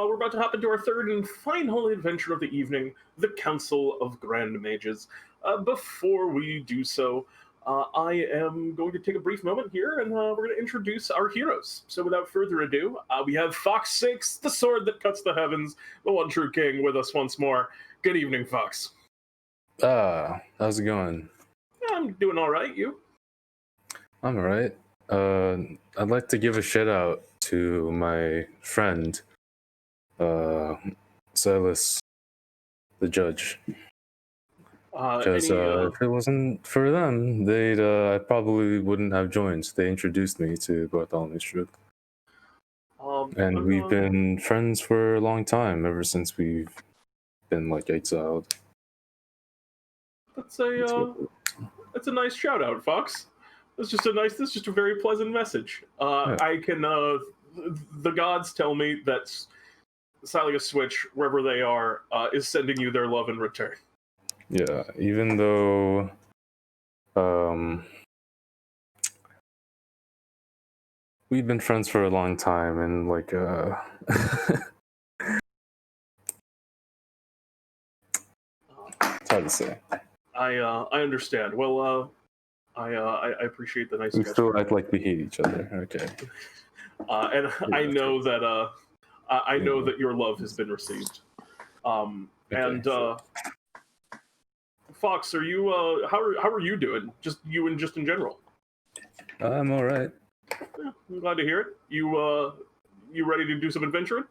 we're about to hop into our third and final adventure of the evening, the Council of Grand Mages. Before we do so, I am going to take a brief moment here, and we're going to introduce our heroes. So without further ado, we have Fawkes 6, the sword that cuts the heavens, the one true king, with us once more. Good evening, Fawkes. How's it going? I'm doing all right. You? I'm all right. I'd like to give a shout out to my friend, Silas, the judge. Because if it wasn't for them, I probably wouldn't have joined. They introduced me to Bartholomew's troop. And we've been friends for a long time, ever since we've been exiled. That's a nice shout out, Fawkes. That's just a very pleasant message. Yeah. I can the gods tell me that Silas Switch, wherever they are, is sending you their love in return. Yeah, even though we've been friends for a long time, and it's hard to say. I understand. Well, I appreciate the nice. We still act like we hate each other. Okay. And I know that I know that your love has been received. And Fawkes, are you how are you doing? Just in general. I'm all right. Yeah, I'm glad to hear it. You ready to do some adventuring?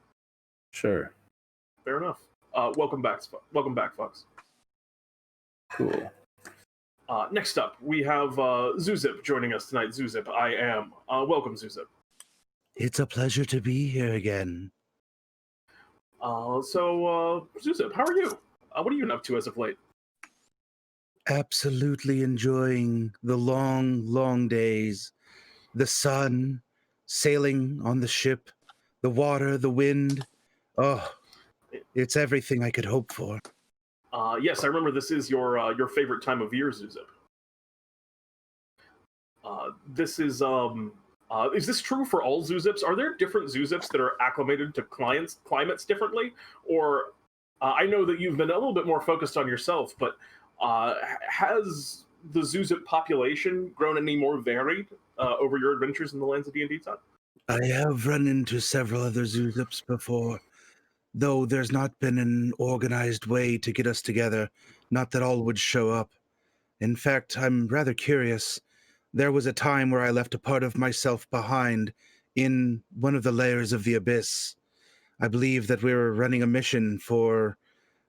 Sure. Fair enough. Welcome back, Fawkes. Cool. Next up, we have Zewxip joining us tonight. Zewxip, I am. Welcome, Zewxip. It's a pleasure to be here again. So, Zewxip, how are you? What are you up to as of late? Absolutely enjoying the long, long days. The sun, sailing on the ship, the water, the wind. Oh, it's everything I could hope for. Yes, I remember this is your favorite time of year, Zewxip. This is this true for all Zewxips? Are there different Zewxips that are acclimated to climates differently? Or I know that you've been a little bit more focused on yourself, but has the Zewxip population grown any more varied over your adventures in the Lands of DnDTime? I have run into several other Zewxips before, though there's not been an organized way to get us together, not that all would show up. In fact, I'm rather curious. There was a time where I left a part of myself behind in one of the layers of the abyss. I believe that we were running a mission for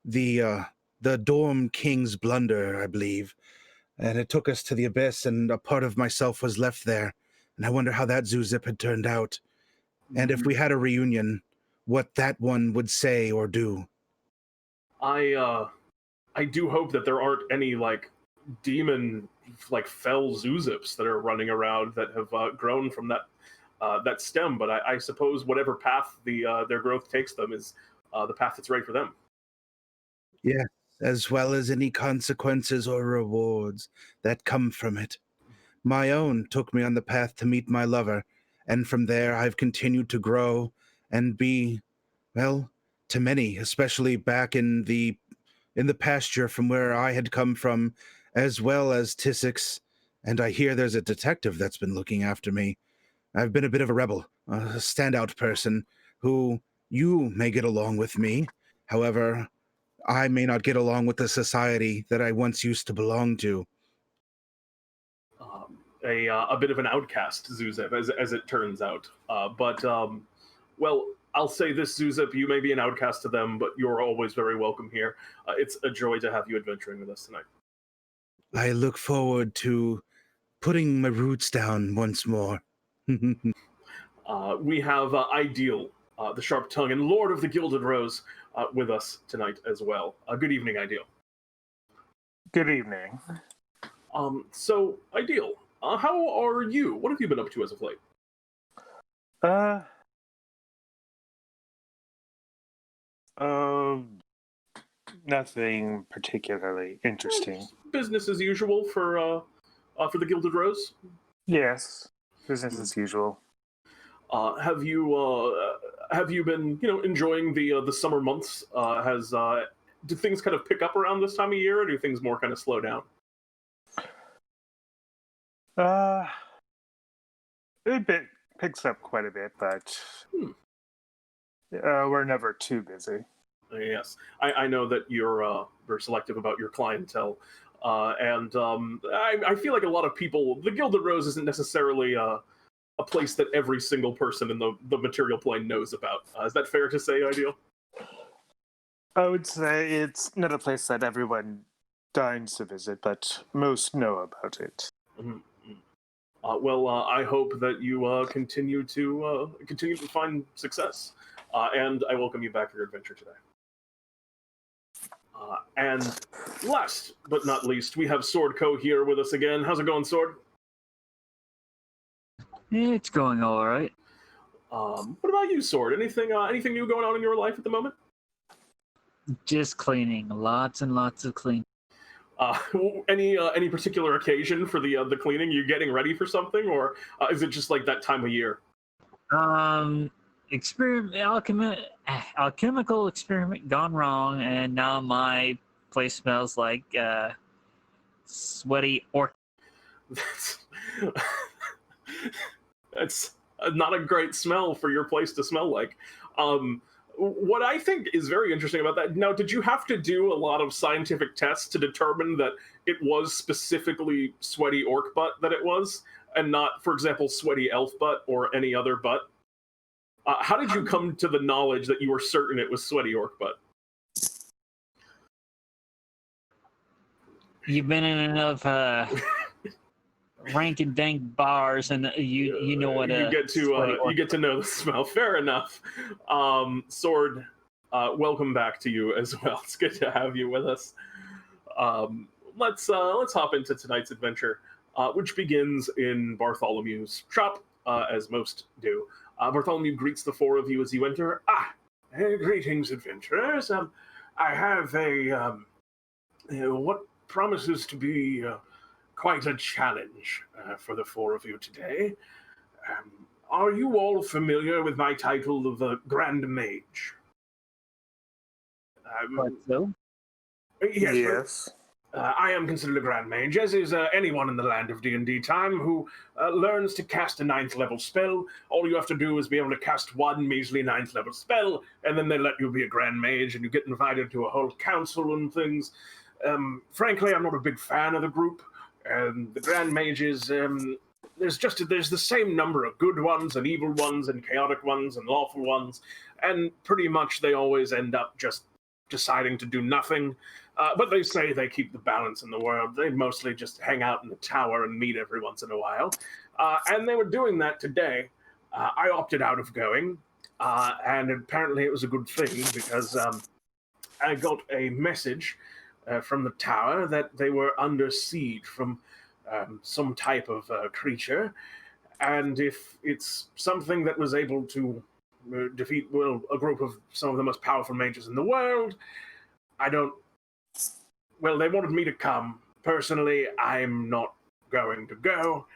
the Dorm King's blunder, I believe. And it took us to the abyss, and a part of myself was left there. And I wonder how that Zewxip had turned out. And if we had a reunion, what that one would say or do. I do hope that there aren't any demon fell Zewxips that are running around that have grown from that stem, but I suppose whatever path their growth takes them is the path that's right for them. Yes, as well as any consequences or rewards that come from it. My own took me on the path to meet my lover, and from there I've continued to grow and be, well, to many, especially back in the pasture from where I had come from, as well as Tissix, and I hear there's a detective that's been looking after me. I've been a bit of a rebel, a standout person, who you may get along with me. However, I may not get along with the society that I once used to belong to. A bit of an outcast, Zewxip, as it turns out. Well, I'll say this, Zewxip, you may be an outcast to them, but you're always very welcome here. It's a joy to have you adventuring with us tonight. I look forward to putting my roots down once more. We have Ideal, the Sharp Tongue, and Lord of the Gilded Rose with us tonight as well. Good evening, Ideal. Good evening. So, Ideal, how are you? What have you been up to as of late? Nothing particularly interesting. Business as usual for the Gilded Rose? Yes, business as usual. Have you have you been, enjoying the summer months? Do things kind of pick up around this time of year, or do things more kind of slow down? It picks up quite a bit, but we're never too busy. Yes, I know that you're very selective about your clientele, and I feel like a lot of people, the Gilded Rose isn't necessarily a place that every single person in the material plane knows about. Is that fair to say, Ideal? I would say it's not a place that everyone dines to visit, but most know about it. Mm-hmm. Well, I hope that you continue to find success, and I welcome you back to your adventure today. And last but not least, we have Sword Coheir with us again. How's it going, Sword? It's going all right. What about you, Sword? Anything new going on in your life at the moment? Just cleaning, lots and lots of cleaning. Any particular occasion for the cleaning? You getting ready for something, or is it just like that time of year? Alchemical experiment gone wrong, and now my place smells like sweaty orc. That's not a great smell for your place to smell like. What I think is very interesting about that, now, did you have to do a lot of scientific tests to determine that it was specifically sweaty orc butt that it was, and not, for example, sweaty elf butt or any other butt? How did you come to the knowledge that you were certain it was sweaty orc butt? You've been in enough rank and dank bars, and you know what you get to know the smell. Fair enough. Sword, welcome back to you as well. It's good to have you with us. Let's hop into tonight's adventure, which begins in Bartholomew's shop, as most do. Bartholomew greets the four of you as you enter. Greetings, adventurers. I have what promises to be quite a challenge for the four of you today. Are you all familiar with my title of Grand Mage? What so? Yes. I am considered a Grand Mage, as is anyone in the Land of DnDTime who learns to cast a 9th level spell. All you have to do is be able to cast one measly 9th level spell, and then they let you be a Grand Mage, and you get invited to a whole council and things. Frankly, I'm not a big fan of the group. The Grand Mages, there's the same number of good ones and evil ones and chaotic ones and lawful ones, and pretty much they always end up just deciding to do nothing. But they say they keep the balance in the world. They mostly just hang out in the tower and meet every once in a while. And they were doing that today. I opted out of going, and apparently it was a good thing, because I got a message from the tower that they were under siege from some type of creature, and if it's something that was able to defeat, a group of some of the most powerful mages in the world, they wanted me to come. Personally, I'm not going to go,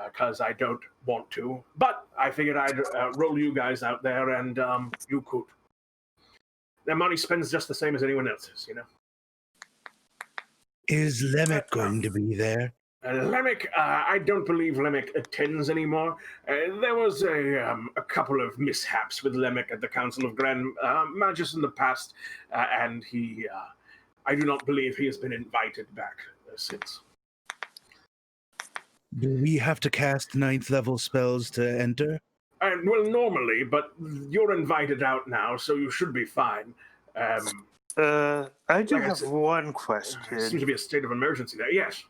because I don't want to, but I figured I'd roll you guys out there, and you could. Their money spends just the same as anyone else's, Is Lemek going to be there? Lemek, I don't believe Lemek attends anymore. There was a couple of mishaps with Lemek at the Council of Grand Magus in the past, and I do not believe he has been invited back since. Do we have to cast 9th level spells to enter? Well, normally, but you're invited out now, so you should be fine. I do have one question. Seems to be a state of emergency there. Yes.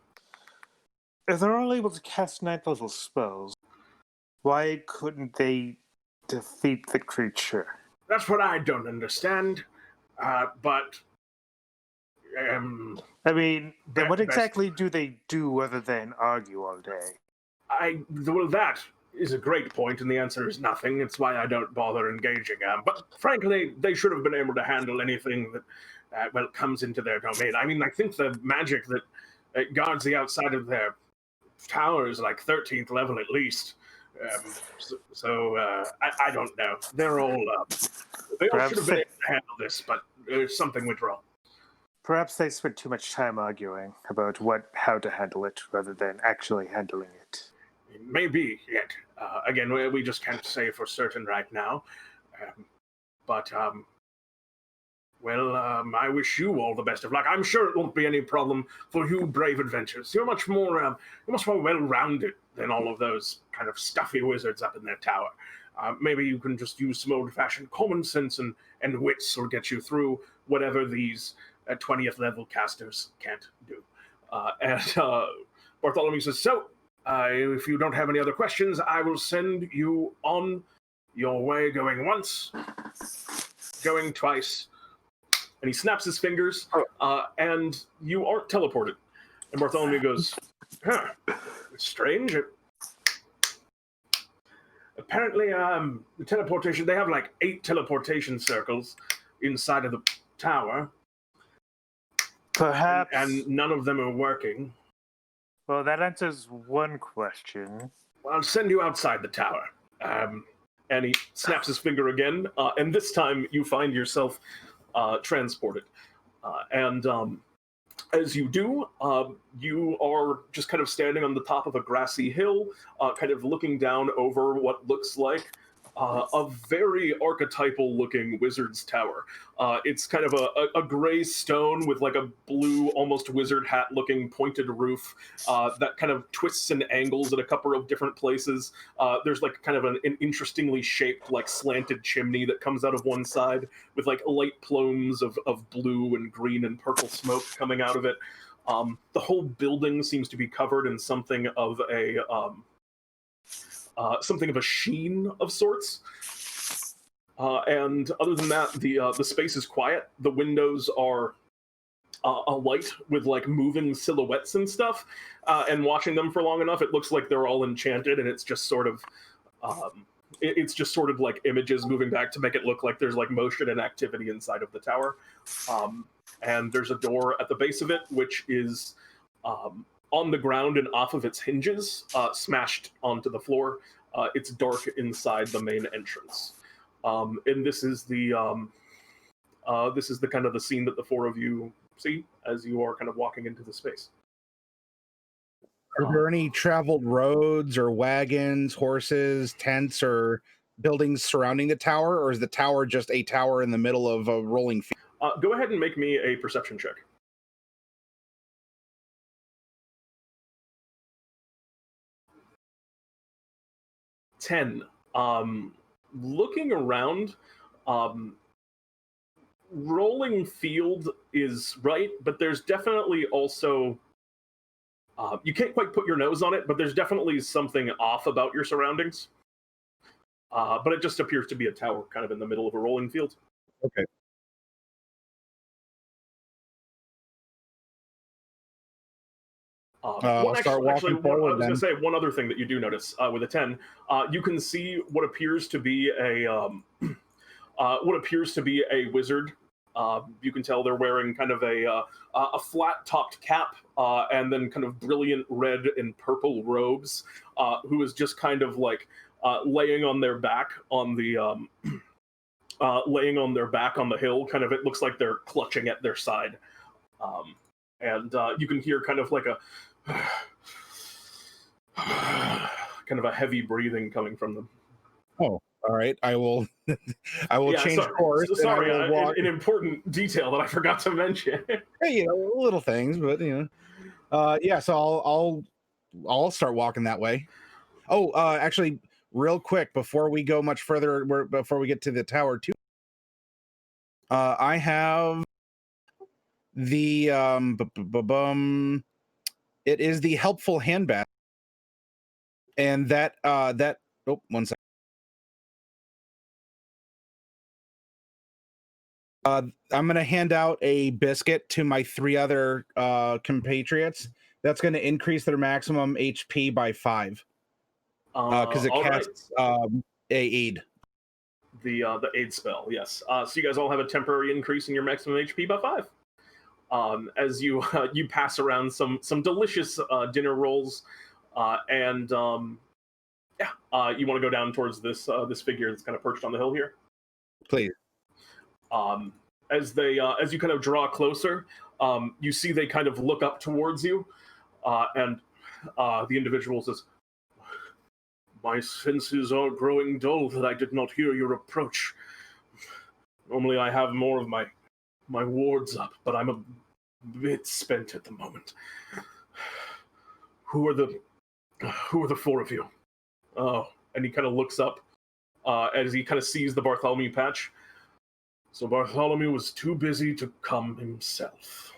If they're all able to cast 9th level spells, why couldn't they defeat the creature? That's what I don't understand. But I mean, what exactly do they do other than argue all day? Well, that is a great point, and the answer is nothing. It's why I don't bother engaging them. But frankly, they should have been able to handle anything that comes into their domain. I mean, I think the magic that guards the outside of their tower is like 13th level at least. I don't know. They're all they all should have been Perhaps able to handle this, but there's something went wrong. perhaps they spent too much time arguing about how to handle it rather than actually handling it. Maybe yet. Again, we just can't say for certain right now. I wish you all the best of luck. I'm sure it won't be any problem for you brave adventurers. You're much more well-rounded than all of those kind of stuffy wizards up in their tower. Maybe you can just use some old-fashioned common sense and wits will get you through whatever these 20th level casters can't do. Bartholomew says, so, if you don't have any other questions, I will send you on your way, going once, going twice. And he snaps his fingers, and you aren't teleported. And Bartholomew goes, huh, it's strange. Apparently, the teleportation, they have like 8 teleportation circles inside of the tower. Perhaps. And none of them are working. Well, that answers one question. Well, I'll send you outside the tower. And he snaps his finger again, and this time you find yourself transported. As you do, you are just kind of standing on the top of a grassy hill, kind of looking down over what looks like a very archetypal-looking wizard's tower. It's kind of a gray stone with like a blue, almost wizard hat-looking pointed roof that kind of twists and angles at a couple of different places. There's like kind of an interestingly shaped, like slanted chimney that comes out of one side with like light plumes of blue and green and purple smoke coming out of it. The whole building seems to be covered in something of a sheen of sorts. And other than that, the space is quiet. The windows are alight with like moving silhouettes and stuff. And watching them for long enough, it looks like they're all enchanted, and it's just sort of like images moving back to make it look like there's like motion and activity inside of the tower. And there's a door at the base of it, which is on the ground and off of its hinges, smashed onto the floor. It's dark inside the main entrance. And this is the kind of the scene that the four of you see as you are kind of walking into the space. Are there any traveled roads or wagons, horses, tents, or buildings surrounding the tower, or is the tower just a tower in the middle of a rolling field? Go ahead and make me a perception check. 10. Looking around, rolling field is right, but there's definitely also you can't quite put your nose on it, but there's definitely something off about your surroundings. But it just appears to be a tower kind of in the middle of a rolling field. Okay. I was going to say one other thing that you do notice with a 10. You can see what appears to be a wizard. You can tell they're wearing kind of a flat-topped cap and then kind of brilliant red and purple robes. Who is just kind of like laying on their back on the hill. Kind of, it looks like they're clutching at their side. And you can hear kind of like a kind of a heavy breathing coming from them. Oh, all right. I will change course. Sorry, an important detail that I forgot to mention. Hey, little things, but so I'll start walking that way. Oh, actually, real quick before we go much further, before we get to the tower too, I have the it is the helpful handbag, and that oh, one second. I'm going to hand out a biscuit to my 3 other compatriots. That's going to increase their maximum HP by 5 because it casts a aid. The aid spell, yes. So you guys all have a temporary increase in your maximum HP by 5. As you you pass around some delicious dinner rolls, and You want to go down towards this this figure that's kind of perched on the hill here? Please. As you kind of draw closer, you see they kind of look up towards you, and the individual says, "My senses are growing dull that I did not hear your approach. Normally I have more of my wards up, but I'm a bit spent at the moment. Who are the four of you?" Oh, and he kind of looks up as he kind of sees the Bartholomew patch. "So Bartholomew was too busy to come himself.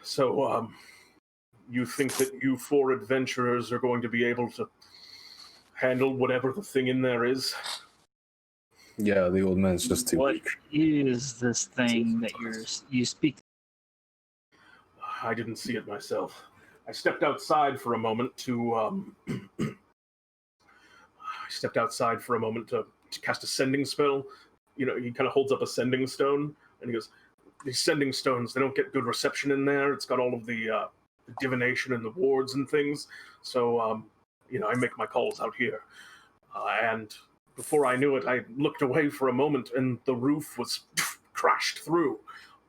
So, you think that you four adventurers are going to be able to handle whatever the thing in there is?" Yeah, the old man's just too What weak. is this thing that you speak? I didn't see it myself. I stepped outside for a moment to cast a sending spell. You know, he kind of holds up a sending stone, and he goes, "These sending stones, they don't get good reception in there. It's got all of the divination and the wards and things. So, you know, I make my calls out here. And before I knew it, I looked away for a moment, and the roof was crashed through.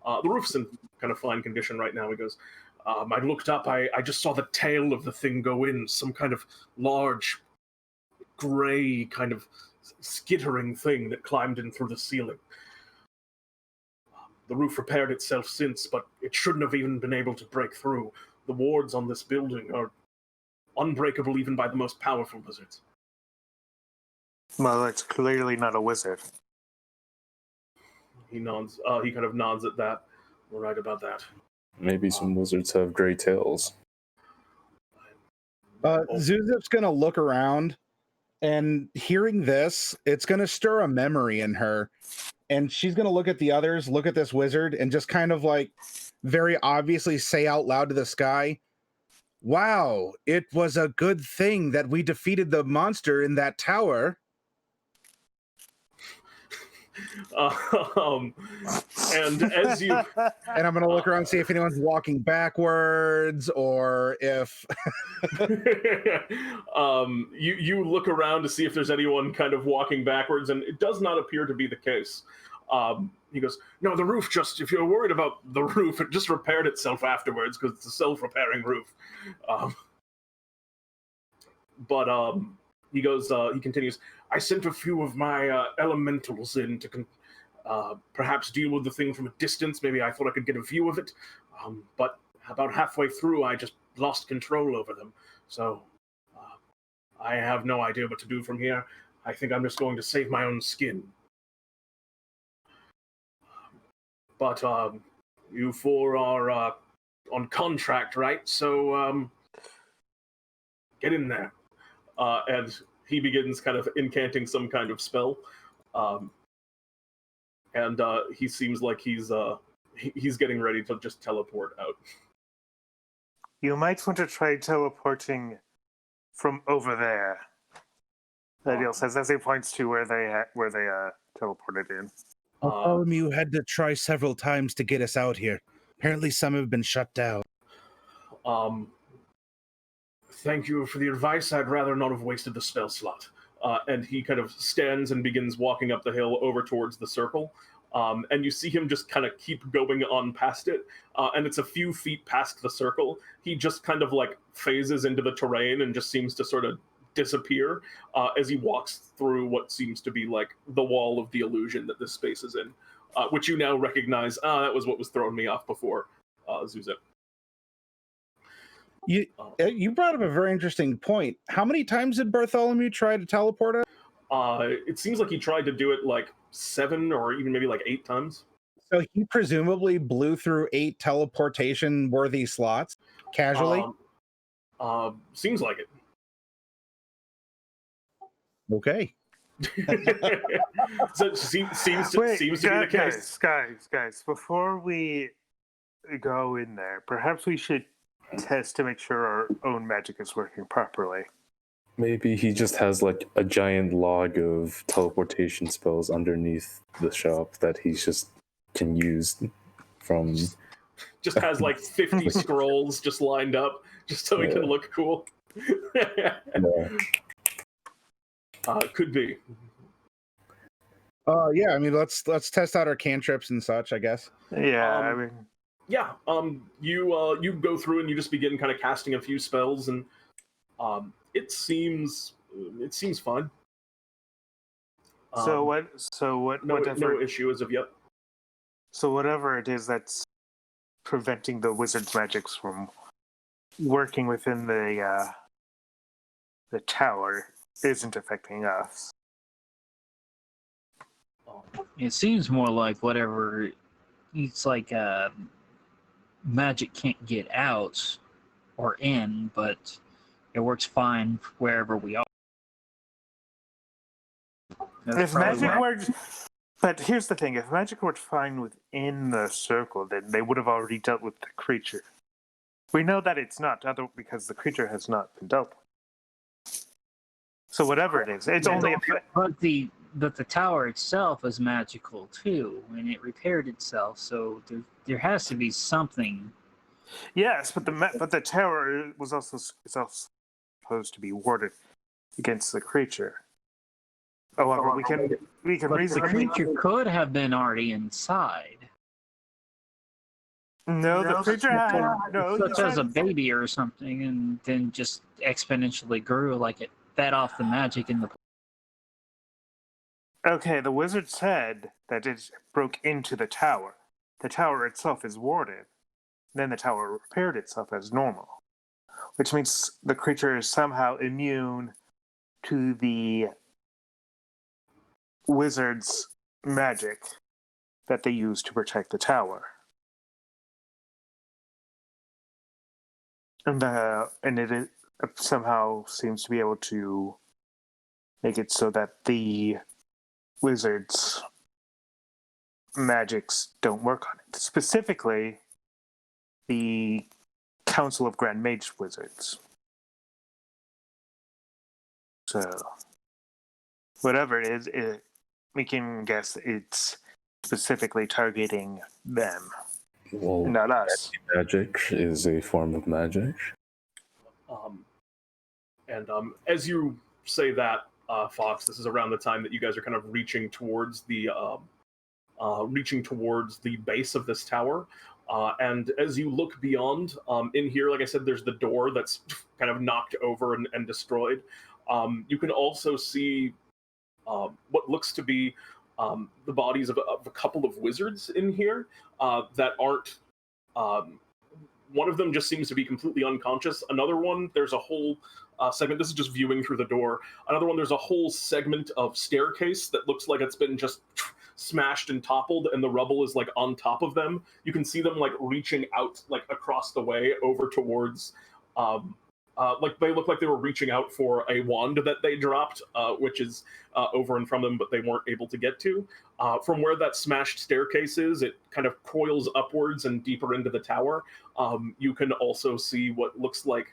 The roof's in kind of fine condition right now." He goes, "I looked up, I just saw the tail of the thing go in, some kind of large, gray, kind of skittering thing that climbed in through the ceiling. The roof repaired itself since, but it shouldn't have even been able to break through. The wards on this building are unbreakable even by the most powerful wizards." Well, it's clearly not a wizard. He nods. He kind of nods at that. "We're right about that." Maybe some wizards have gray tails. Zewxip's going to look around, and hearing this, it's going to stir a memory in her. And she's going to look at the others, look at this wizard, and just kind of like very obviously say out loud to the sky, "Wow, it was a good thing that we defeated the monster in that tower." And as you And I'm going to look around and see if anyone's walking backwards or if you look around to see if there's anyone kind of walking backwards, and it does not appear to be the case. He goes, "No, the roof just, if you're worried about the roof, it just repaired itself afterwards because it's a self-repairing roof." But he goes, he continues, "I sent a few of my elementals in to perhaps deal with the thing from a distance. Maybe I thought I could get a view of it. But about halfway through, I just lost control over them. So I have no idea what to do from here. I think I'm just going to save my own skin. But you four are on contract, right? So get in there." And he begins kind of incanting some kind of spell. And he seems like he's getting ready to just teleport out. "You might want to try teleporting from over there," Daniel says as he points to where they teleported in. Bartholomew had to try several times to get us out here. Apparently some have been shut down. Thank you for the advice. I'd rather not have wasted the spell slot. And he kind of stands and begins walking up the hill over towards the circle. And you see him just kind of keep going on past it. And it's a few feet past the circle. He just kind of like phases into the terrain and just seems to sort of disappear as he walks through what seems to be like the wall of the illusion that this space is in, which you now recognize. That was what was throwing me off before, Zewxip. You brought up a very interesting point. How many times did Bartholomew try to teleport us? It seems like he tried to do it like 7 or even maybe like 8 times. So he presumably blew through 8 teleportation-worthy slots casually? Seems like it. Okay. So seems to be the case. Guys, before we go in there, perhaps we should test to make sure our own magic is working properly. Maybe he just has like a giant log of teleportation spells underneath the shop that he just can use from... Just has like 50 scrolls just lined up just so he can look cool. Could be. Yeah, I mean, let's test out our cantrips and such, I guess. Yeah, I mean, yeah. You go through and you just begin kind of casting a few spells, and it seems fine. So what? No, whatever. No issue as of yet. So whatever it is that's preventing the wizard's magics from working within the tower isn't affecting us. It seems more like whatever. It's like magic can't get out or in, but it works fine wherever we are. If magic works, but here's the thing: if magic worked fine within the circle, then they would have already dealt with the creature. We know that it's not, because the creature has not been dealt with. So whatever it is, it's only. But the tower itself is magical too, and it repaired itself. So there has to be something. Yes, but the tower is also supposed to be warded against the creature. However, we can But reason the creature could have been already inside. No, the creature had such as a baby or something, and then just exponentially grew like it fed off the magic in the. Okay, the wizard said that it broke into the tower. The tower itself is warded. Then the tower repaired itself as normal, which means the creature is somehow immune to the wizard's magic that they use to protect the tower. And it somehow seems to be able to make it so that the wizard's magics don't work on it. Specifically, the Council of Grand Mage Wizards. So, whatever it is, we can guess it's specifically targeting them, Well, not us. Magic is a form of magic. As you say that, Fawkes, this is around the time that you guys are kind of reaching towards the base of this tower. And as you look beyond, in here, like I said, there's the door that's kind of knocked over and destroyed. You can also see what looks to be the bodies of a couple of wizards in here that aren't. One of them just seems to be completely unconscious. Another one, there's a whole segment. This is just viewing through the door. Another one, there's a whole segment of staircase that looks like it's been just smashed and toppled, and the rubble is like on top of them. You can see them like reaching out like across the way over towards like they look like they were reaching out for a wand that they dropped, which is over and from them, but they weren't able to get to. From where that smashed staircase is, it kind of coils upwards and deeper into the tower. You can also see what looks like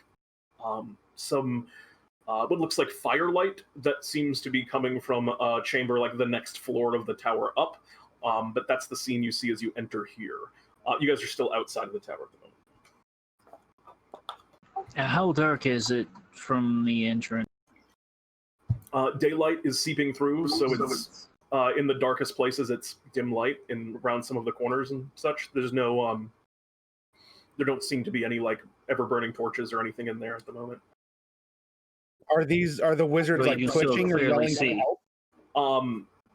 what looks like firelight that seems to be coming from a chamber like the next floor of the tower up. But that's the scene you see as you enter here. You guys are still outside of the tower at the moment. How dark is it from the entrance? Daylight is seeping through, so it's in the darkest places. It's dim light around some of the corners and such. There's no, there don't seem to be any like ever burning torches or anything in there at the moment. Are the wizards like twitching or yelling for help?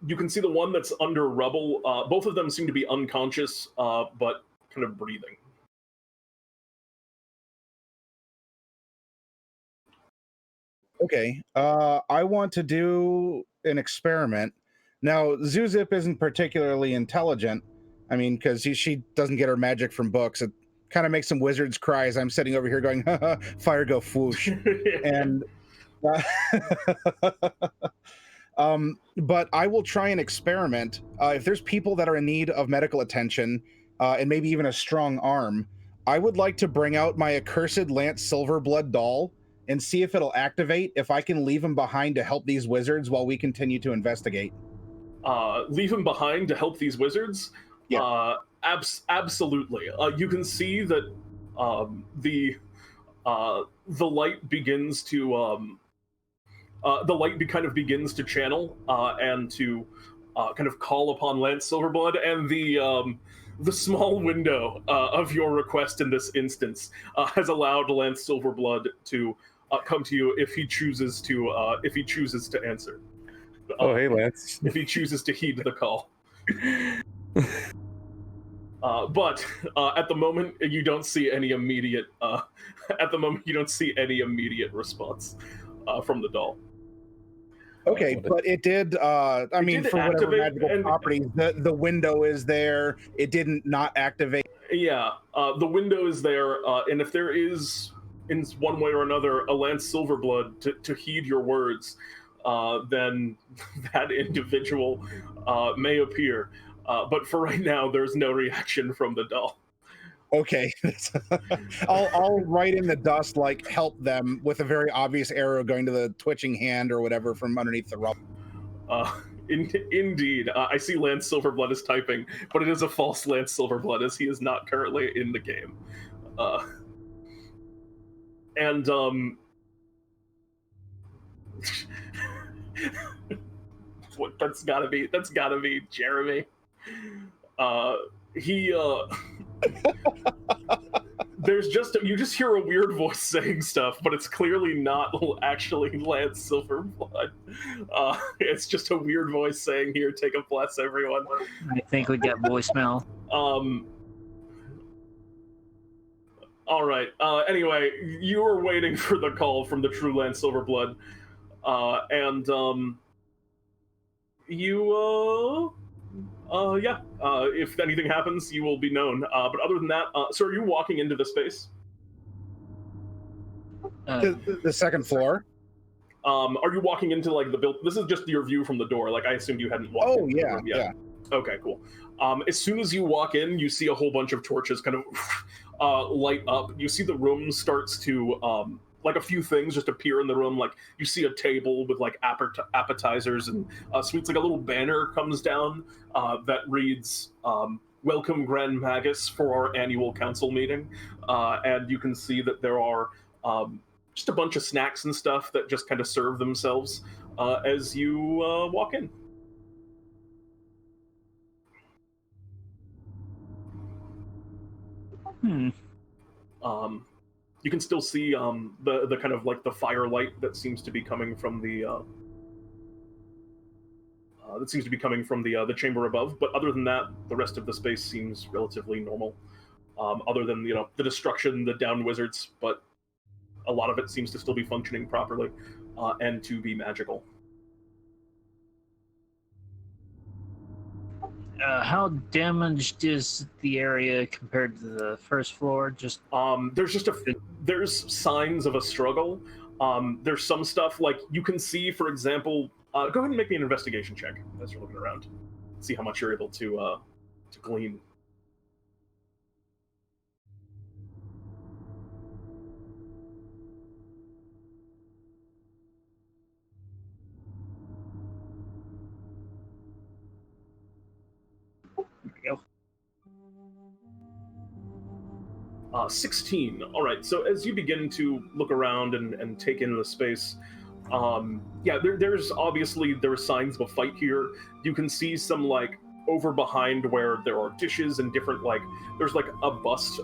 You can see the one that's under rubble. Both of them seem to be unconscious, but kind of breathing. Okay, I want to do an experiment. Now, Zewxip isn't particularly intelligent. I mean, because she doesn't get her magic from books. It kind of makes some wizards cry as I'm sitting over here going, haha, fire go whoosh. And but I will try and experiment. If there's people that are in need of medical attention, and maybe even a strong arm, I would like to bring out my accursed Lance Silverblood doll and see if it'll activate, if I can leave him behind to help these wizards while we continue to investigate. Leave him behind to help these wizards? Yeah. Absolutely. You can see that the light begins to kind of begins to channel and to kind of call upon Lance Silverblood, and the small window of your request in this instance has allowed Lance Silverblood to come to you if he chooses to answer. Oh, hey, Lance. If he chooses to heed the call. But at the moment, you don't see any immediate. Response from the doll. Okay, but it did. I mean, for whatever magical properties, the window is there. It didn't not activate. Yeah, the window is there, and if there is, in one way or another, a Lance Silverblood to heed your words, then that individual may appear. But for right now, there's no reaction from the doll. Okay, I'll write in the dust, like, help them, with a very obvious arrow going to the twitching hand or whatever from underneath the rubble. Indeed, I see Lance Silverblood is typing, but it is a false Lance Silverblood, as he is not currently in the game. What? That's gotta be Jeremy. You just hear a weird voice saying stuff, but it's clearly not actually Lance Silverblood. It's just a weird voice saying, "Here, take a bless, everyone." I think we got voicemail. All right. Anyway, you were waiting for the call from the true Lance Silverblood, and if anything happens, you will be known. But other than that, so are you walking into the space? The second floor. Are you walking into like the build? This is just your view from the door. Like, I assumed you hadn't walked. Oh, yeah, yeah. Okay, cool. As soon as you walk in, you see a whole bunch of torches kind of light up. You see the room starts to like a few things just appear in the room. Like, you see a table with like appetizers and sweets. Like a little banner comes down that reads, "Welcome, Grand Magus, for our annual council meeting." And you can see that there are just a bunch of snacks and stuff that just kind of serve themselves as you walk in. You can still see the kind of like the firelight that seems to be coming from the the chamber above. But other than that, the rest of the space seems relatively normal. Other than the destruction, the downed wizards, but a lot of it seems to still be functioning properly and to be magical. How damaged is the area compared to the first floor? Just there's signs of a struggle. There's some stuff like you can see, for example. Go ahead and make me an investigation check as you're looking around. See how much you're able to glean. there we go. 16. All right. So as you begin to look around and take in the space, there's obviously signs of a fight here. You can see some like over behind where there are dishes and different there's like a bust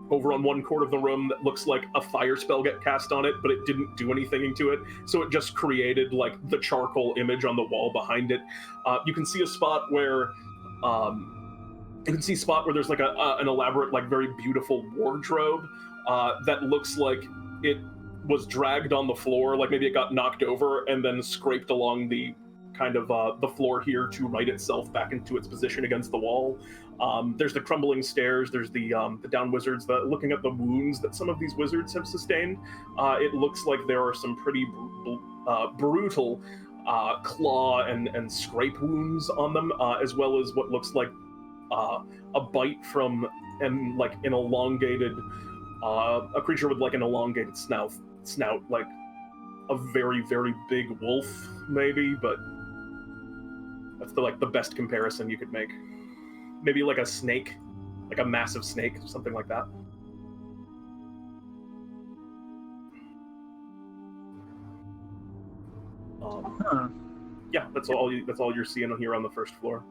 over on one corner of the room that looks like a fire spell get cast on it, but it didn't do anything to it. So it just created like the charcoal image on the wall behind it. You can see a spot where there's like an elaborate, like very beautiful wardrobe that looks like it was dragged on the floor, like maybe it got knocked over and then scraped along the kind of the floor here to right itself back into its position against the wall. There's the crumbling stairs. There's the down wizards. Looking at the wounds that some of these wizards have sustained, it looks like there are some pretty brutal claw and scrape wounds on them, as well as what looks like a bite from an elongated a creature with like an elongated snout, like a very, very big wolf, maybe, but that's the best comparison you could make. Maybe like a snake, like a massive snake, something like that. Yeah, that's all you're seeing here on the first floor.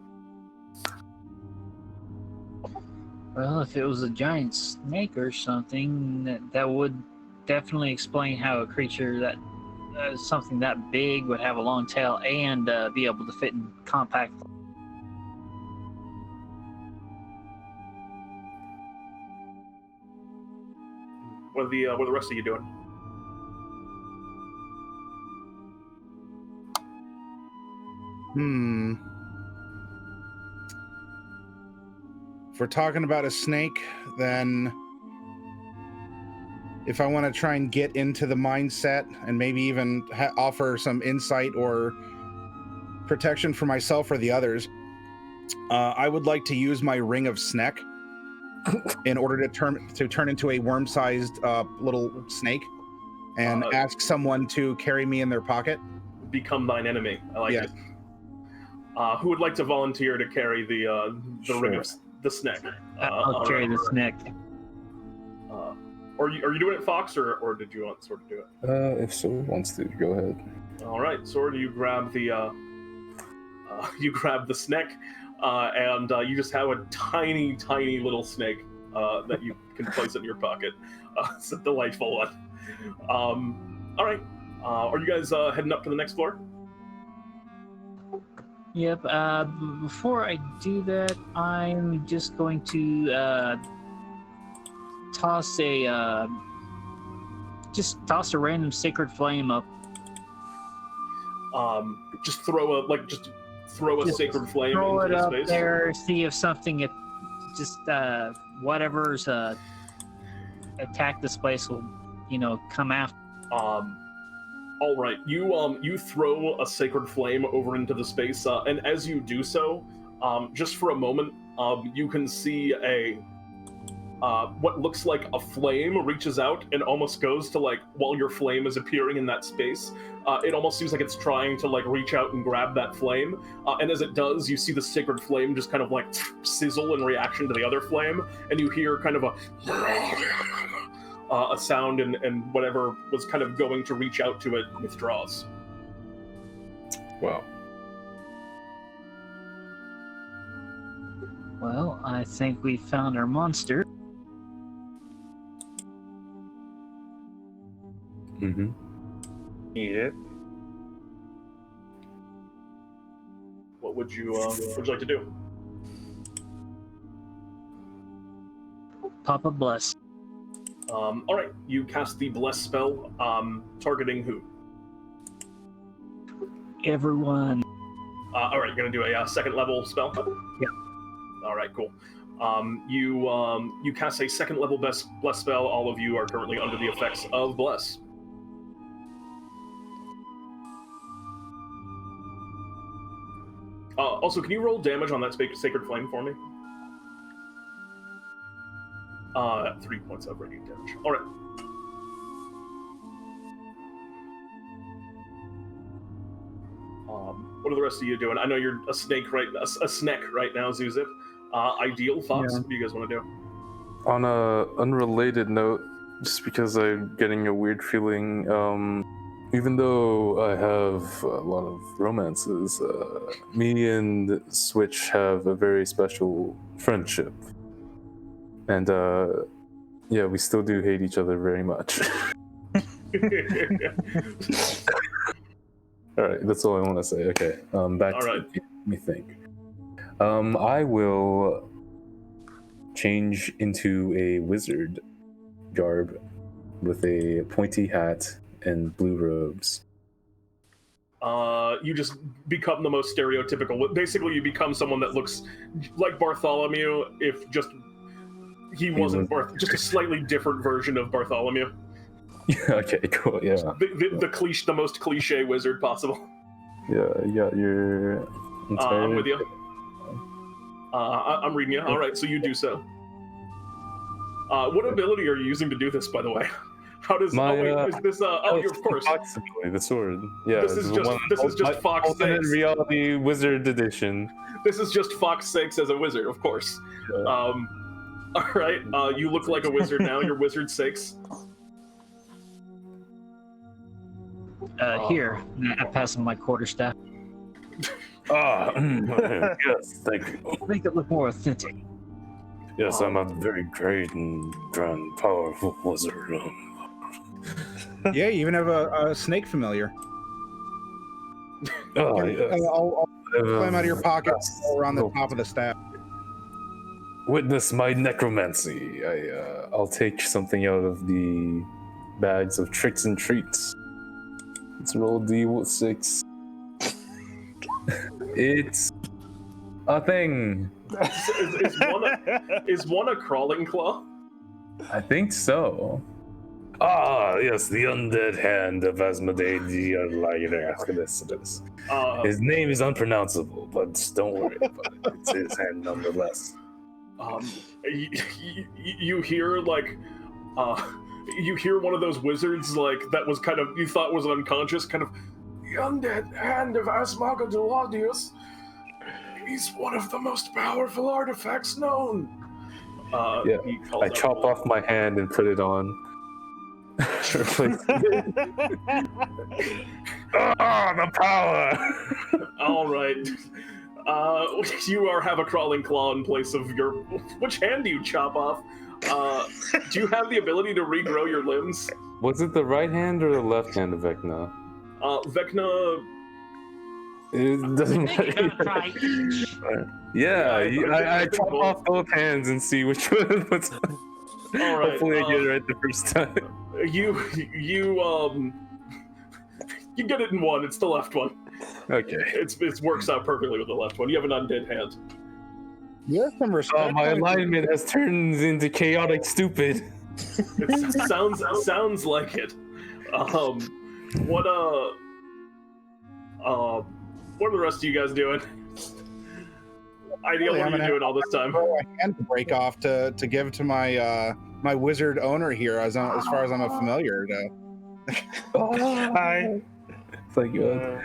Well, if it was a giant snake or something, that would definitely explain how a creature that something that big would have a long tail and be able to fit in compact. What are the rest of you doing? If we're talking about a snake, then if I want to try and get into the mindset and maybe even offer some insight or protection for myself or the others, I would like to use my Ring of Sneck in order to turn into a worm-sized little snake and ask someone to carry me in their pocket. Become thine enemy. I like it. Who would like to volunteer to carry the Ring of the Sneck? I'll carry the Sneck. Are you doing it, Fawkes, or did you want Sword to do it? If Sword wants to, go ahead. All right, Sword, you grab the Sneck, and you just have a tiny, tiny little snake that you can place in your pocket. It's a delightful one. All right, are you guys heading up to the next floor? Yep. Before I do that, I'm just going to toss a random sacred flame up. Just throw a sacred flame throw into it the up space. there. See if something, whatever's attack this place will, come after. All right, you throw a sacred flame over into the space, and as you do so, just for a moment, you can see what looks like a flame reaches out and almost goes to while your flame is appearing in that space. It almost seems like it's trying to reach out and grab that flame, and as it does, you see the sacred flame just kind of sizzle in reaction to the other flame, and you hear kind of a sound, and whatever was kind of going to reach out to it withdraws. Wow. Well, I think we found our monster. Mm-hmm. Eat it. What would you like to do? Papa bless. All right, you cast the Bless spell, targeting who? Everyone. All right, you're gonna do a second level spell? Yeah. All right, cool. You cast a second level Bless spell. All of you are currently under the effects of Bless. Also, can you roll damage on that sacred flame for me? 3 points of radiant damage. All right. What are the rest of you doing? I know you're a snake right now, Zewxip. Ideal Fawkes. Yeah. What do you guys want to do? On a unrelated note, just because I'm getting a weird feeling, even though I have a lot of romances, me and Switch have a very special friendship. And yeah, we still do hate each other very much. All right, that's all I want to say. Okay, back all to right. let me think. I will change into a wizard garb with a pointy hat and blue robes. You just become the most stereotypical. Basically, you become someone that looks like Bartholomew, if he wasn't just a slightly different version of Bartholomew. Okay, cool. Yeah. The most cliche wizard possible. Yeah, you got your. I'm with you. I'm reading you. All right, so you do so. What ability are you using to do this, by the way? How does? Is this? Of course. The sword. Yeah. This is just Fawkes Alternate Reality Wizard Edition. This is just Fawkes Sakes as a wizard, of course. Yeah. All right. You look like a wizard now. You're Wizard Sakes. Here, I pass him my quarterstaff. Yes, thank you. Make it look more authentic. Yes, I'm a very great and grand, powerful wizard. Yeah, you even have a snake familiar. Yes. I'll climb out of your pocket around the top of the staff. Witness my necromancy. I'll take something out of the bags of tricks and treats. Let's roll D6. It's a thing. Is one a crawling claw? I think so. Ah, yes, the undead hand of Aasimar the assitance. His name is unpronounceable, but don't worry about it. It's his hand nonetheless. You hear like, you hear one of those wizards like that was kind of you thought was unconscious, kind of the undead hand of Aasimar the He's one of the most powerful artifacts known. Yeah, I chop off my hand and put it on. The power! All right. You have a crawling claw in place of your... Which hand do you chop off? Do you have the ability to regrow your limbs? Was it the right hand or the left hand of Vecna? Vecna... It doesn't matter. Yeah, I chop off both hands and see which one puts on. All right. Hopefully I get it right the first time. You get it in one. It's the left one. Okay. It works out perfectly with the left one. You have an undead hand. Yeah, some respect. My alignment has turned into chaotic stupid. It sounds like it. What are the rest of you guys doing? Ideal, what are you doing all this time? A hand to break off to give to my my wizard owner here, as far as I'm a familiar. Hi. Thank you.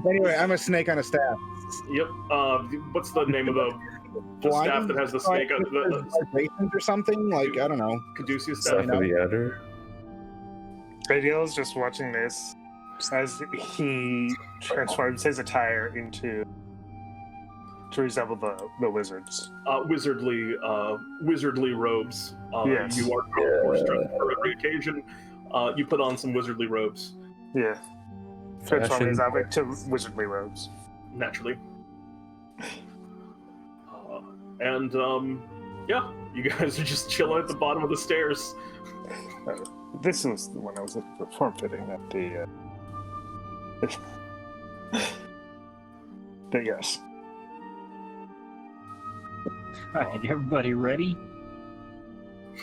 Anyway, I'm a snake on a staff. Yep. What's the name of the staff that has the snake on it? Or something like, I don't know. Caduceus Staff staff. of the Adder. Ideal is just watching this as he transforms his attire to resemble the wizards. Wizardly robes. Yes. You are forced for every occasion. You put on some wizardly robes. Yeah. Transform his outfit to wizardly robes. Naturally. Yeah, you guys are just chilling at the bottom of the stairs. This was the one I was looking for form-fitting, not the... But yes. Alright, everybody ready?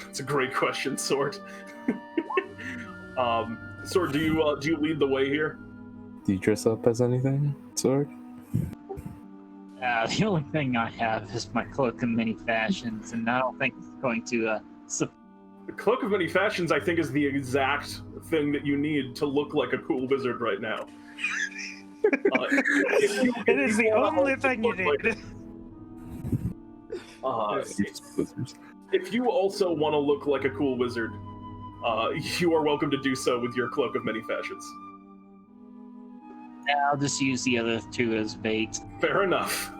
It's a great question, Sword. Sword, do you lead the way here? Do you dress up as anything, Sword? The only thing I have is my cloak of many fashions, and I don't think it's going to The Cloak of Many Fashions, I think, is the exact thing that you need to look like a cool wizard right now. It is the only thing you need. If you also want to look like a cool wizard, you are welcome to do so with your Cloak of Many Fashions. I'll just use the other two as bait. Fair enough.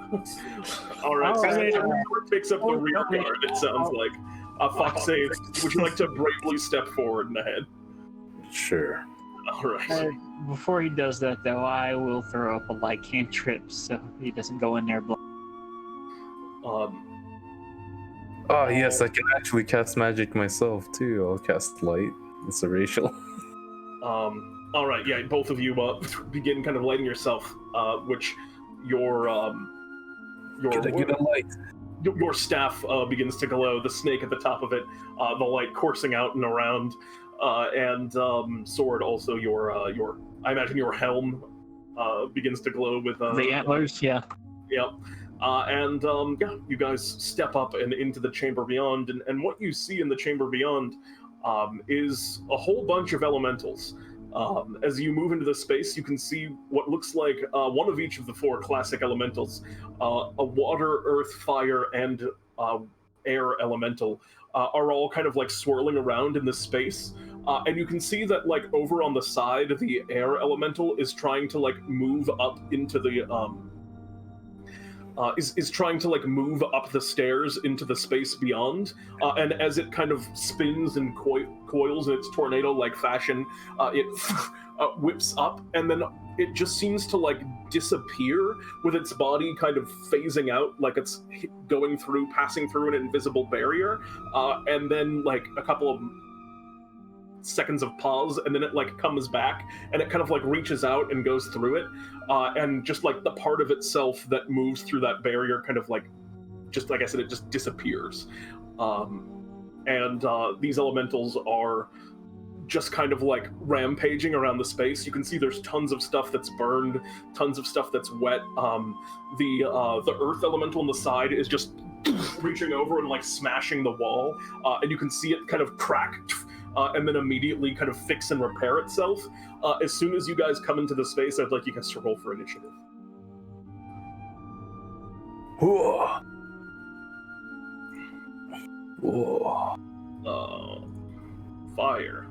All right, so Sword takes up the rear guard, it sounds like. Fawkes says, would you like to bravely step forward and ahead? Sure. All right. Before he does that, though, I will throw up a light cantrip so he doesn't go in there blind. Oh, yes, I can actually cast magic myself, too. I'll cast light. It's a racial. All right, yeah, both of you begin kind of lighting yourself, which your light. Your staff begins to glow, the snake at the top of it, the light coursing out and around, and Sword, also your I imagine your helm begins to glow with the antlers, yeah. Yep. You guys step up and into the chamber beyond, and what you see in the chamber beyond is a whole bunch of elementals. As you move into the space, you can see what looks like one of each of the four classic elementals: a water, earth, fire, and air elemental are all kind of like swirling around in this space. And you can see that like over on the side, the air elemental is trying to like move up into the is trying to like move up the stairs into the space beyond, and as it kind of spins and coils in its tornado-like fashion, it whips up, and then it just seems to like disappear with its body kind of phasing out, like it's passing through an invisible barrier, and then like a couple of seconds of pause, and then it like comes back, and it kind of like reaches out and goes through it, and just like the part of itself that moves through that barrier kind of like, just like I said, it just disappears. And these elementals are just kind of like rampaging around the space. You can see there's tons of stuff that's burned, tons of stuff that's wet. The earth elemental on the side is just reaching over and like smashing the wall, and you can see it kind of crack and then immediately kind of fix and repair itself. As soon as you guys come into the space, I'd like you guys to roll for initiative. Whoa. Whoa. Fire.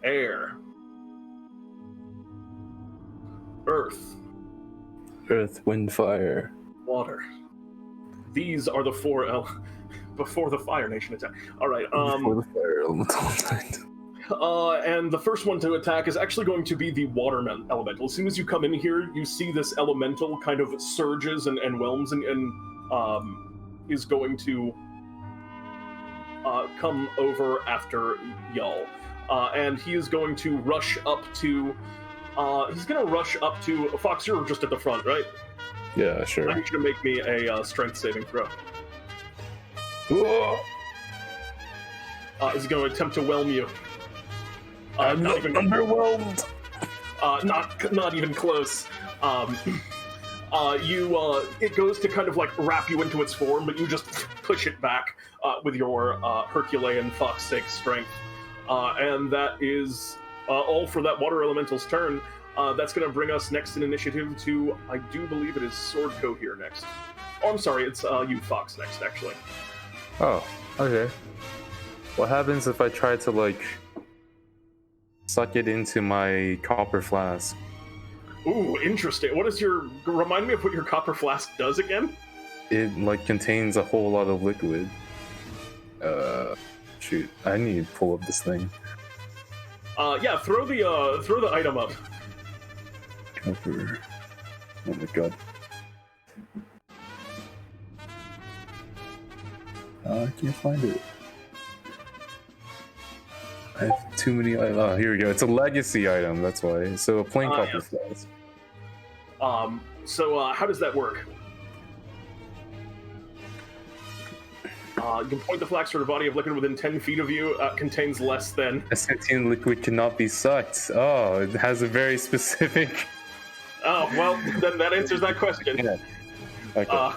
Air. Earth. Earth, wind, fire. Water. These are the four before the Fire Nation attack. All right. Before the fire elemental. And the first one to attack is actually going to be the water elemental. As soon as you come in here, you see this elemental kind of surges and whelms and is going to come over after y'all. And he is going to rush up to... Fawkes, you're just at the front, right? Yeah, sure. I need you to make me a strength saving throw. Is going to attempt to whelm you. I'm not even underwhelmed. Not even close. It goes to kind of like wrap you into its form, but you just push it back with your Herculean Fawkes-sake strength. And that is all for that water elemental's turn. That's going to bring us next in initiative to, I do believe it is Sword Coheir next. Oh, I'm sorry, it's you, Fawkes, next, actually. Oh, okay. What happens if I try to, like, suck it into my copper flask? Ooh, interesting. Remind me of what your copper flask does again? It, like, contains a whole lot of liquid. Shoot, I need to pull up this thing. Yeah, throw the item up. Copper. Oh my god. I can't find it. I have too many. Oh, here we go. It's a legacy item. That's why. So a plain copper flask. So how does that work? You can point the flask toward a body of liquid within 10 feet of you. Contains less than... A sentient liquid cannot be sucked. Oh, it has a very specific... Oh, well, then that answers that question. Yeah. Okay.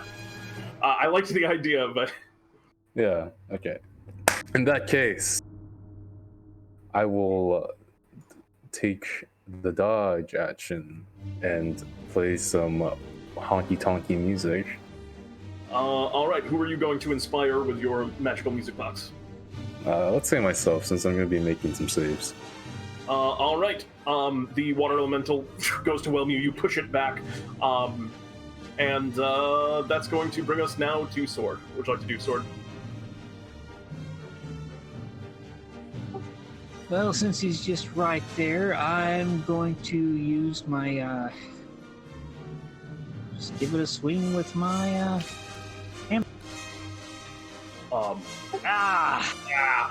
I liked the idea, but... Yeah, okay. In that case, I will take the dodge action and play some honky-tonky music. Alright, who are you going to inspire with your magical music box? Let's say myself, since I'm going to be making some saves. Alright, the water elemental goes to whelm you, you push it back, and that's going to bring us now to Sword. What would you like to do, Sword? Well, since he's just right there, I'm going to use my, just give it a swing with my, hammer.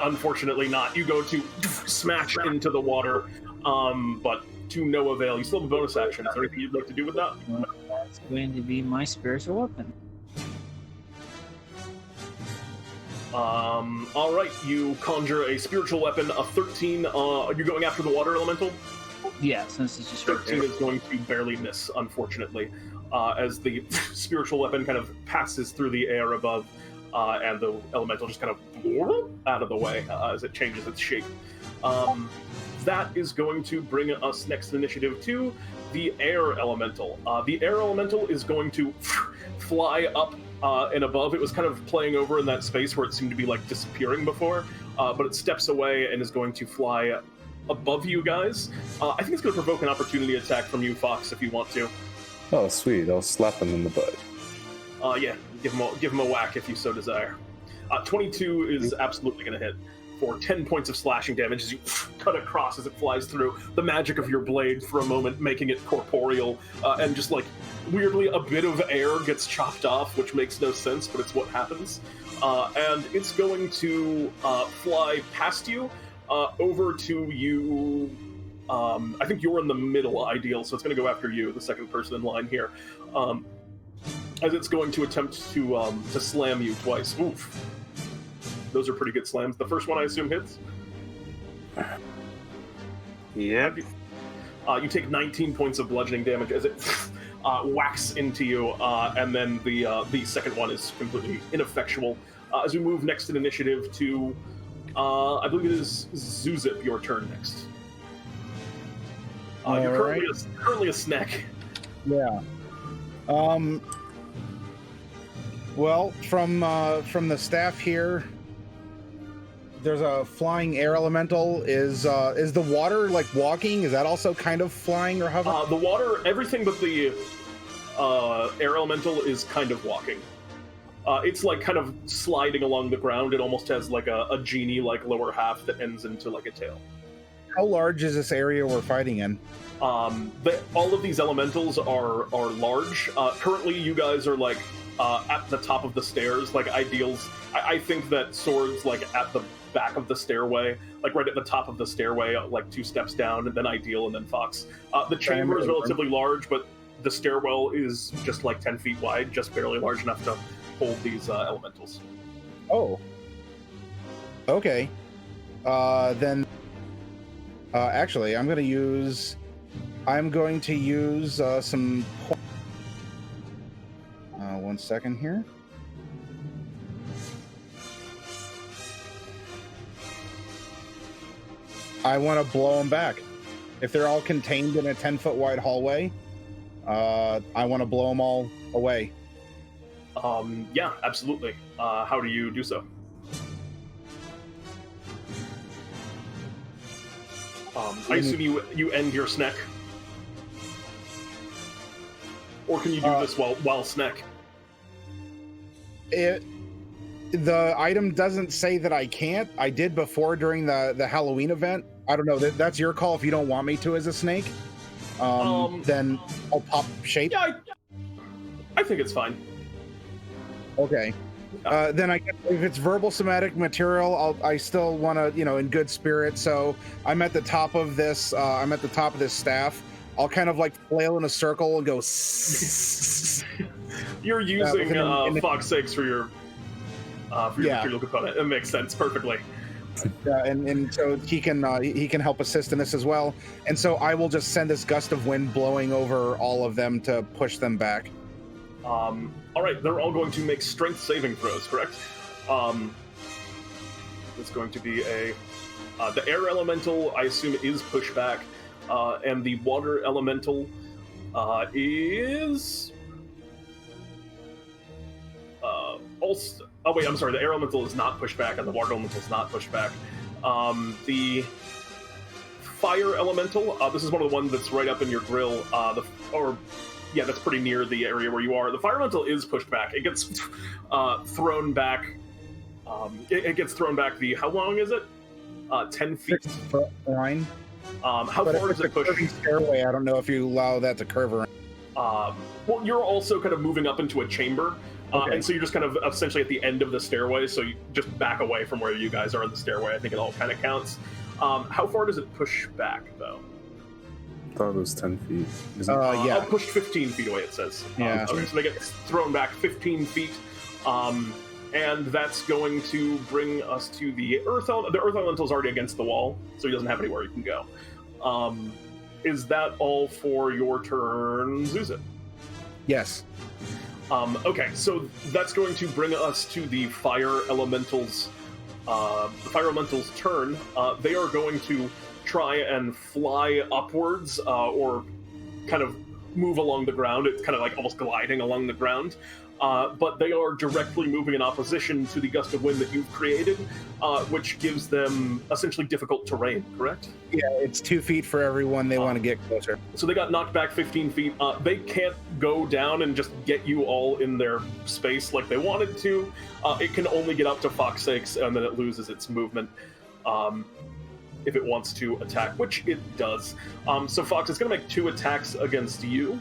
Unfortunately not. You go to smash into the water, but to no avail. You still have a bonus action. Is there anything you'd like to do with that? Well, that's going to be my spiritual weapon. Alright, you conjure a spiritual weapon, a 13, are you going after the water elemental? Yeah, since it's just 13 is going to barely miss, unfortunately, as the spiritual weapon kind of passes through the air above, and the elemental just kind of out of the way as it changes its shape. That is going to bring us next initiative to the air elemental. The air elemental is going to fly up and above. It was kind of playing over in that space where it seemed to be like disappearing before, but it steps away and is going to fly above you guys. I think it's going to provoke an opportunity attack from you, Fawkes, if you want to. Oh, sweet. I'll slap him in the butt. Yeah, give him a whack if you so desire. 22 is absolutely going to hit for 10 points of slashing damage as you cut across as it flies through. The magic of your blade for a moment, making it corporeal, and just like weirdly a bit of air gets chopped off, which makes no sense, but it's what happens. And it's going to fly past you, over to you. I think you're in the middle, Ideal, so it's going to go after you, the second person in line here. As it's going to attempt to slam you twice. Oof. Those are pretty good slams. The first one, I assume, hits? Yep. You take 19 points of bludgeoning damage as it whacks into you, and then the second one is completely ineffectual. As we move next in initiative to, I believe it is Zewxip, your turn next. You're currently a snack. Yeah. Well, from the staff here, there's a flying air elemental. Is the water like walking? Is that also kind of flying or hovering? The water, everything but the air elemental is kind of walking. It's like kind of sliding along the ground. It almost has like a genie like lower half that ends into like a tail. How large is this area we're fighting in? All of these elementals are large. Currently, you guys are like at the top of the stairs. Like Ideals, I think that Sword's like at the back of the stairway, like right at the top of the stairway, like 2 steps down, and then Ideal, and then Fawkes. The chamber is relatively large, but the stairwell is just like 10 feet wide, just barely large enough to hold these elementals. Oh. Okay. Then. Actually, I'm going to use some. 1 second here. I want to blow them back. If they're all contained in a 10-foot wide hallway, I want to blow them all away. Yeah, absolutely. How do you do so? I assume you end your snack, or can you do this while snack? The item doesn't say that I can't. I did before during the Halloween event. I don't know. That's your call. If you don't want me to as a snake, then I'll pop shape. Yeah, I think it's fine. Okay. Then I guess if it's verbal somatic material, I still want to, in good spirit. So I'm at the top of this. I'm at the top of this staff. I'll kind of like flail in a circle and go. You're using Fawkes sakes for your material component. It makes sense perfectly. And so he can help assist in this as well. And so I will just send this gust of wind blowing over all of them to push them back. All right, they're all going to make strength saving throws, correct? It's going to be the air elemental, I assume, is pushback, and the water elemental is also. Oh wait, I'm sorry. The air elemental is not pushed back, and the water elemental is not pushed back. The fire elemental. This is one of the ones that's right up in your grill. Yeah, that's pretty near the area where you are. The fire elemental is pushed back. It gets thrown back. It gets thrown back. How long is it? 10 feet. 6 foot line. How far does it push? Stairway. I don't know if you allow that to curve around. Well, you're also kind of moving up into a chamber, Okay. and so you're just kind of essentially at the end of the stairway. So you just back away from where you guys are in the stairway. I think it all kind of counts. How far does it push back, though? I thought it was 10 feet. Yeah. I'll push 15 feet away, it says. Yeah. Okay, so they get thrown back 15 feet. And that's going to bring us to the Earth Elemental. The Earth Elemental is already against the wall, so he doesn't have anywhere he can go. Is that all for your turn, Zewxip? Yes. Okay, so that's going to bring us to the Fire Elemental's turn. They are going to try and fly upwards, or kind of move along the ground. It's kind of like almost gliding along the ground. but they are directly moving in opposition to the gust of wind that you've created, which gives them essentially difficult terrain, correct? Yeah, it's 2 feet for everyone they want to get closer. So they got knocked back 15 feet. They can't go down and just get you all in their space like they wanted to. It can only get up to Fawkes, and then it loses its movement if it wants to attack, which it does. So Fawkes is going to make 2 attacks against you.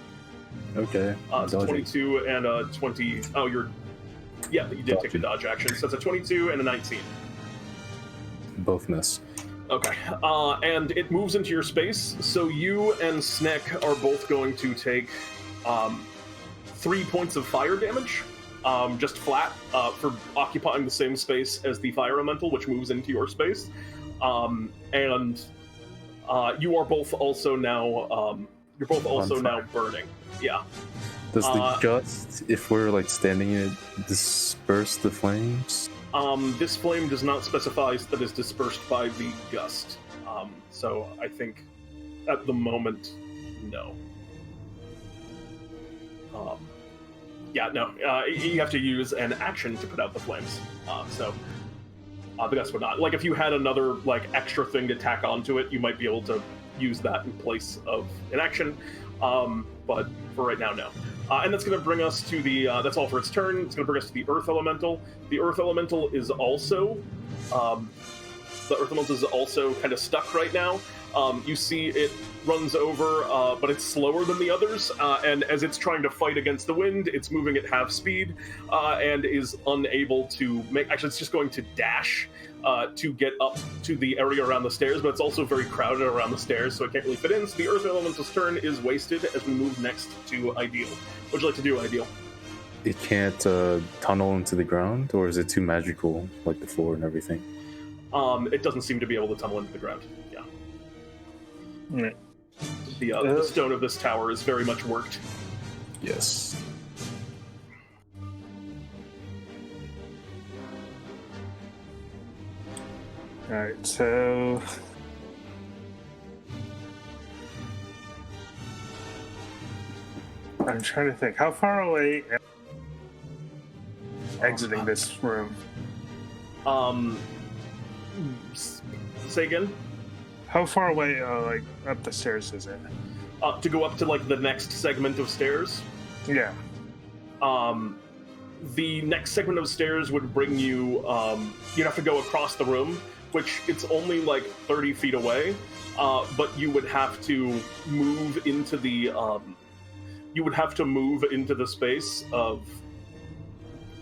Okay. It's 22 and a 20. Oh, yeah, you did take the dodge action. So it's a 22 and a 19. Both miss. Okay. And it moves into your space. So you and Sneck are both going to take 3 points of fire damage, just flat, for occupying the same space as the fire elemental, which moves into your space. And you are both also now. You're both also now burning. Yeah. Does the gust, if we're like standing in it, disperse the flames? This flame does not specify that is dispersed by the gust. So I think at the moment, no. No. You have to use an action to put out the flames. The gust would not. Like if you had another like extra thing to tack onto it, you might be able to use that in place of an action. But for right now, no. And that's going to bring us to the, that's all for its turn. It's going to bring us to the Earth Elemental. The Earth Elemental is also, kind of stuck right now. You see it runs over, but it's slower than the others, and as it's trying to fight against the wind, it's moving at half speed, and is unable to make, actually it's just going to dash to get up to the area around the stairs, but it's also very crowded around the stairs, so it can't really fit in. So the Earth Elemental's turn is wasted as we move next to Ideal. What would you like to do, Ideal? It can't tunnel into the ground, or is it too magical, like the floor and everything? It doesn't seem to be able to tunnel into the ground, yeah. Right. The stone of this tower is very much worked. Yes. Alright, so... I'm trying to think. How far away am I exiting this room? Say again? How far away, up the stairs is it? To go up to, like, the next segment of stairs? Yeah. The next segment of stairs would bring you, you'd have to go across the room, which it's only, like, 30 feet away, but you would have to move into the, space of,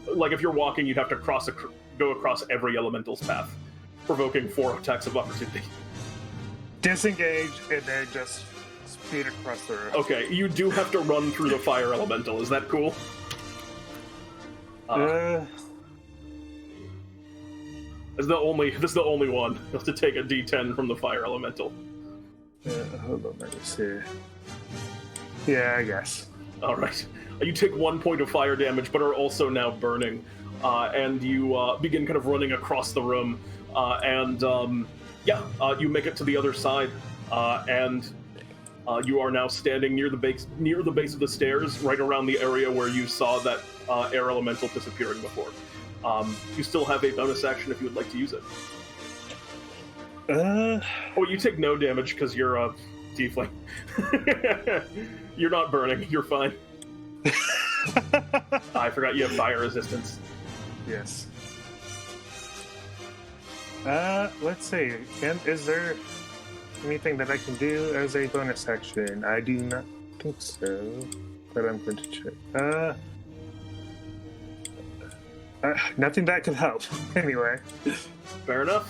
like, if you're walking, you'd have to go across every elemental's path, provoking 4 attacks of opportunity. Disengage, and then just speed across the room. Okay, you do have to run through the fire elemental. Is that cool? This is the only one. You have to take a D10 from the fire elemental. Hold on, let me see. Yeah, I guess. All right. You take 1 point of fire damage, but are also now burning, and you begin kind of running across the room, you make it to the other side, and you are now standing near the base of the stairs, right around the area where you saw that air elemental disappearing before. You still have a bonus action if you would like to use it. You take no damage because you're a tiefling. You're not burning. You're fine. I forgot you have fire resistance. Yes. Let's see. Is there anything that I can do as a bonus action? I do not think so, but I'm going to check. Nothing that could help. Anyway. Fair enough.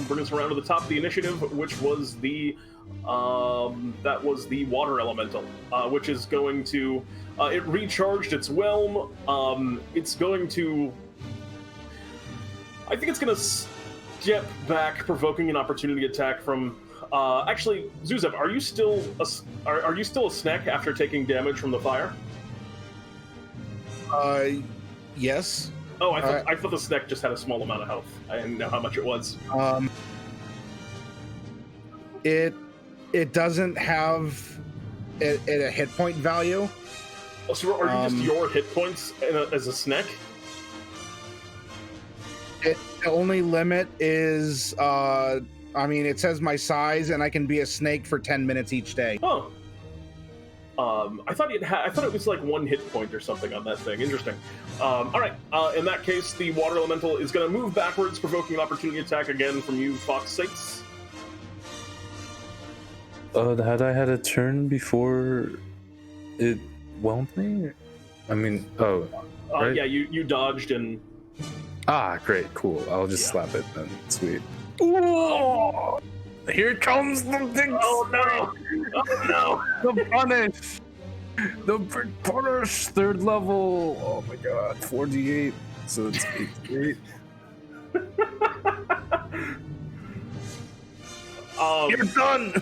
Bring us around to the top of the initiative, which was the water elemental, which is going to it recharged its whelm. It's going to, I think it's going to step back, provoking an opportunity attack from. Actually, Zewxip, are you still a snack after taking damage from the fire? Yes. Oh, I thought the snack just had a small amount of health. I didn't know how much it was. It doesn't have a hit point value. So are you just your hit points as a snake? The only limit is, it says my size, and I can be a snake for 10 minutes each day. Oh. I thought it was like 1 hit point or something on that thing. Interesting. All right. In that case, the water elemental is going to move backwards, provoking an opportunity attack again from you, Fawkes. Had I had a turn before it whelmed me? Right? Yeah, you dodged and. Great, cool. I'll just slap it then. Sweet. Ooh! Here comes the big. Oh no! The punish! The big punish! 3rd level! Oh my god, 4d8. So it's 8d8. You're done!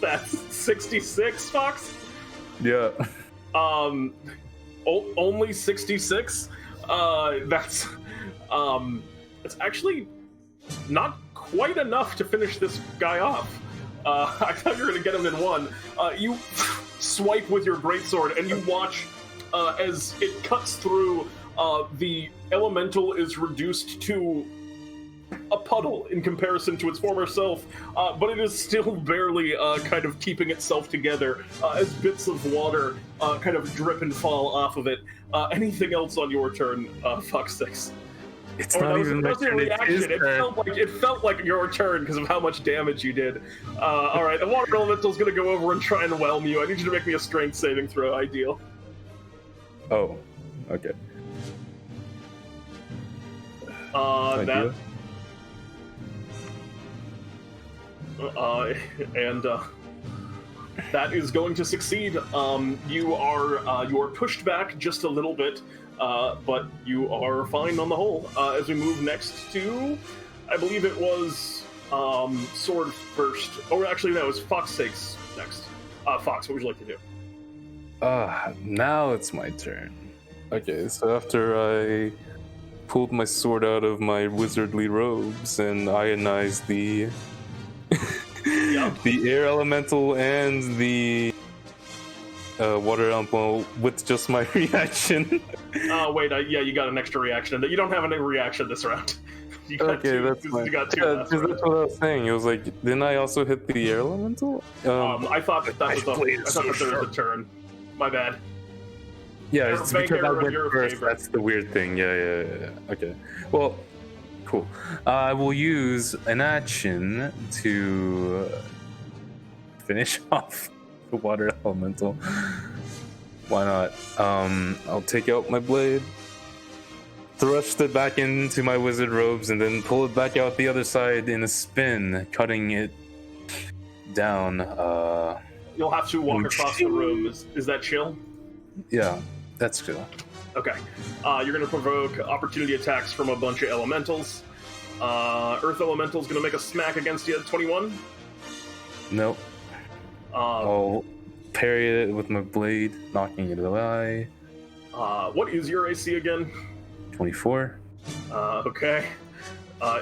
That's 66, Fawkes? Yeah. Only 66? That's actually not quite enough to finish this guy off. I thought you were going to get him in 1. You swipe with your greatsword, and you watch as it cuts through. The elemental is reduced to a puddle in comparison to its former self, but it is still barely kind of keeping itself together as bits of water kind of drip and fall off of it. Anything else on your turn, Fawkes? It's not even my turn. It felt like your turn because of how much damage you did. All right, the water elemental is going to go over and try and whelm you. I need you to make me a strength saving throw, ideal. Oh, okay. That is going to succeed. You are pushed back just a little bit, but you are fine on the whole. As we move next to, I believe it was Sword first. Or actually, no, it was Fawkes next. Fawkes, what would you like to do? Now it's my turn. Okay, so after I pulled my sword out of my wizardly robes and ionized the the air elemental and the water elemental with just my reaction. You got an extra reaction. You don't have any reaction this round. You got two. That's fine. You got 2. That's what I was saying. It was like, didn't I also hit the air elemental? I thought that was a turn. My bad. Yeah, it's because I went first. That's the weird thing. Yeah. Okay. Well, cool. I will use an action to finish off the water elemental. Why not? I'll take out my blade, thrust it back into my wizard robes, and then pull it back out the other side in a spin, cutting it down. You'll have to walk across the room. Is that chill? Yeah, that's chill. Okay. You're going to provoke opportunity attacks from a bunch of elementals. Earth Elemental's going to make a smack against you at 21. Nope. I'll parry it with my blade, knocking it away. What is your AC again? 24. Okay.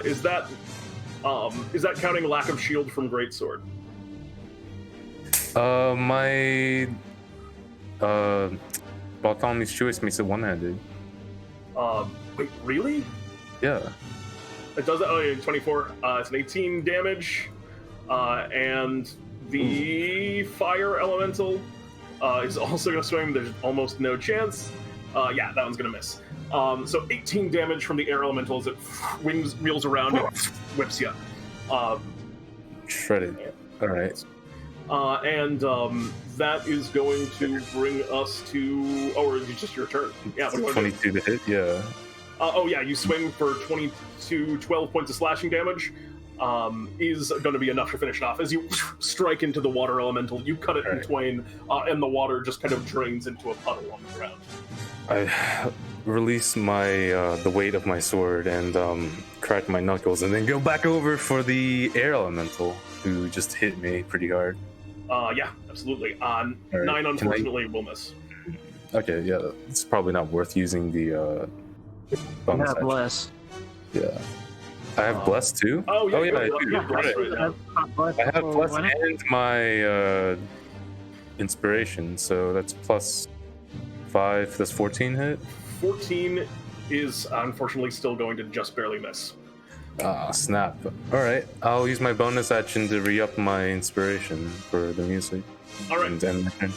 Is that counting lack of shield from Greatsword? My Bartholomew's Choice makes it one-handed. Wait, really? Yeah. It does that. Oh, yeah, 24. It's an 18 damage, and the fire elemental is also going to swing. There's almost no chance. Yeah, that one's going to miss. So 18 damage from the air elemental as it wheels around and whips you. Shredded. All right. And that is going to bring us to... Oh, or it's just your turn. Yeah, 22 to hit, yeah. Yeah, you swing for 12 points of slashing damage. Is going to be enough to finish it off. As you strike into the water elemental, you cut it in twain, and the water just kind of drains into a puddle on the ground. I release my the weight of my sword and crack my knuckles, and then go back over for the air elemental, who just hit me pretty hard. Yeah, absolutely. 9, unfortunately, will miss. Okay, yeah, it's probably not worth using the bonus action. Bless. Yeah. I have Bless too? Oh, yeah, I do. Bless right now. I have Bless and my inspiration, so that's +5. That's 14 hit. 14 is unfortunately still going to just barely miss. Ah, snap. All right, I'll use my bonus action to re-up my inspiration for the music. All right. And end my turn.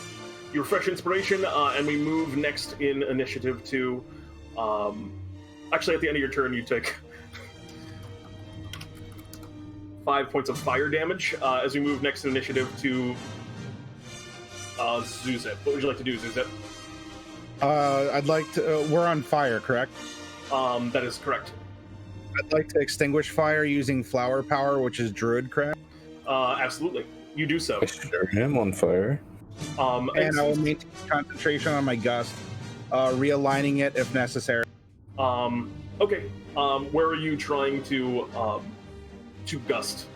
You refresh inspiration, and we move next in initiative to. Actually, at the end of your turn, you take 5 points of fire damage. As we move next in initiative to Zewxip. What would you like to do, Zewxip? I'd like to. We're on fire, correct? That is correct. I'd like to extinguish fire using flower power, which is Druidcraft. Absolutely. You do so. I sure am on fire. And I will maintain concentration on my gust, realigning it if necessary. Okay. Where are you trying to gust?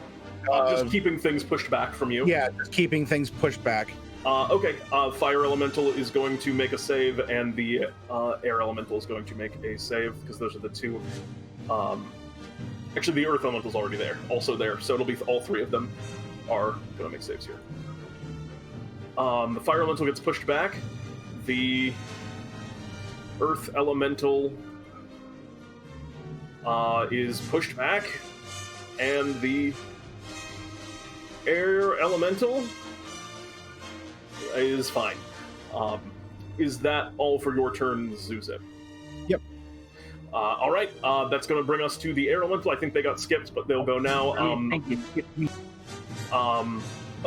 Just keeping things pushed back from you? Yeah, just keeping things pushed back. Okay. Fire Elemental is going to make a save, and the Air Elemental is going to make a save, because those are the two. Actually, the Earth Elemental's already there, also there, so it'll be all three of them are going to make saves here. The Fire Elemental gets pushed back. The Earth Elemental is pushed back, and the Air Elemental is fine. Is that all for your turn, Zewxip? Yep. All right, that's going to bring us to the Air Elemental. I think they got skipped, but they'll go now. Thank you.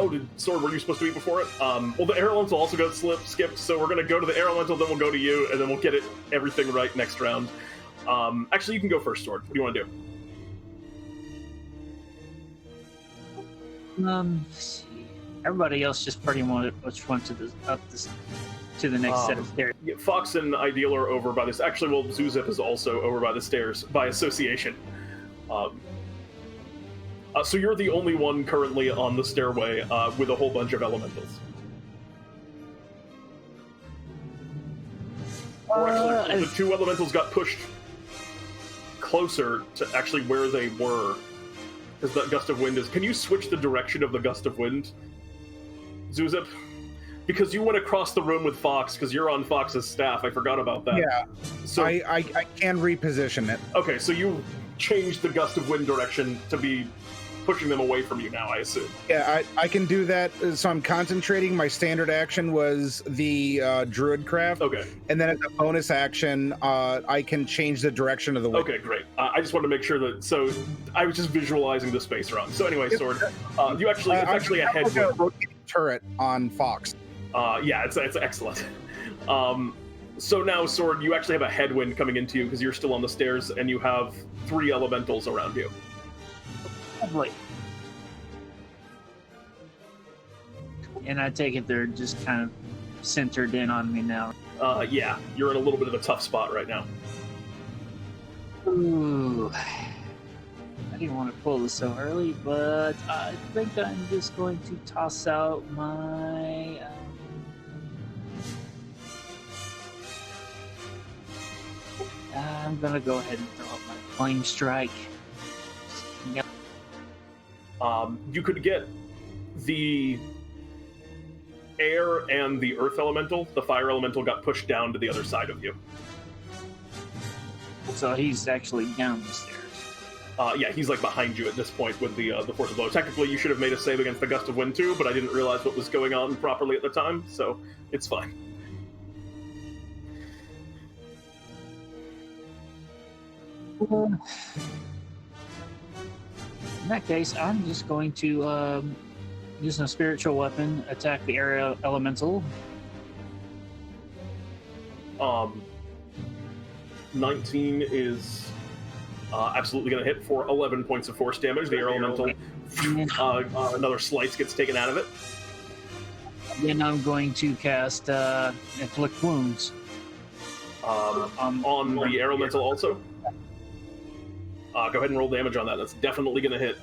Oh, Sword, were you supposed to be before it? Well, the Air Elemental also got skipped, so we're going to go to the Air Elemental, then we'll go to you, and then we'll get everything right next round. Actually, you can go first, Sword. What do you want to do? Let's see. Everybody else just pretty much went to the next set of stairs. Yeah, Fawkes and Ideal are over by this. Actually, well, Zewxip is also over by the stairs by association. So you're the only one currently on the stairway with a whole bunch of elementals. Or actually, the two elementals got pushed closer to actually where they were, because that gust of wind is. Can you switch the direction of the gust of wind, Zewxip? Because you went across the room with Fawkes, because you're on Fox's staff. I forgot about that. Yeah. So I can reposition it. Okay, so you changed the gust of wind direction to be pushing them away from you now, I assume. Yeah, I can do that. So I'm concentrating. My standard action was the Druidcraft. Okay. And then as a bonus action, I can change the direction of the wind. Okay, great. I just wanted to make sure that. So I was just visualizing the space around. So anyway, Sword, it's actually a headwind turret on Fawkes. Yeah, it's excellent. So now, Sword, you actually have a headwind coming into you because you're still on the stairs, and you have 3 elementals around you. Lovely. And I take it they're just kind of centered in on me now. Yeah, you're in a little bit of a tough spot right now. Ooh. I didn't want to pull this so early, but I think I'm just going to toss out my... I'm going to go ahead and throw out my Flame Strike. You could get the air and the earth elemental. The fire elemental got pushed down to the other side of you. So he's actually down the stairs. Yeah, he's like behind you at this point with the force of blow. Technically, you should have made a save against the gust of wind too, but I didn't realize what was going on properly at the time, so it's fine. In that case, I'm just going to use a spiritual weapon, attack the area elemental. 19 is absolutely going to hit for 11 points of force damage. The air elemental, another slice gets taken out of it. Then I'm going to cast Inflict Wounds. On the air elemental also? Go ahead and roll damage on that. That's definitely going to hit.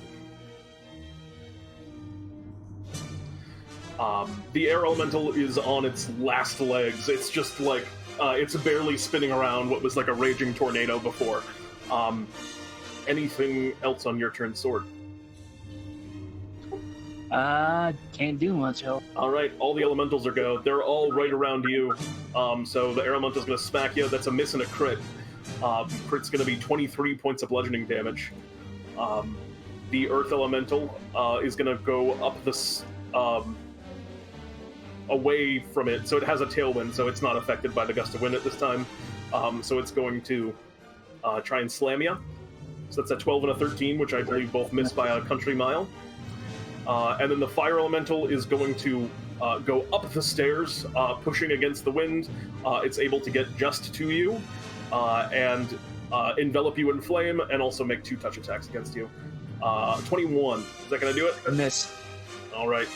The air elemental is on its last legs. It's just like, it's barely spinning around what was like a raging tornado before. Anything else on your turn, Sword? Can't do much else. All right, all the elementals are go. They're all right around you. So the air elemental's going to smack you. That's a miss and a crit. Crit's going to be 23 points of bludgeoning damage. The earth elemental is going to go up this away from it, so it has a tailwind, so it's not affected by the gust of wind at this time. So it's going to try and slam you. So that's a 12 and a 13, which I believe both miss by a country mile. And then the fire elemental is going to go up the stairs, pushing against the wind. It's able to get just to you and envelop you in flame, and also make 2 touch attacks against you. 21. Is that going to do it? Miss. All right.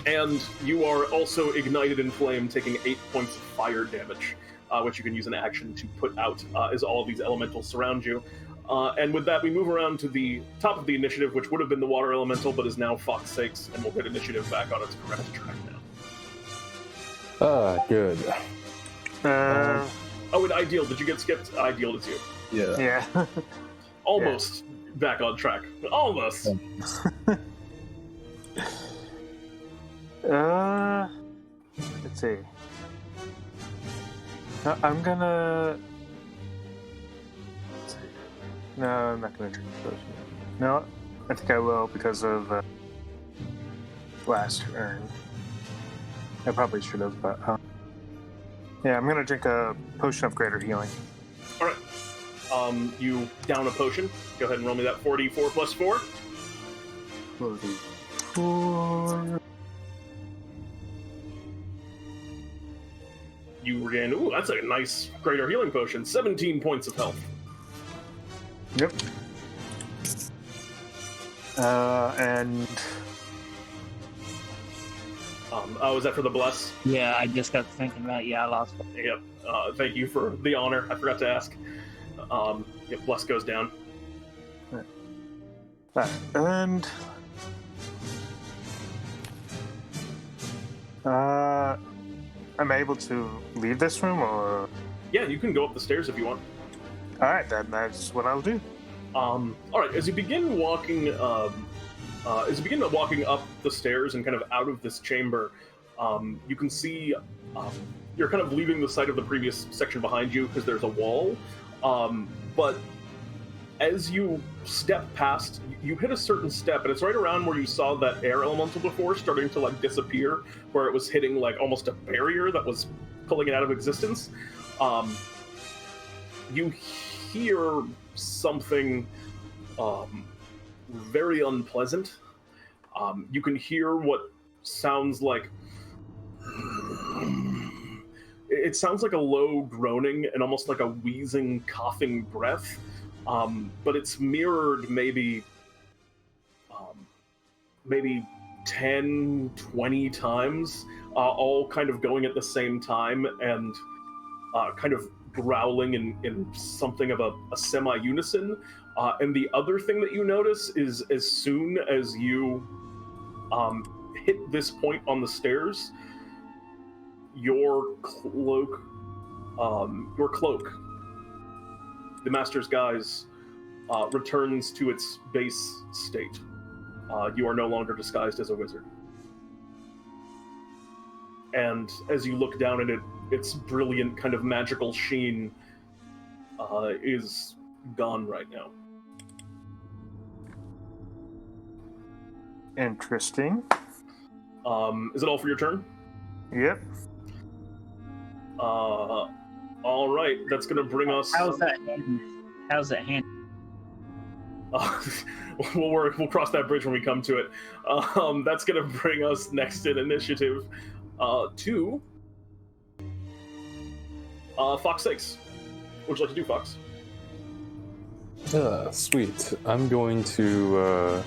And you are also ignited in flame, taking 8 points of fire damage, which you can use an action to put out as all of these elementals surround you. And with that, we move around to the top of the initiative, which would have been the water elemental, but is now Fawkes, and we'll get initiative back on its correct track now. Good. Oh, and Ideal, did you get skipped? Ideal, it's you. Yeah. Yeah. Almost back on track. Almost. Let's see. I'm gonna. Let's see. No, I'm not gonna drink the potion. No, I think I will because of last turn. I probably should have, but yeah, I'm gonna drink a potion of greater healing. All right. You down a potion. Go ahead and roll me that 4d4 plus 4. 4d4. You regain. Ooh, that's a nice greater healing potion. 17 points of health. Yep. And was that for the bless? Yeah, I just got thinking about. Yeah, I lost. Yep. Thank you for the honor. I forgot to ask. Yep. Bless goes down. And I'm able to leave this room, or Yeah, you can go up the stairs if you want. all right, then that's what I'll do. All right. As you begin walking, up the stairs and kind of out of this chamber, you can see you're kind of leaving the site of the previous section behind you because there's a wall. But as you step past, you hit a certain step, and it's right around where you saw that air elemental before, starting to like disappear, where it was hitting like almost a barrier that was pulling it out of existence. You hear something very unpleasant. You can hear what sounds like... It sounds like a low groaning and almost like a wheezing, coughing breath, but it's mirrored maybe 10, 20 times, all kind of going at the same time and kind of growling in something of a semi-unison. And the other thing that you notice is as soon as you hit this point on the stairs, your cloak, the Master's Guise, returns to its base state. You are no longer disguised as a wizard. And as you look down at it, its brilliant kind of magical sheen is gone right now. Interesting. Is it all for your turn? Yep. All right, that's going to bring us... How's that hand? We'll cross that bridge when we come to it. That's going to bring us next in initiative to Fawkes 6. What would you like to do, Fawkes? Sweet. I'm going to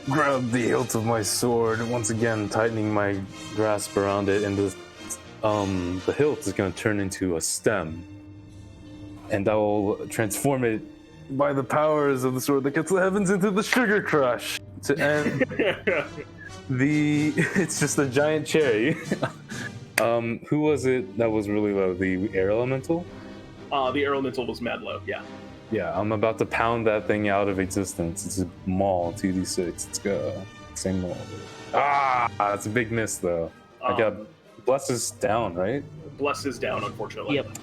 grab the hilt of my sword, once again tightening my grasp around it, and the hilt is going to turn into a stem. And I will transform it by the powers of the sword that gets the heavens into the sugar crush. To end it's just a giant cherry. Who was it that was really low? The air elemental? The air elemental was mad low, yeah. Yeah, I'm about to pound that thing out of existence. It's a maul, 2d6. Let's go. Same maul. That's a big miss, though. I got Bless is down, right? Bless is down, unfortunately. Yep.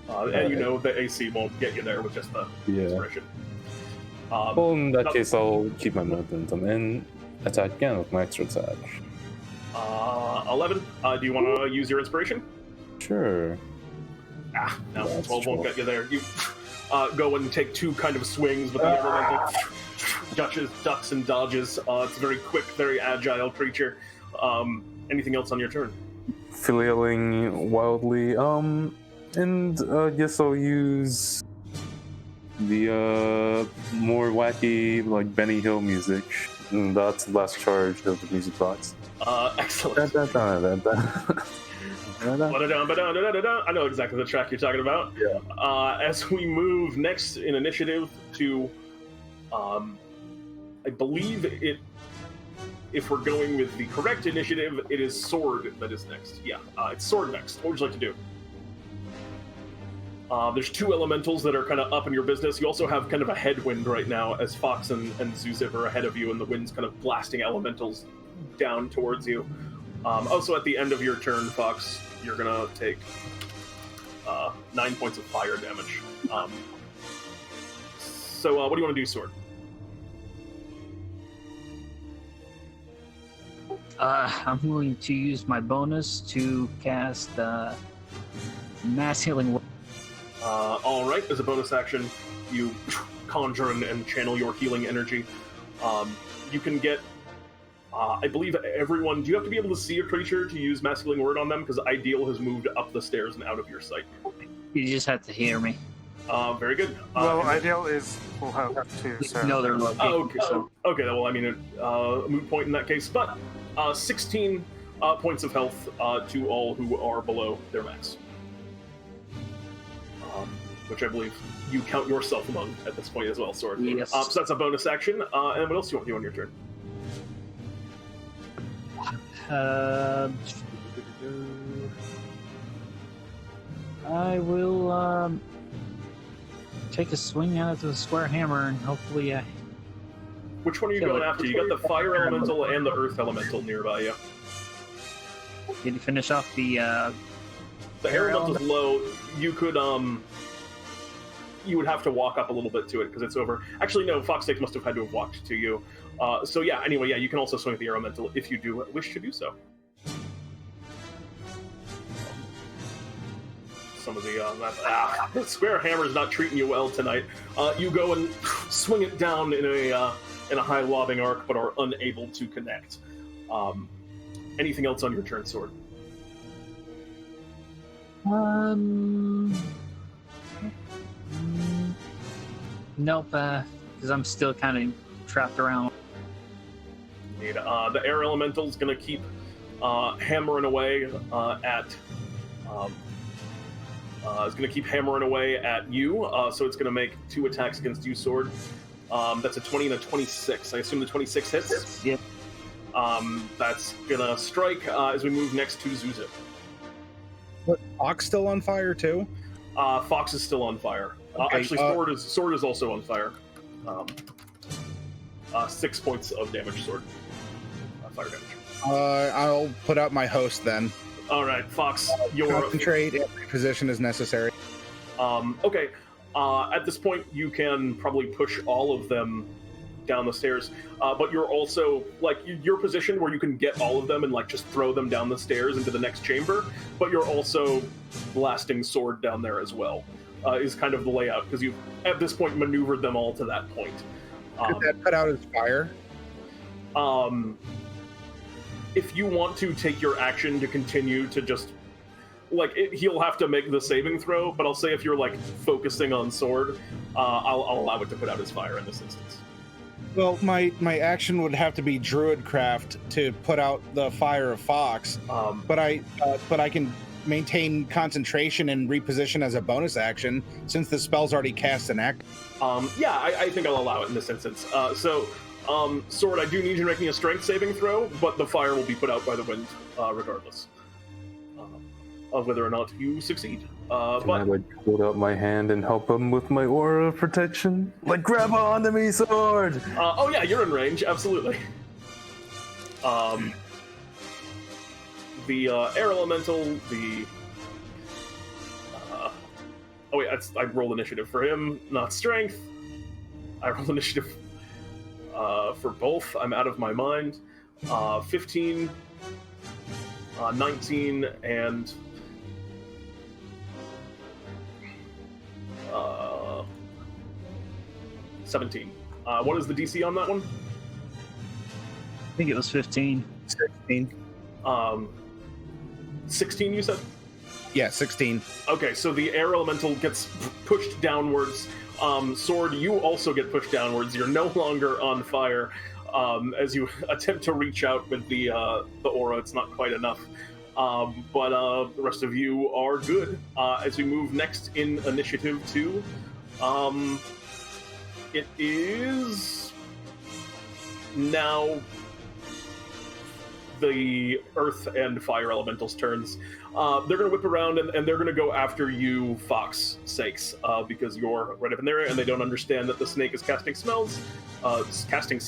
And you know the AC won't get you there with just the inspiration. Well, in that case, I'll keep my momentum and attack again with my extra attack. 11. Do you want to use your inspiration? Sure. No, 12 won't get you there. You go and take 2 kind of swings with the elemental. Ducks and dodges. It's a very quick, very agile creature. Anything else on your turn? Flailing wildly. Yes, I'll use the more wacky, like Benny Hill music. And that's the last charge of the music box. Excellent. I know exactly the track you're talking about. Yeah. As we move next in initiative to, I believe if we're going with the correct initiative, it is Sword that is next. Yeah, it's Sword next. What would you like to do? There's 2 elementals that are kind of up in your business. You also have kind of a headwind right now as Fawkes and Zewxip are ahead of you, and the wind's kind of blasting elementals down towards you. Also, at the end of your turn, Fawkes, you're gonna take 9 points of fire damage. So, what do you want to do, Sword? I'm going to use my bonus to cast Mass Healing. All right, as a bonus action, you conjure and channel your healing energy. You can get, I believe everyone, do you have to be able to see a creature to use Mass Healing Word on them? Because Ideal has moved up the stairs and out of your sight. You just have to hear me. Very good. Well, Ideal will have to. So. No, they're located. Okay. Okay, well, I mean, a moot point in that case. But 16 points of health to all who are below their max. Which I believe you count yourself among at this point as well, Sword. Yes. So that's a bonus action. And what else do you want to do on your turn? I will take a swing out of the square hammer and hopefully Which one are you going after? You got the fire elemental and the earth elemental nearby you. Did you finish off the air elemental's low. You could you would have to walk up a little bit to it because it's over. Actually, no, Foxtake must have had to have walked to you. So yeah, anyway, yeah, you can also swing at the air elemental if you do wish to do so. Some of the square hammer is not treating you well tonight. You go and swing it down in a high lobbing arc, but are unable to connect. Anything else on your turn, Sword? Nope, because I'm still kind of trapped around. The air elemental's gonna keep hammering away at you. So it's gonna make 2 attacks against you, Sword. That's a 20 and a 26. I assume the 26 hits. Yep. That's gonna strike as we move next to Zewxip. What, Fawkes still on fire too? Fawkes is still on fire. Okay, Actually, Sword is also on fire. 6 points of damage, Sword. Fire damage. I'll put out my host then. All right, Fawkes, your concentrate and reposition as necessary. Okay. At this point, you can probably push all of them down the stairs, but you're also your position where you can get all of them and just throw them down the stairs into the next chamber. But you're also blasting Sword down there as well. Is kind of the layout because you've at this point maneuvered them all to that point. Could that put out his fire? If you want to take your action to continue to just he'll have to make the saving throw, but I'll say if you're focusing on Sword, I'll allow it to put out his fire in this instance. Well, my action would have to be Druidcraft to put out the fire of Fawkes, but I can maintain concentration and reposition as a bonus action since the spell's already cast and active. Yeah, I think I'll allow it in this instance. Sword, I do need you to make me a strength saving throw, but the fire will be put out by the wind regardless of whether or not you succeed. Can I like hold out my hand and help him with my aura of protection? Like grab onto me, sword! Oh yeah, you're in range, absolutely. The air elemental, the oh wait, I roll initiative for him, not strength. I roll initiative for both. I'm out of my mind. 15, 19, and 17. What is the DC on that one? I think it was 15. 16. 16, you said? Yeah, 16. Okay, so the air elemental gets pushed downwards. Sword, you also get pushed downwards. You're no longer on fire. As you attempt to reach out with the aura, it's not quite enough. But the rest of you are good. As we move next in initiative 2, it is now the earth and fire elementals' turns. They're going to whip around and they're going to go after you, Fawkes' sakes, because you're right up in there and they don't understand that the snake is casting smells. Also casting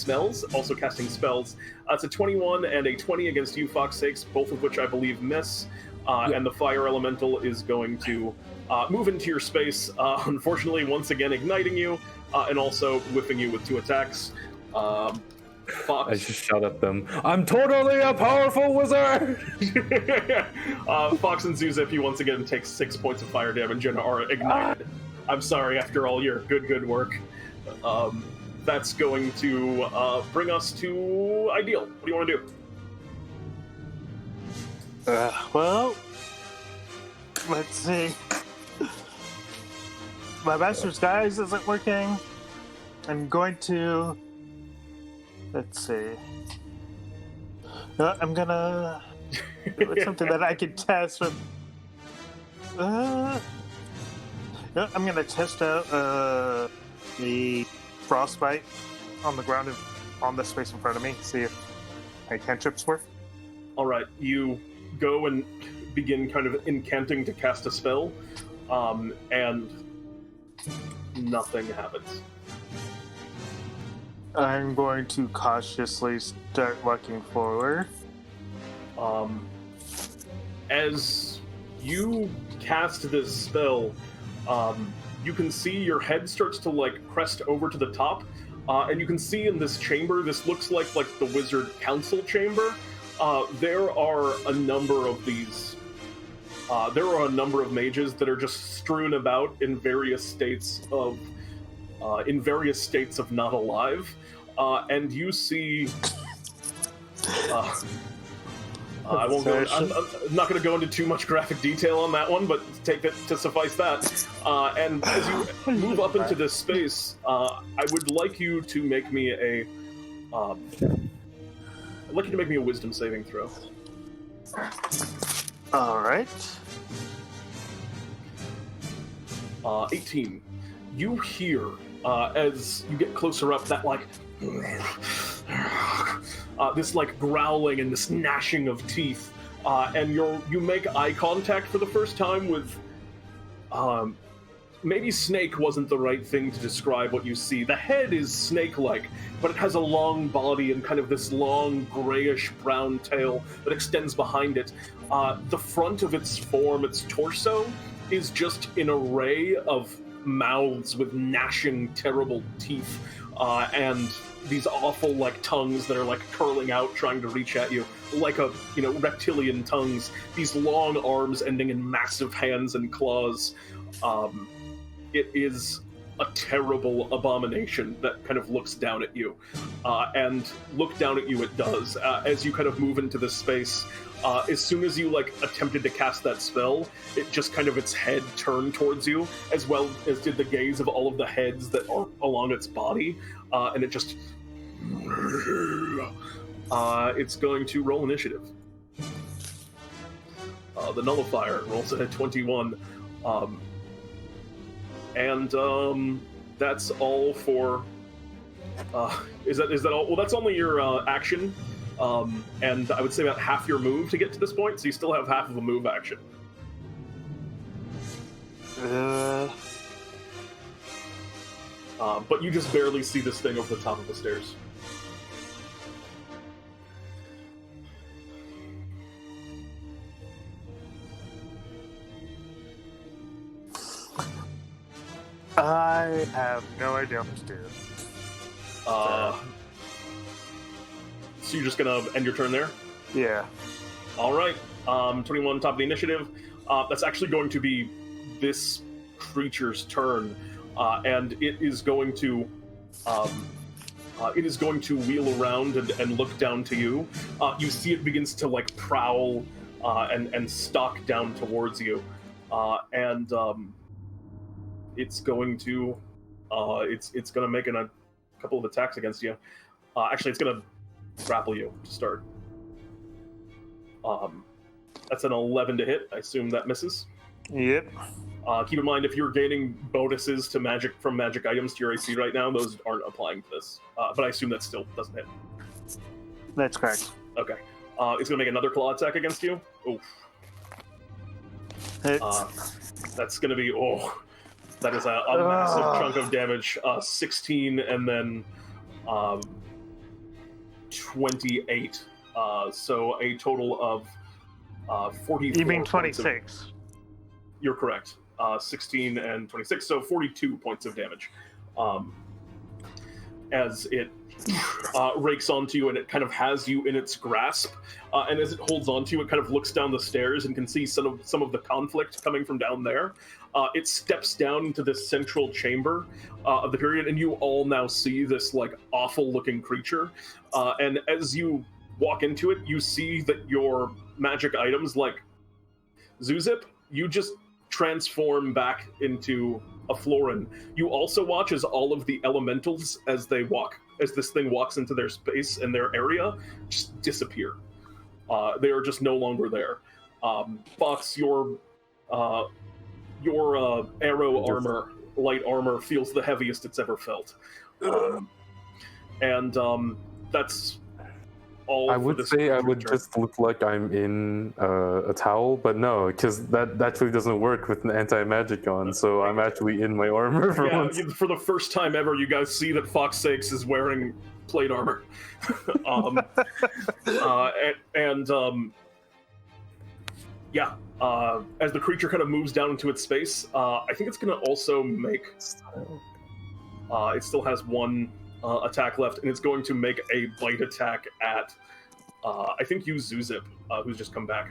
spells. It's a 21 and a 20 against you, Fawkes' sakes, both of which I believe miss. And the fire elemental is going to move into your space, unfortunately once again igniting you, and also whipping you with 2 attacks. Fawkes. I just shout at them, I'm totally a powerful wizard! Fawkes and Zewxip, you once again take 6 points of fire damage and are ignited. I'm sorry, after all your good work. That's going to bring us to Ideal. What do you want to do? Well, let's see. My master's guise isn't working. I'm going to... Let's see. I'm gonna do something that I can test with. I'm gonna test out the frostbite on the ground on the space in front of me. See if my cantrips work. All right, you go and begin kind of incanting to cast a spell, and nothing happens. I'm going to cautiously start walking forward. As you cast this spell, you can see your head starts to like crest over to the top, and you can see in this chamber, this looks like the wizard council chamber. There are a number of these. There are a number of mages that are just strewn about in various states of not alive. And you see, I won't go. I'm not going to go into too much graphic detail on that one, but take it to suffice that. And as you move up into this space, I would like you to make me a. I'd like you to make me a Wisdom saving throw. All right. 18. You hear as you get closer up that like. This like growling and this gnashing of teeth, and you make eye contact for the first time with maybe snake wasn't the right thing to describe what you see. The head is snake-like, but it has a long body and kind of this long grayish brown tail that extends behind it. The front of its form, its torso, is just an array of mouths with gnashing terrible teeth, and these awful like tongues that are like curling out trying to reach at you like reptilian tongues, these long arms ending in massive hands and claws. It is a terrible abomination that kind of looks down at you, and look down at you it does as you kind of move into this space. As soon as you like attempted to cast that spell, it just kind of its head turned towards you, as well as did the gaze of all of the heads that are along its body, and it just it's going to roll initiative. The nullifier rolls at 21, and that's all for. Is that all? Well, that's only your action. And I would say about half your move to get to this point, so you still have half of a move action. But you just barely see this thing over the top of the stairs. I have no idea what to do. So you're just gonna end your turn there? Yeah. All right. 21 top of the initiative. That's actually going to be this creature's turn, and it is going to wheel around and look down to you. You see it begins to like prowl and stalk down towards you, and it's going to it's going to make a couple of attacks against you. Actually, it's going to grapple you to start. That's an 11 to hit. I assume that misses. Yep. Keep in mind, if you're gaining bonuses to magic from magic items to your AC right now, those aren't applying to this. But I assume that still doesn't hit. That's correct. Okay. It's going to make another claw attack against you. Oof. That's going to be... Oh, that is a massive chunk of damage. 16 and then 28. So a total of 44. You mean 26? You're correct. 16 and 26, so 42 points of damage. As it rakes onto you and it kind of has you in its grasp, and as it holds onto you, it kind of looks down the stairs and can see some of the conflict coming from down there. It steps down into this central chamber of the period, and you all now see this like awful-looking creature. And as you walk into it, you see that your magic items, like Zewxip, you just transform back into a Florin. You also watch as all of the elementals, as this thing walks into their space and their area, just disappear. They are just no longer there. Fawkes, your arrow armor, light armor, feels the heaviest it's ever felt. That's all. I would say I would just look like I'm in a towel, but no, because that actually doesn't work with an anti-magic on, so I'm actually in my armor for once. For the first time ever, you guys see that Fawkes is wearing plate armor. As the creature kind of moves down into its space, I think it's going to also make... it still has one attack left, and it's going to make a bite attack at, I think, you, Zewxip, who's just come back.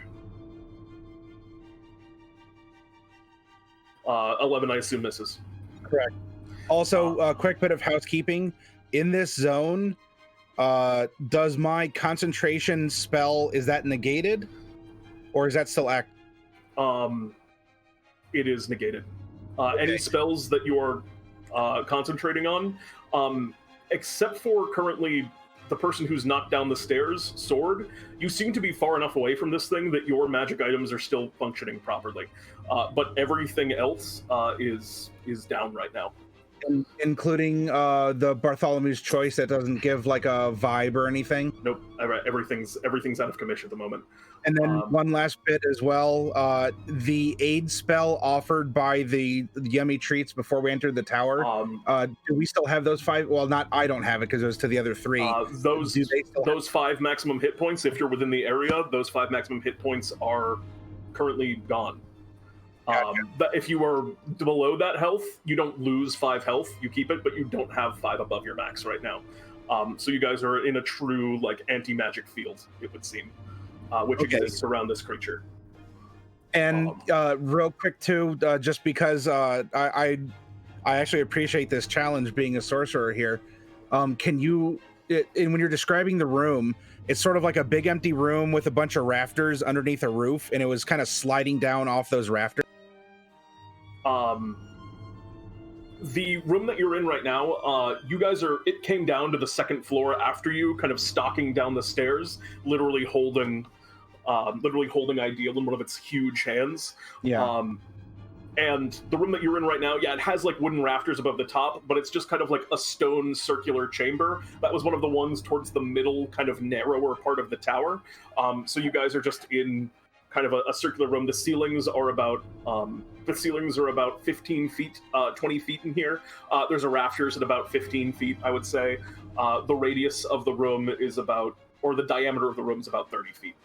11, I assume, misses. Correct. Also, a quick bit of housekeeping. In this zone, does my concentration spell, is that negated? Or is that still active? It is negated. Okay. Any spells that you are concentrating on, except for currently the person who's knocked down the stairs, Sword, you seem to be far enough away from this thing that your magic items are still functioning properly. But everything else is down right now. Including the Bartholomew's Choice that doesn't give like a vibe or anything? Nope. Everything's out of commission at the moment. And then one last bit as well, the aid spell offered by the Yummy Treats before we entered the tower, do we still have those 5? Well, I don't have it because it was to the other 3. Those 5 maximum hit points, if you're within the area, those 5 maximum hit points are currently gone. Gotcha. If you are below that health, you don't lose 5 health, you keep it, but you don't have 5 above your max right now. So you guys are in a true like anti-magic field, it would seem. Which exists around this creature. And real quick too, just because I actually appreciate this challenge being a sorcerer here. Can you, when you're describing the room, it's sort of like a big empty room with a bunch of rafters underneath a roof, and it was kind of sliding down off those rafters. The room that you're in right now, you guys it came down to the 2nd floor after you, kind of stalking down the stairs, literally holding Ideal in one of its huge hands. Yeah. And the room that you're in right now, it has like wooden rafters above the top, but it's just kind of like a stone circular chamber. That was one of the ones towards the middle, kind of narrower part of the tower. So you guys are just in kind of a circular room. The ceilings are about 15 feet, 20 feet in here. There's a rafters at about 15 feet, I would say. The radius of the room is about, or the diameter of the room is about 30 feet.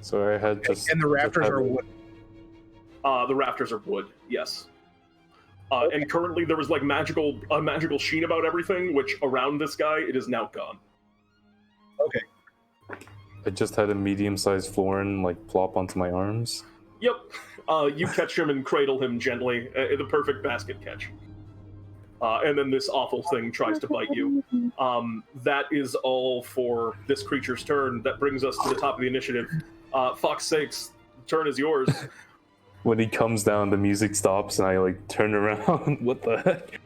So I had just... And the rafters are wood. The rafters are wood, yes. And currently there was like a magical sheen about everything, which around this guy, it is now gone. Okay. I just had a medium-sized florin like plop onto my arms. Yep. You catch him and cradle him gently. The perfect basket catch. And then this awful thing tries to bite you. That is all for this creature's turn. That brings us to the top of the initiative. Fawkes' sakes, turn is yours. When he comes down, the music stops, and I like turn around. What the heck?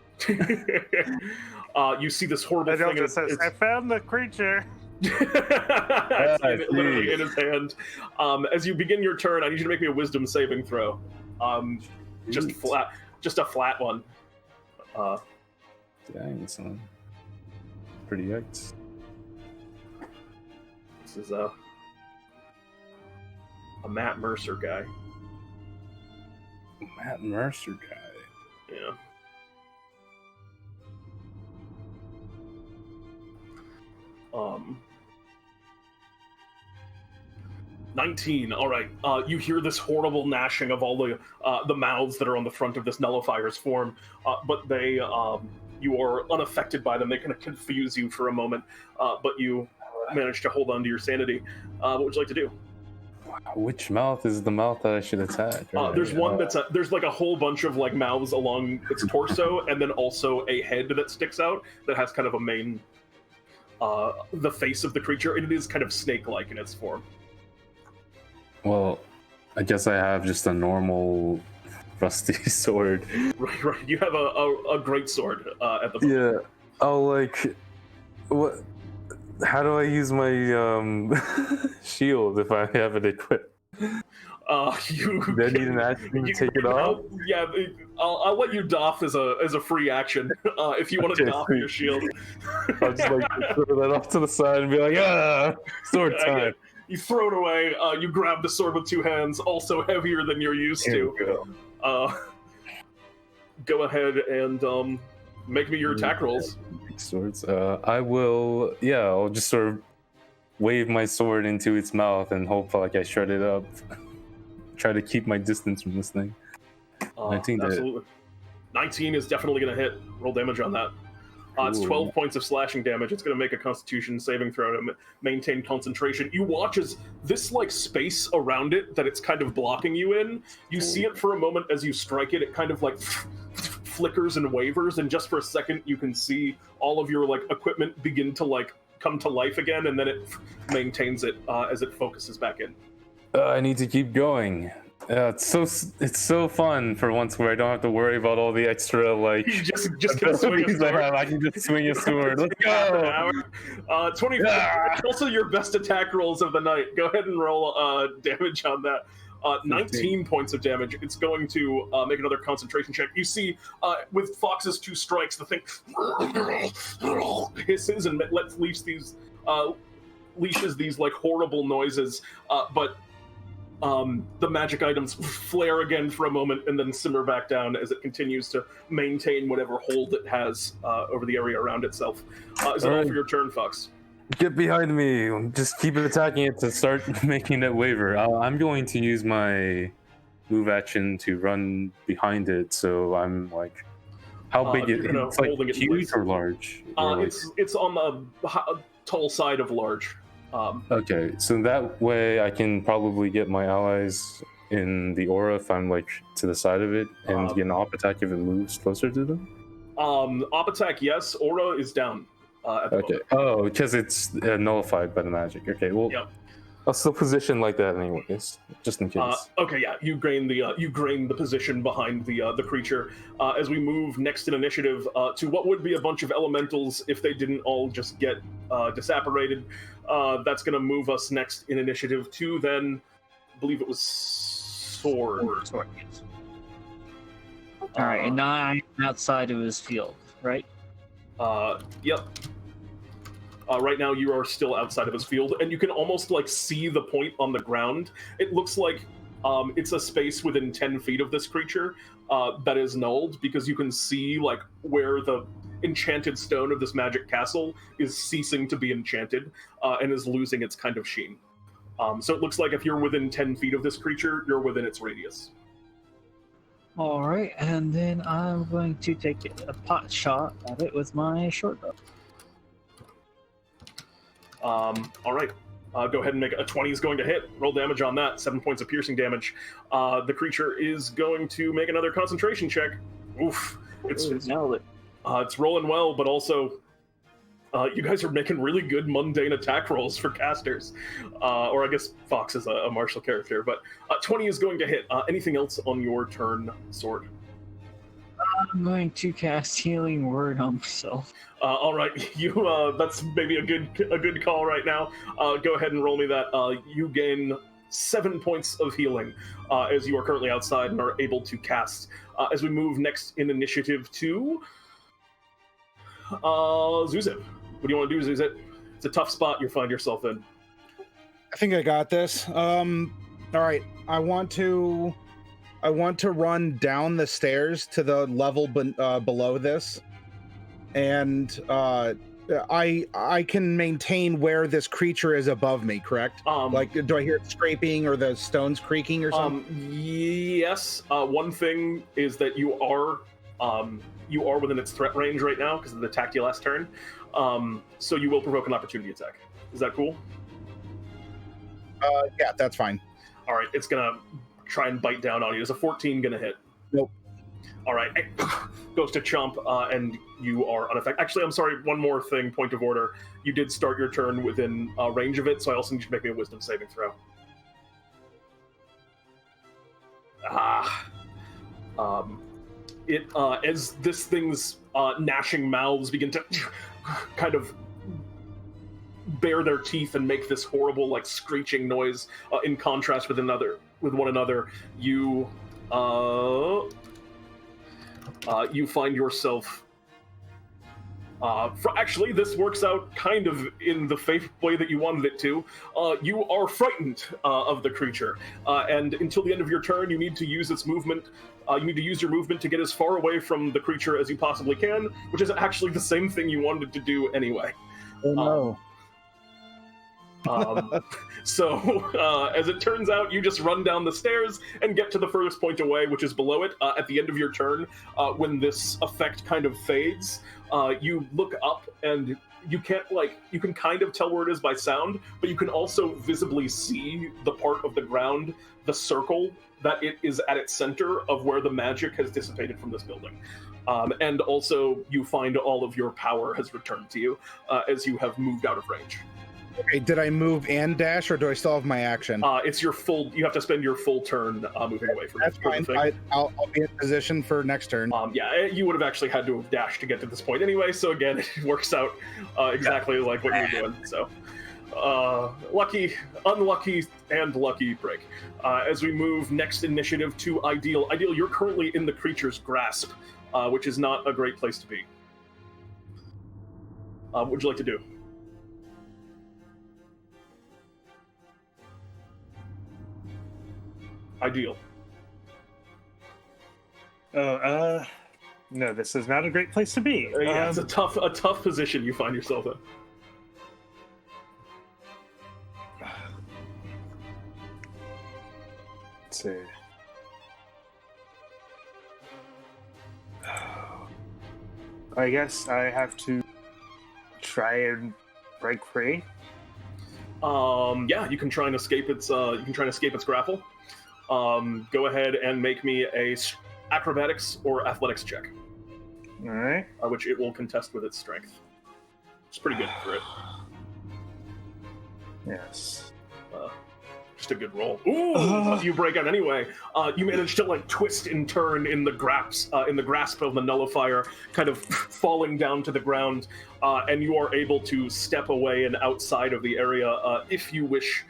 You see this horrible thing. It says, I found the creature. It's literally in his hand. As you begin your turn, I need you to make me a wisdom saving throw. Just a flat one. Dang, son. Pretty yikes. This is a Matt Mercer guy. Matt Mercer guy. Yeah. Um. 19. All right. You hear this horrible gnashing of all the mouths that are on the front of this nullifier's form, but they you are unaffected by them. They kind of confuse you for a moment, but you manage to hold on to your sanity. What would you like to do? Which mouth is the mouth that I should attack? There's one there's like a whole bunch of like mouths along its torso, and then also a head that sticks out that has kind of a main, the face of the creature, and it is kind of snake-like in its form. Well, I guess I have just a normal rusty sword. Right. You have a great sword at the moment. Yeah. Oh, like, what? How do I use my shield if I have it equipped? Do I need an action to take it off? Yeah, I'll let you doff as a free action if you want to doff your shield. I'll just like throw that off to the side and be like, sword time. You throw it away. You grab the sword with two hands, also heavier than you're used to. Go ahead and make me your attack rolls. Swords. I will. Yeah, I'll just sort of wave my sword into its mouth and hope like I shut it up. Try to keep my distance from this thing. 19 absolutely. 19 is definitely going to hit. Roll damage on that. It's 12 points of slashing damage. It's going to make a Constitution saving throw to maintain concentration. You watch as this like space around it that it's kind of blocking you in. You see it for a moment as you strike it. It kind of like flickers and wavers, and just for a second you can see all of your like equipment begin to like come to life again, and then it maintains it as it focuses back in. I need to keep going. It's so fun for once where I don't have to worry about all the extra like you just can swing a sword. I can just swing a sword. Let's go. 24. Also your best attack rolls of the night. Go ahead and roll damage on that. 19 points of damage. It's going to make another concentration check. You see, with Fawkes' two strikes, the thing hisses and lets loose these leashes these like horrible noises, but the magic items flare again for a moment and then simmer back down as it continues to maintain whatever hold it has over the area around itself. Is it all for your turn, Fawkes? Get behind me. Just keep attacking it to start making it waver. I'm going to use my move action to run behind it, so I'm like... How big is it? It's like huge or large? It's on the tall side of large. Okay, so that way I can probably get my allies in the aura if I'm like to the side of it, and get an op attack if it moves closer to them? Op attack, yes. Aura is down. Okay. Oh, because it's nullified by the magic. Okay, well, yep. I'll still position like that anyways, just in case. Okay, yeah, you gain the position behind the creature. As we move next in initiative to what would be a bunch of elementals if they didn't all just get disapparated. That's going to move us next in initiative to then, I believe it was sword. All right, and now I'm outside of his field, right? Yep. Right now, you are still outside of his field, and you can almost like see the point on the ground. It looks like it's a space within 10 feet of this creature that is nulled, because you can see like where the enchanted stone of this magic castle is ceasing to be enchanted and is losing its kind of sheen. So it looks like if you're within 10 feet of this creature, you're within its radius. All right, and then I'm going to take a pot shot at it with my short bow. All right. Go ahead and make a 20 is going to hit. Roll damage on that. 7 points of piercing damage. The creature is going to make another concentration check. Oof. Nailed it. It's rolling well, but also you guys are making really good mundane attack rolls for casters. Or I guess Fawkes is a martial character, but 20 is going to hit. Anything else on your turn, Sword? I'm going to cast Healing Word on myself. All right, you. That's maybe a good call right now. Go ahead and roll me that. You gain 7 points of healing as you are currently outside and are able to cast. As we move next in initiative to Zewxip. What do you want to do, Zewxip? It's a tough spot you find yourself in. I think I got this. All right, I want to run down the stairs to the level below this, and I can maintain where this creature is above me, correct? Like, do I hear it scraping or the stones creaking or something? Yes. One thing is that you are within its threat range right now because of the attack you last turn. So you will provoke an opportunity attack. Is that cool? Yeah, that's fine. All right, it's gonna try and bite down on you. Is a 14 gonna hit? Nope. All right, goes to chomp, and you are unaffected. Actually, I'm sorry, one more thing, point of order. You did start your turn within range of it, so I also need you to make me a wisdom saving throw. As this thing's gnashing mouths begin to kind of bare their teeth and make this horrible, like, screeching noise in contrast with one another, you find yourself. Actually, this works out kind of in the way that you wanted it to. You are frightened of the creature, and until the end of your turn, you need to use its movement. You need to use your movement to get as far away from the creature as you possibly can, which is actually the same thing you wanted to do anyway. Oh no. So, as it turns out, you just run down the stairs and get to the furthest point away, which is below it. At the end of your turn, when this effect kind of fades, you look up and you can kind of tell where it is by sound, but you can also visibly see the part of the ground, the circle, that it is at its center of where the magic has dissipated from this building. And also, you find all of your power has returned to you as you have moved out of range. Okay, did I move and dash, or do I still have my action? It's your full. You have to spend your full turn moving away from. That's fine. I'll be in position for next turn. Yeah, you would have actually had to have dashed to get to this point anyway. So again, it works out exactly like what you were doing. So lucky, unlucky, and lucky break. As we move next initiative to Ideal. Ideal, you're currently in the creature's grasp, which is not a great place to be. What would you like to do? Ideal. No, this is not a great place to be. Yeah, it's a tough position you find yourself in. Let's see. I guess I have to try and break free. Yeah, you can try and escape its. Grapple. Go ahead and make me a acrobatics or athletics check. All right. Which it will contest with its strength. It's pretty good for it. Yes. Just a good roll. Ooh! You break out anyway. You manage to like twist and turn in the grasp of the nullifier, kind of falling down to the ground, and you are able to step away and outside of the area if you wish.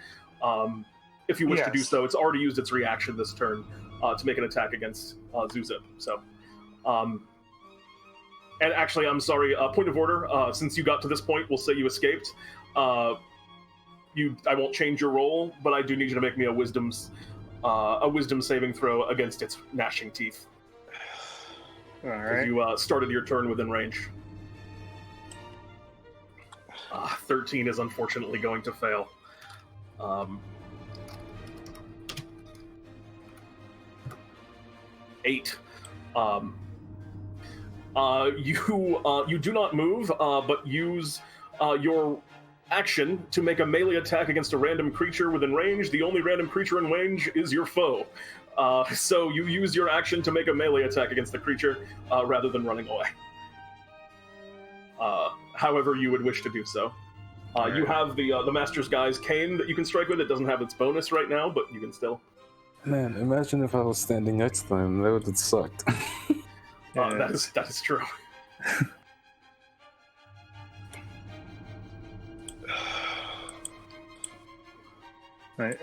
If you wish to do so. It's already used its reaction this turn to make an attack against Zewxip. So, And actually, I'm sorry. Point of order. Since you got to this point, we'll say you escaped. I won't change your roll, but I do need you to make me a wisdom saving throw against its gnashing teeth. All right. You started your turn within range. 13 is unfortunately going to fail. 8. You do not move, but use your action to make a melee attack against a random creature within range. The only random creature in range is your foe. So you use your action to make a melee attack against the creature rather than running away. However you would wish to do so. You have the Master's Guy's cane that you can strike with. It doesn't have its bonus right now, but you can still. Man, imagine if I was standing next to him. That would have sucked. That is true. Right.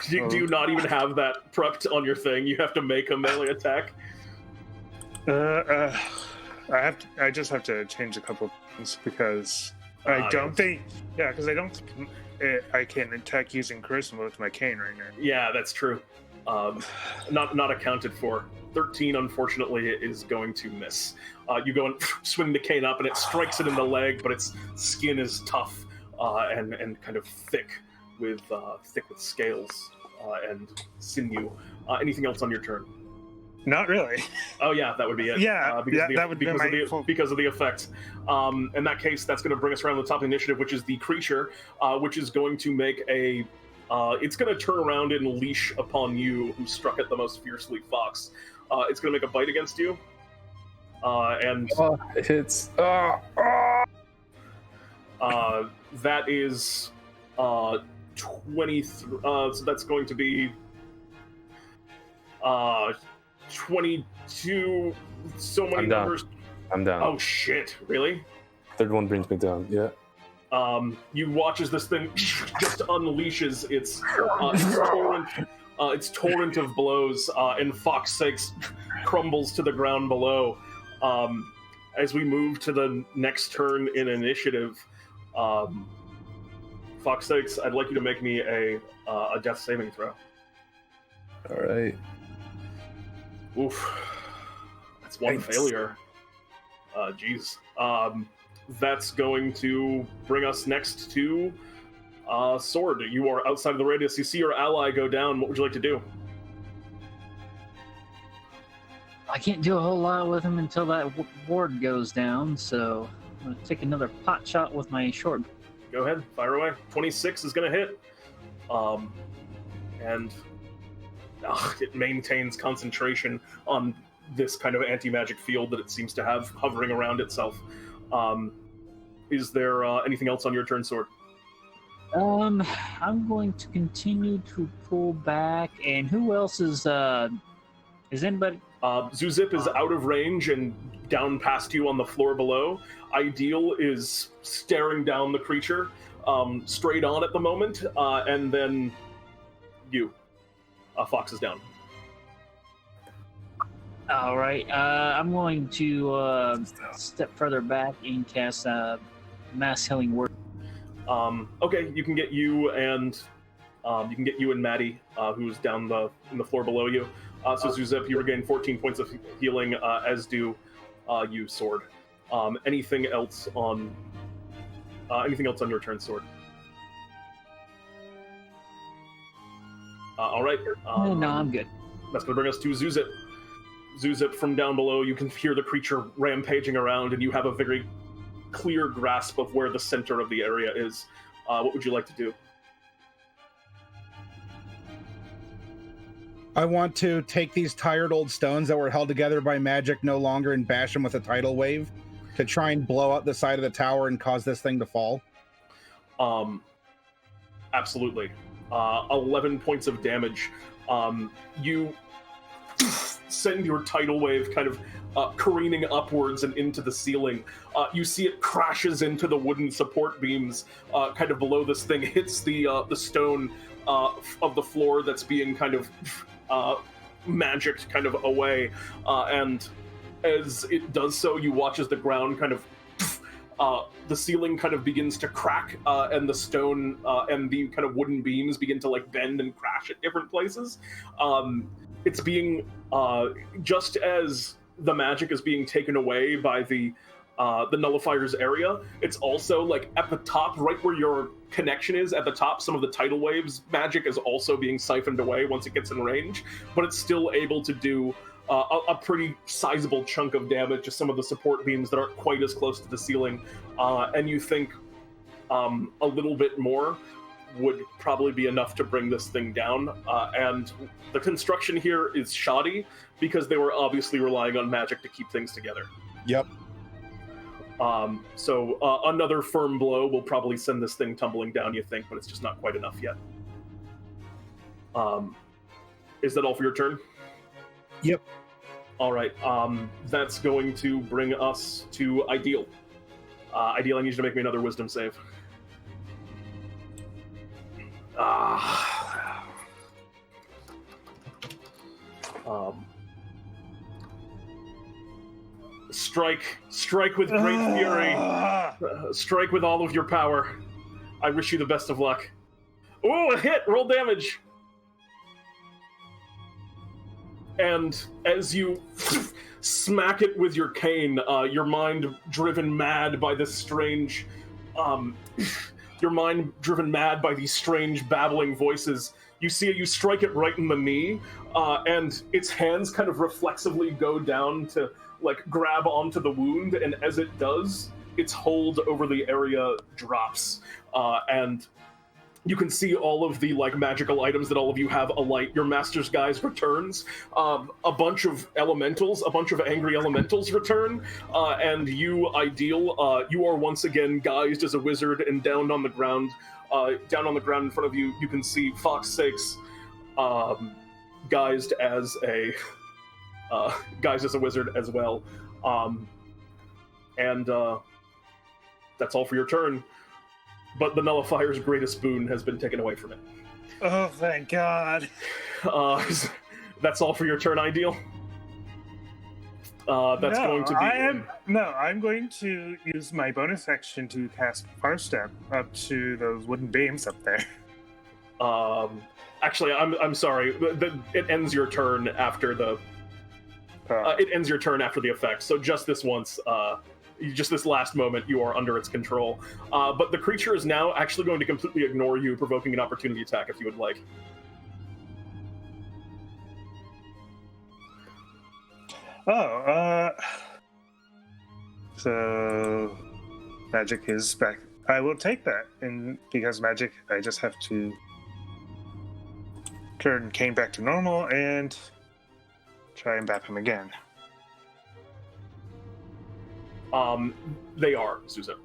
Do you not even have that prepped on your thing? You have to make a melee attack? I just have to change a couple things because I don't think. Yeah, because I don't think I can attack using charisma with my cane right now. Yeah, that's true. Not accounted for. 13, unfortunately, is going to miss. You go and swing the cane up, and it strikes it in the leg, but its skin is tough and kind of thick with scales and sinew. Anything else on your turn? Not really. Oh yeah, that would be it. Yeah, that would be because of the effect. In that case, that's going to bring us around to the top of the initiative, which is the creature, which is going to make a. It's going to turn around and leash upon you, who struck it the most fiercely, Fawkes. It's going to make a bite against you, and it hits. That is 23. So that's going to be 22. So many numbers. I'm down. Oh shit! Really? Third one brings me down. Yeah. You watch as this thing just unleashes its torrent of blows, and Fawkes Sakes crumbles to the ground below. As we move to the next turn in initiative, Fawkes Sakes, I'd like you to make me a death saving throw. All right. Oof. That's one failure. Jeez. That's going to bring us next to Sword. You are outside of the radius. You see your ally go down. What would you like to do? I can't do a whole lot with him until that ward goes down, so I'm going to take another pot shot with my short. Go ahead, fire away. 26 is going to hit. And it maintains concentration on this kind of anti-magic field that it seems to have hovering around itself. Is there anything else on your turn, Sword? I'm going to continue to pull back, and who else is anybody? Zewxip is out of range and down past you on the floor below. Ideal is staring down the creature straight on at the moment, and then you. Fawkes is down. All right, I'm going to step further back and cast Mass Healing Word. Okay, you can get you and Maddie, who's down in the floor below you. So Zewxip, you regain 14 points of healing, as do you, Sword. Anything else on your turn, Sword? All right. No, I'm good. That's going to bring us to Zewxip. Zewxip, from down below, you can hear the creature rampaging around, and you have a very clear grasp of where the center of the area is. What would you like to do? I want to take these tired old stones that were held together by magic no longer and bash them with a tidal wave to try and blow out the side of the tower and cause this thing to fall. Absolutely. 11 points of damage. You send your tidal wave kind of careening upwards and into the ceiling. You see it crashes into the wooden support beams kind of below this thing, hits the stone of the floor that's being kind of magicked kind of away, and as it does so, you watch as the ground kind of the ceiling kind of begins to crack, and the stone and the kind of wooden beams begin to like bend and crash at different places. It's being just as the magic is being taken away by the nullifier's area. It's also like at the top, right where your connection is at the top, some of the tidal waves magic is also being siphoned away once it gets in range, but it's still able to do a pretty sizable chunk of damage to some of the support beams that aren't quite as close to the ceiling. And you think a little bit more would probably be enough to bring this thing down. And the construction here is shoddy because they were obviously relying on magic to keep things together. Yep. So another firm blow will probably send this thing tumbling down, you think, but it's just not quite enough yet. Is that all for your turn? Yep. All right. That's going to bring us to Ideal. Ideal, I need you to make me another wisdom save. Strike with great fury. Strike with all of your power. I wish you the best of luck. Ooh, a hit! Roll damage. And as you smack it with your cane, your mind driven mad by this strange, your mind driven mad by these strange babbling voices, you strike it right in the knee, and its hands kind of reflexively go down to like grab onto the wound, and as it does, its hold over the area drops, and you can see all of the like magical items that all of you have alight. Your master's guise returns. A bunch of angry elementals return, and you, Ideal, you are once again guised as a wizard, and down on the ground in front of you, you can see Fawkes, guised as a wizard as well. And that's all for your turn. But the nullifier's greatest boon has been taken away from it. Oh, thank God. That's all for your turn, Ideal? I'm going to use my bonus action to cast Far Step up to those wooden beams up there. Actually, I'm sorry. It ends your turn after the... it ends your turn after the effect, so just this once... just this last moment, you are under its control. But the creature is now actually going to completely ignore you, provoking an opportunity attack if you would like. So magic is back. I will take that, and because magic, I just have to turn Kane back to normal and try and bap him again. They are, Zewxip.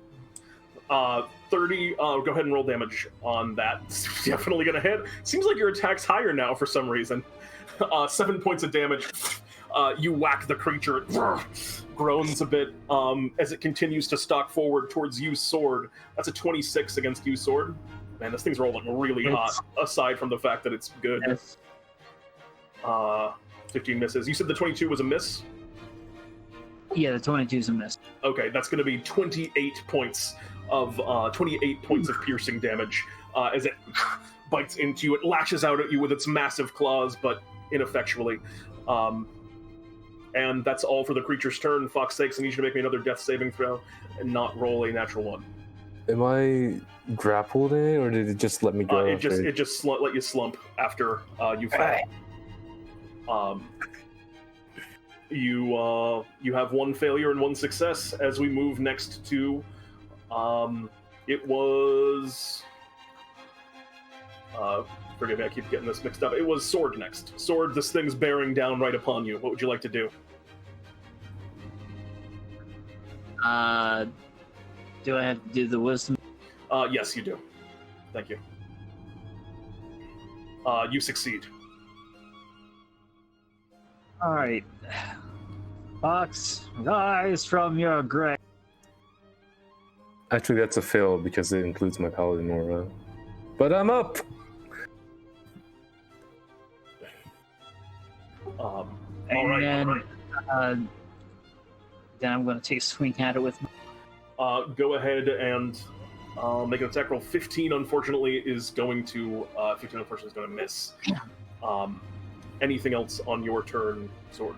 30, go ahead and roll damage on that. It's definitely gonna hit. Seems like your attack's higher now for some reason. 7 points of damage. You whack the creature. It groans a bit as it continues to stalk forward towards you, Sword. That's a 26 against you, Sword. Man, this thing's rolling really hot, aside from the fact that it's good. Yes. 15 misses. You said the 22 was a miss? Yeah, the 22 is a miss. Okay, that's going to be 28 points of piercing damage as it bites into you. It lashes out at you with its massive claws, but ineffectually. And that's all for the creature's turn. Fawkes, I need you to make me another death saving throw and not roll a natural one. Am I grappled in it, or did it just let me go? It just let you slump after you fall. You have one failure and one success as we move next to it was forgive me, I keep getting this mixed up. It was Sword next. Sword, this thing's bearing down right upon you. What would you like to do? Do I have to do the wisdom? Yes, you do. Thank you. You succeed. Alright. Fawkes, rise from your grave. Actually, that's a fail because it includes my paladin aura. But I'm up! then I'm going to take a swing at it with. Go ahead and make an attack roll. 15, unfortunately, is going to miss. Anything else on your turn, Sword?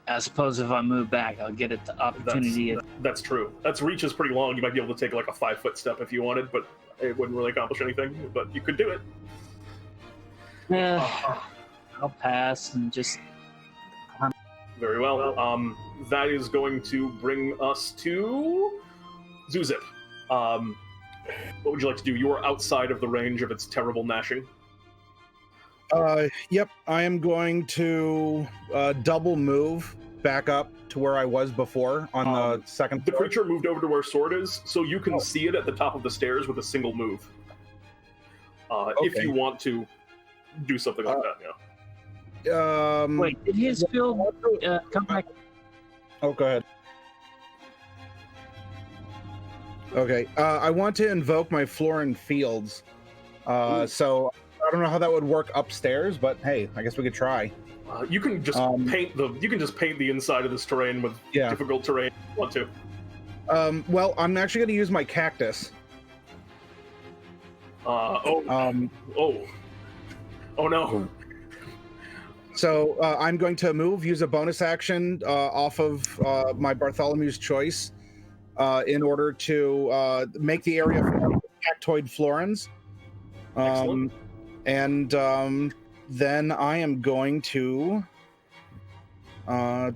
I suppose if I move back, I'll get it the opportunity. That's true. That's reach is pretty long. You might be able to take like a 5-foot step if you wanted, but it wouldn't really accomplish anything. But you could do it. I'll pass and just. Very well. That is going to bring us to Zewxip. What would you like to do? You are outside of the range of its terrible gnashing. Yep, I am going to double move back up to where I was before on the second The floor. creature moved over to where Sword is, so you can see it at the top of the stairs with a single move. If you want to do something like that, yeah. Wait, did his field come back? Oh, go ahead. Okay, I want to invoke my Florin Fields. So I don't know how that would work upstairs, but hey, I guess we could try. You can just paint the inside of this terrain with difficult terrain if you want to. Well, I'm actually going to use my cactus. Oh no. So I'm going to use a bonus action off of my Bartholomew's Choice in order to make the area for cactoid florins. Excellent. And then I am going to... Sorry,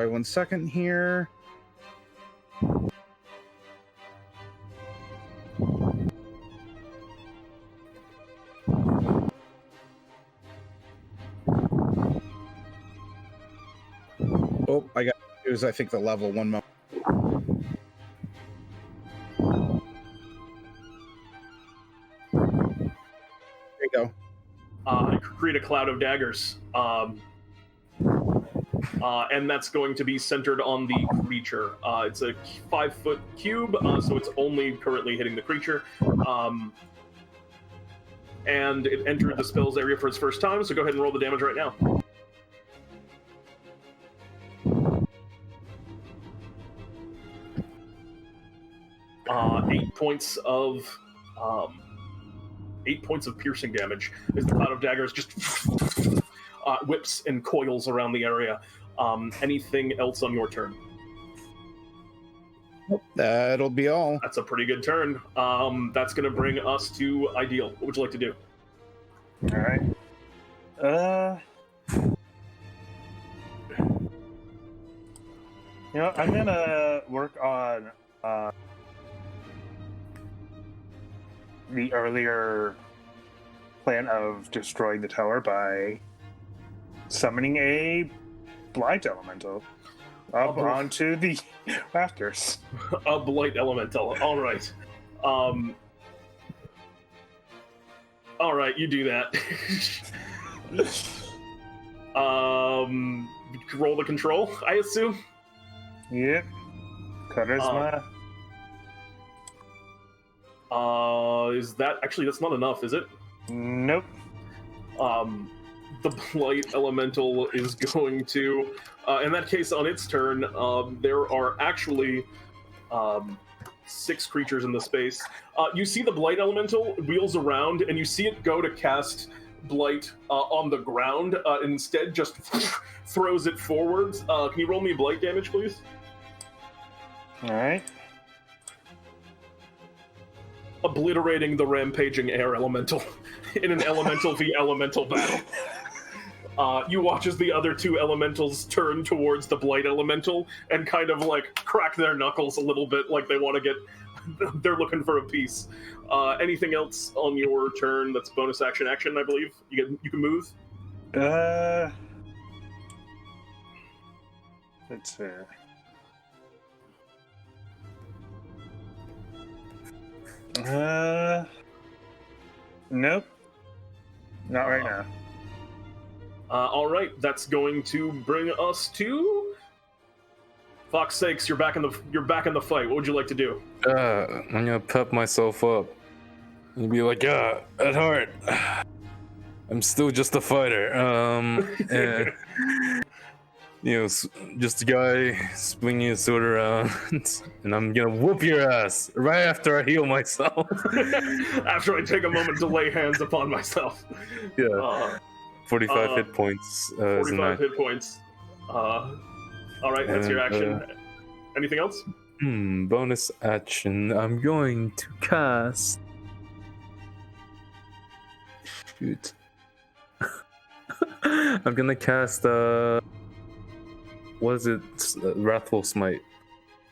1 second here. Oh, I got to use, I think, the level. 1 moment. There you go. Create a cloud of daggers. And that's going to be centered on the creature. It's a 5-foot cube, so it's only currently hitting the creature. And it entered the spell's area for its first time, so go ahead and roll the damage right now. Eight points of piercing damage as the cloud of daggers just whips and coils around the area. Anything else on your turn? That'll be all. That's a pretty good turn. That's going to bring us to Ideal. What would you like to do? All right. I'm gonna work on the earlier plan of destroying the tower by summoning a blight elemental up onto the rafters. A blight elemental. All right. All right, you do that. Roll the control, I assume. Yep. Charisma. Is that actually? That's not enough, is it? Nope. The blight elemental is going to. In that case, on its turn, there are actually 6 creatures in the space. You see the blight elemental wheels around, and you see it go to cast blight on the ground. Instead, just throws it forwards. Can you roll me blight damage, please? All right. Obliterating the rampaging air elemental in an elemental v elemental battle. You watch as the other 2 elementals turn towards the blight elemental and kind of like crack their knuckles a little bit, like they want to get. They're looking for a piece. Anything else on your turn that's bonus action, I believe? You can move? Let's see. Nope. Not right now. All right, that's going to bring us to Fawkes sakes. You're back in the fight. What would you like to do? I'm gonna pep myself up and be like, at heart, I'm still just a fighter. And, just a guy swinging his sword around, and I'm gonna whoop your ass right after I heal myself. After I take a moment to lay hands upon myself. Yeah. 45 hit points. 45 hit points. All right, that's your action. Anything else? Bonus action. I'm going to cast. Shoot. I'm gonna cast. What is it? Wrathful Smite.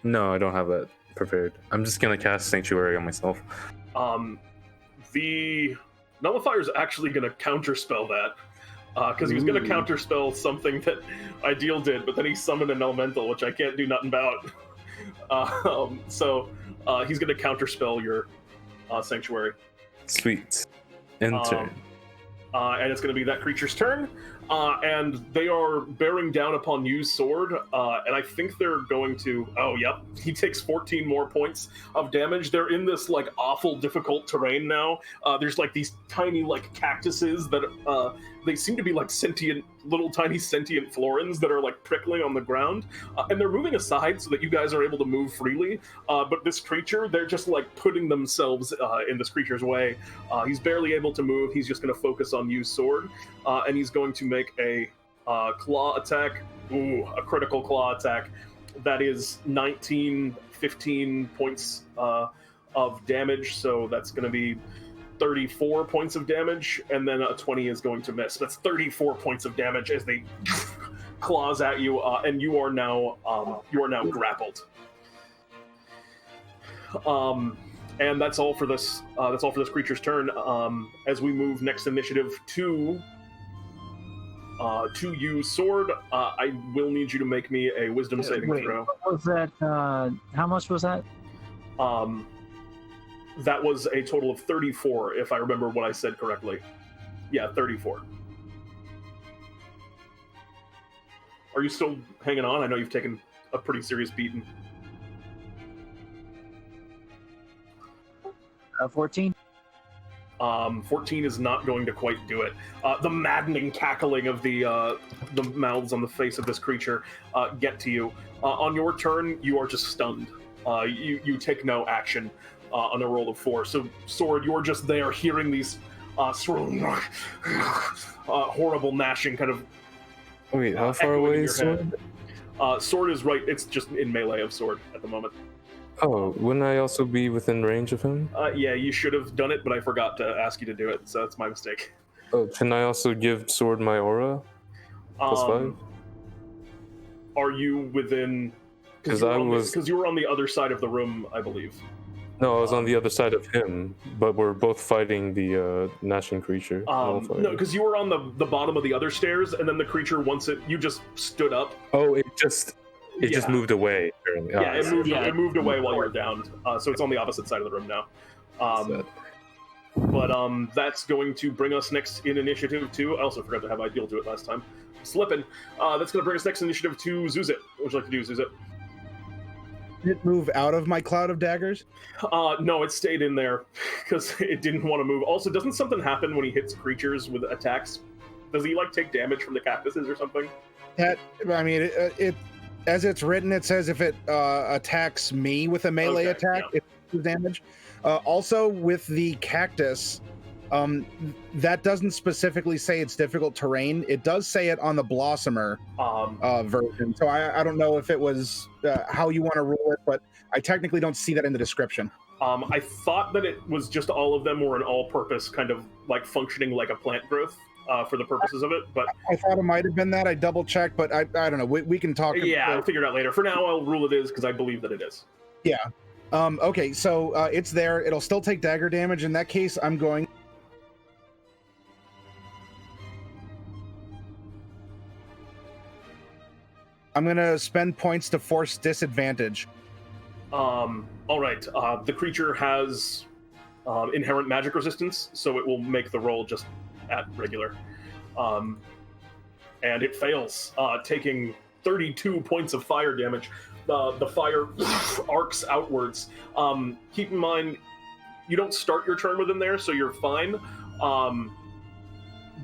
No, I don't have that prepared. I'm just gonna cast Sanctuary on myself. The Nullifier is actually gonna counterspell that. Because he was going to counterspell something that Ideal did, but then he summoned an elemental, which I can't do nothing about. So he's going to counterspell your Sanctuary. Sweet. Enter. And it's going to be that creature's turn. And they are bearing down upon you, Sword. And I think they're going to... Oh, yep. He takes 14 more points of damage. They're in this, like, awful, difficult terrain now. There's, like, these tiny, like, cactuses that... they seem to be, like, little tiny sentient florins that are, like, prickling on the ground. And they're moving aside so that you guys are able to move freely. But this creature, they're just, like, putting themselves in this creature's way. He's barely able to move. He's just going to focus on you, Sword. And he's going to make a claw attack. Ooh, a critical claw attack. That is 15 points of damage. So that's going to be 34 points of damage, and then a 20 is going to miss. That's 34 points of damage as they claws at you, and you are now grappled. And that's all for this. That's all for this creature's turn. As we move next initiative to you, Sword, I will need you to make me a Wisdom saving throw. What was that? How much was that? That was a total of 34, if I remember what I said correctly. Yeah, 34. Are you still hanging on? I know you've taken a pretty serious beating. 14? 14 is not going to quite do it. The maddening cackling of the mouths on the face of this creature get to you. On your turn, you are just stunned. You take no action. On a roll of 4. So, Sword, you're just there hearing these swirling, horrible gnashing kind of... Wait, how far away is Sword? Sword is right, it's just in melee of Sword at the moment. Oh, wouldn't I also be within range of him? Yeah, you should have done it, but I forgot to ask you to do it, so that's my mistake. Oh, can I also give Sword my aura? +5? Are you within... Because you were on the other side of the room, I believe. No, I was on the other side of him, but we're both fighting the gnashing creature. No, because you were on the bottom of the other stairs, and then the creature, you just stood up. Oh, it just moved away. Apparently. Yeah, it moved away while you were down. So it's on the opposite side of the room now. But that's going to bring us next in initiative to... I also forgot to have Ideal do it last time. Slipping. That's going to bring us next initiative to Zewxip. What would you like to do, Zewxip? Did it move out of my cloud of daggers? No, it stayed in there because it didn't want to move. Also, doesn't something happen when he hits creatures with attacks? Does he like take damage from the cactuses or something? It as it's written, it says if it attacks me with a melee attack, it does damage. Also, with the cactus, that doesn't specifically say it's difficult terrain. It does say it on the Blossomer version. So I don't know if it was how you want to rule it, but I technically don't see that in the description. I thought that it was just all of them were an all-purpose kind of like functioning like a plant growth for the purposes of it. But I thought it might have been that. I double-checked, but I don't know. We can talk. Yeah, I'll figure it out later. For now, I'll rule it is because I believe that it is. Yeah. Okay, so it's there. It'll still take dagger damage. In that case, I'm going... I'm going to spend points to force disadvantage. All right. The creature has inherent magic resistance, so it will make the roll just at regular. And it fails, taking 32 points of fire damage. The fire arcs outwards. Keep in mind, you don't start your turn with him there, so you're fine.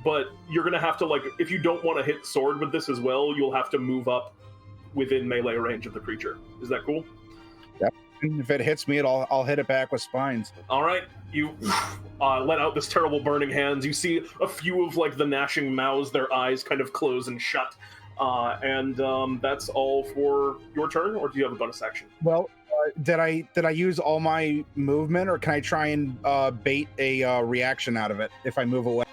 but you're going to have to, like, if you don't want to hit sword with this as well, you'll have to move up within melee range of the creature. Is that cool? Yep. If it hits me, I'll hit it back with spines. All right. You let out this terrible burning hands. You see a few of, like, the gnashing mouths, their eyes kind of close and shut. And that's all for your turn, or do you have a bonus action? Well, did I use all my movement, or can I try and bait a reaction out of it if I move away?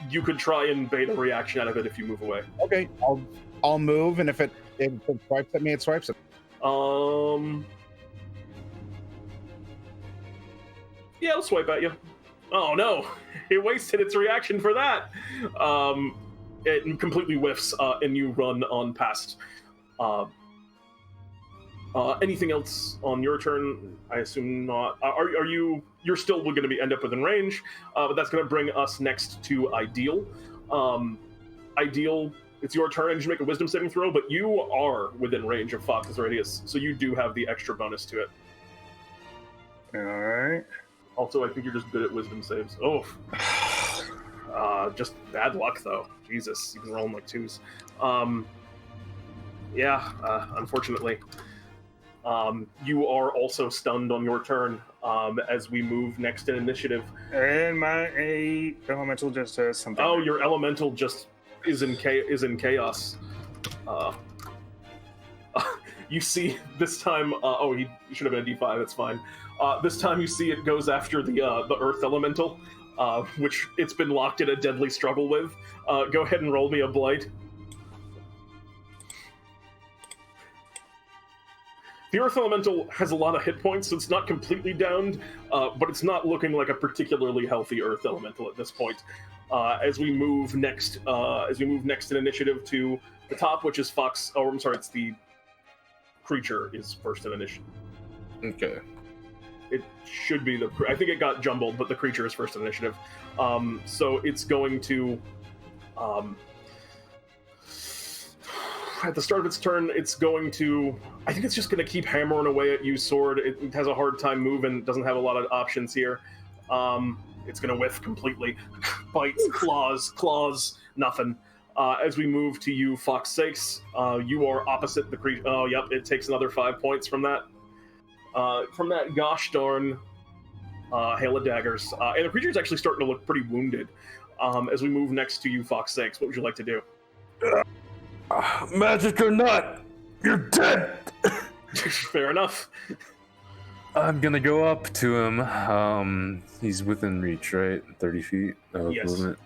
You could try and bait a reaction out of it if you move away. Okay, I'll move, and if it swipes at me, it swipes at me. Yeah, it'll swipe at you. Oh no, it wasted its reaction for that. It completely whiffs, and you run on past. Anything else on your turn? I assume not. Are you? You're still going to end up within range, but that's going to bring us next to Ideal. Ideal, it's your turn. I need you to make a Wisdom saving throw, but you are within range of Fawkes' radius, so you do have the extra bonus to it. All right. Also, I think you're just good at Wisdom saves. Oh, just bad luck though. Jesus, you've been rolling like 2s. Unfortunately. You are also stunned on your turn as we move next in initiative. And my elemental just does something. Oh, your elemental just is in chaos. You see this time. He should have been a D5. It's fine. This time you see it goes after the Earth elemental, which it's been locked in a deadly struggle with. Go ahead and roll me a blight. The Earth Elemental has a lot of hit points, so it's not completely downed, but it's not looking like a particularly healthy Earth Elemental at this point. As we move next in initiative to the top, which is Fawkes. Oh, I'm sorry, it's the creature is first in initiative. Okay. It should be I think it got jumbled, but the creature is first in initiative. So it's going to. At the start of its turn, it's going to... I think it's just going to keep hammering away at you, Sword. It has a hard time moving, doesn't have a lot of options here. It's going to whiff completely. Bites, claws, nothing. As we move to you, Fawkes Sakes, you are opposite the creature. Oh, yep, it takes another 5 points from that. Gosh darn hail of daggers. And the creature is actually starting to look pretty wounded. As we move next to you, Fawkes Sakes, what would you like to do? Magic or not, you're dead. Fair enough. I'm gonna go up to him. He's within reach, right? 30 feet of movement.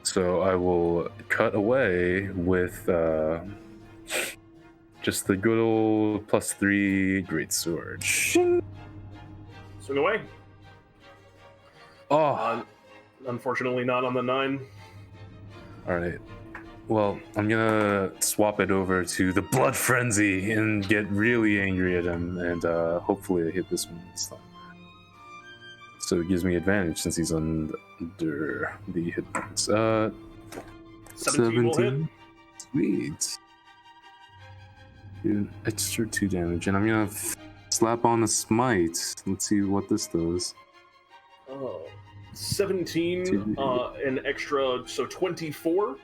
So I will cut away with just the good old +3 greatsword. Swing away. Oh. Unfortunately, not on the 9. All right. Well, I'm gonna swap it over to the Blood Frenzy and get really angry at him, and hopefully I hit this one this time. So it gives me advantage since he's under the hit points. 17 will hit. Sweet. Do extra 2 damage, and I'm gonna slap on a smite. Let's see what this does. 17, an extra, so 24.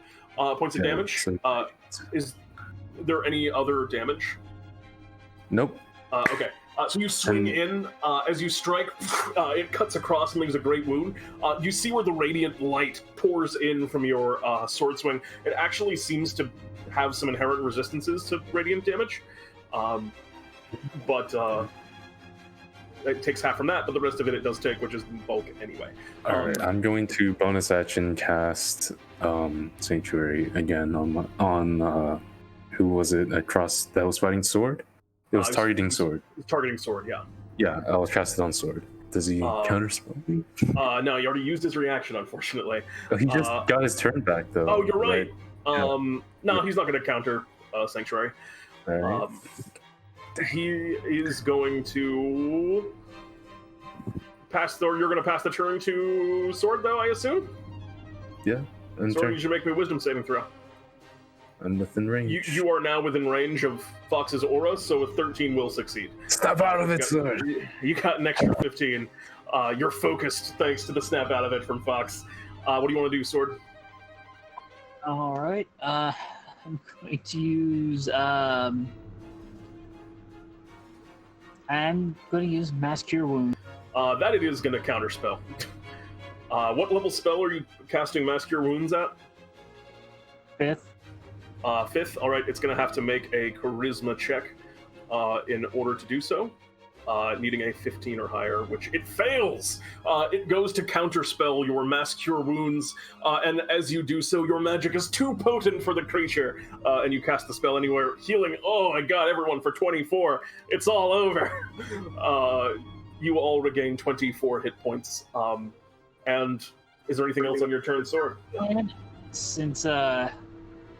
Points of damage. So... is there any other damage? Nope. Okay. So you swing in. As you strike, it cuts across and leaves a great wound. You see where the radiant light pours in from your sword swing. It actually seems to have some inherent resistances to radiant damage. But it takes half from that, but the rest of it does take, which is bulk anyway. Alright, I'm going to bonus action cast Sanctuary again on who was it across that was fighting Sword? It was targeting Sword. Targeting Sword, yeah. Yeah, I'll cast it on Sword. Does he counterspell me? No, he already used his reaction, unfortunately. Oh, he just got his turn back, though. Oh, you're right. No, he's not going to counter Sanctuary. All right. He is going to pass you're going to pass the turn to Sword, though, I assume? Yeah. Sword, you should make me a Wisdom saving throw. I'm within range. You are now within range of Fawkes' aura, so a 13 will succeed. Snap out of it, Sword! You got an extra 15. You're focused thanks to the snap out of it from Fawkes. What do you want to do, Sword? All right. I'm going to use. I'm going to use Mass Cure Wound. That it is going to counterspell. What level spell are you casting Mass Cure Wounds at? 5th. 5th. All right. It's going to have to make a Charisma check in order to do so. Needing a 15 or higher, which it fails. It goes to counterspell your Mass Cure Wounds, and as you do so, your magic is too potent for the creature, and you cast the spell anywhere, healing, oh my god, everyone, for 24. It's all over. You all regain 24 hit points. And is there anything else on your turn, Sword? And since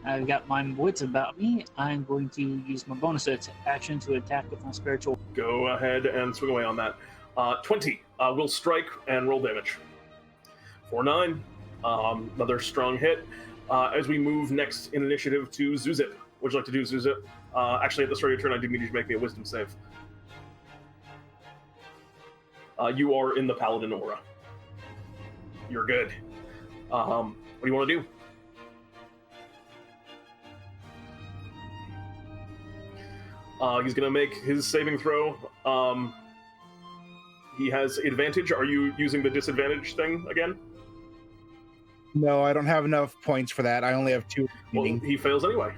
I've got my wits about me, I'm going to use my bonus action to attack with my spiritual. Go ahead and swing away on that. 20 will strike and roll damage. 4-9, another strong hit. As we move next in initiative to Zewxip. What would you like to do, Zewxip? Actually, at the start of your turn, I do need you to make me a wisdom save. You are in the Paladin aura. You're good. What do you want to do? He's going to make his saving throw. He has advantage. Are you using the disadvantage thing again? No, I don't have enough points for that. I only have 2. Well, he fails anyway,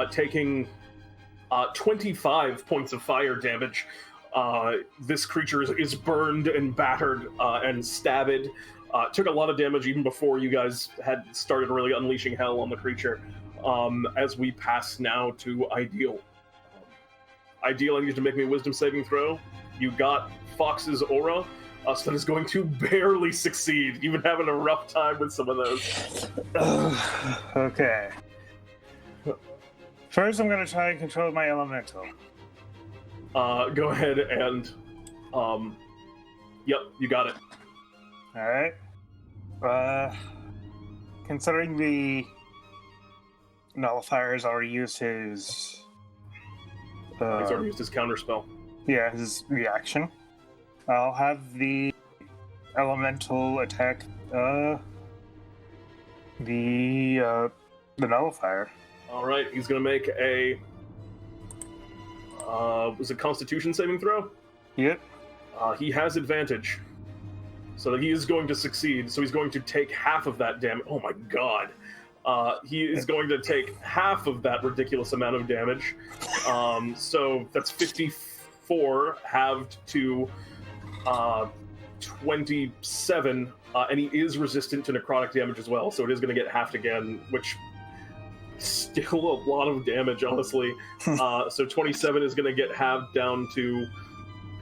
taking 25 points of fire damage. This creature is burned and battered and stabbed. Took a lot of damage even before you guys had started really unleashing hell on the creature. As we pass now to Ideal. Ideal, I need you to make me a wisdom saving throw. You got Fawkes' aura, so that is going to barely succeed. You've been having a rough time with some of those. Okay. First, I'm going to try and control my elemental. Go ahead and... Yep, you got it. Alright. Considering the nullifier has already used his... He's already used his counterspell. Yeah, his reaction. I'll have the elemental attack the nullifier. All right, he's going to make a was it Constitution saving throw? Yep. He has advantage, so he is going to succeed. So he's going to take half of that damage. Oh my god. He is going to take half of that ridiculous amount of damage. So that's 54 halved to 27, and he is resistant to necrotic damage as well, so it is going to get halved again, which is still a lot of damage, honestly. So 27 is going to get halved down to,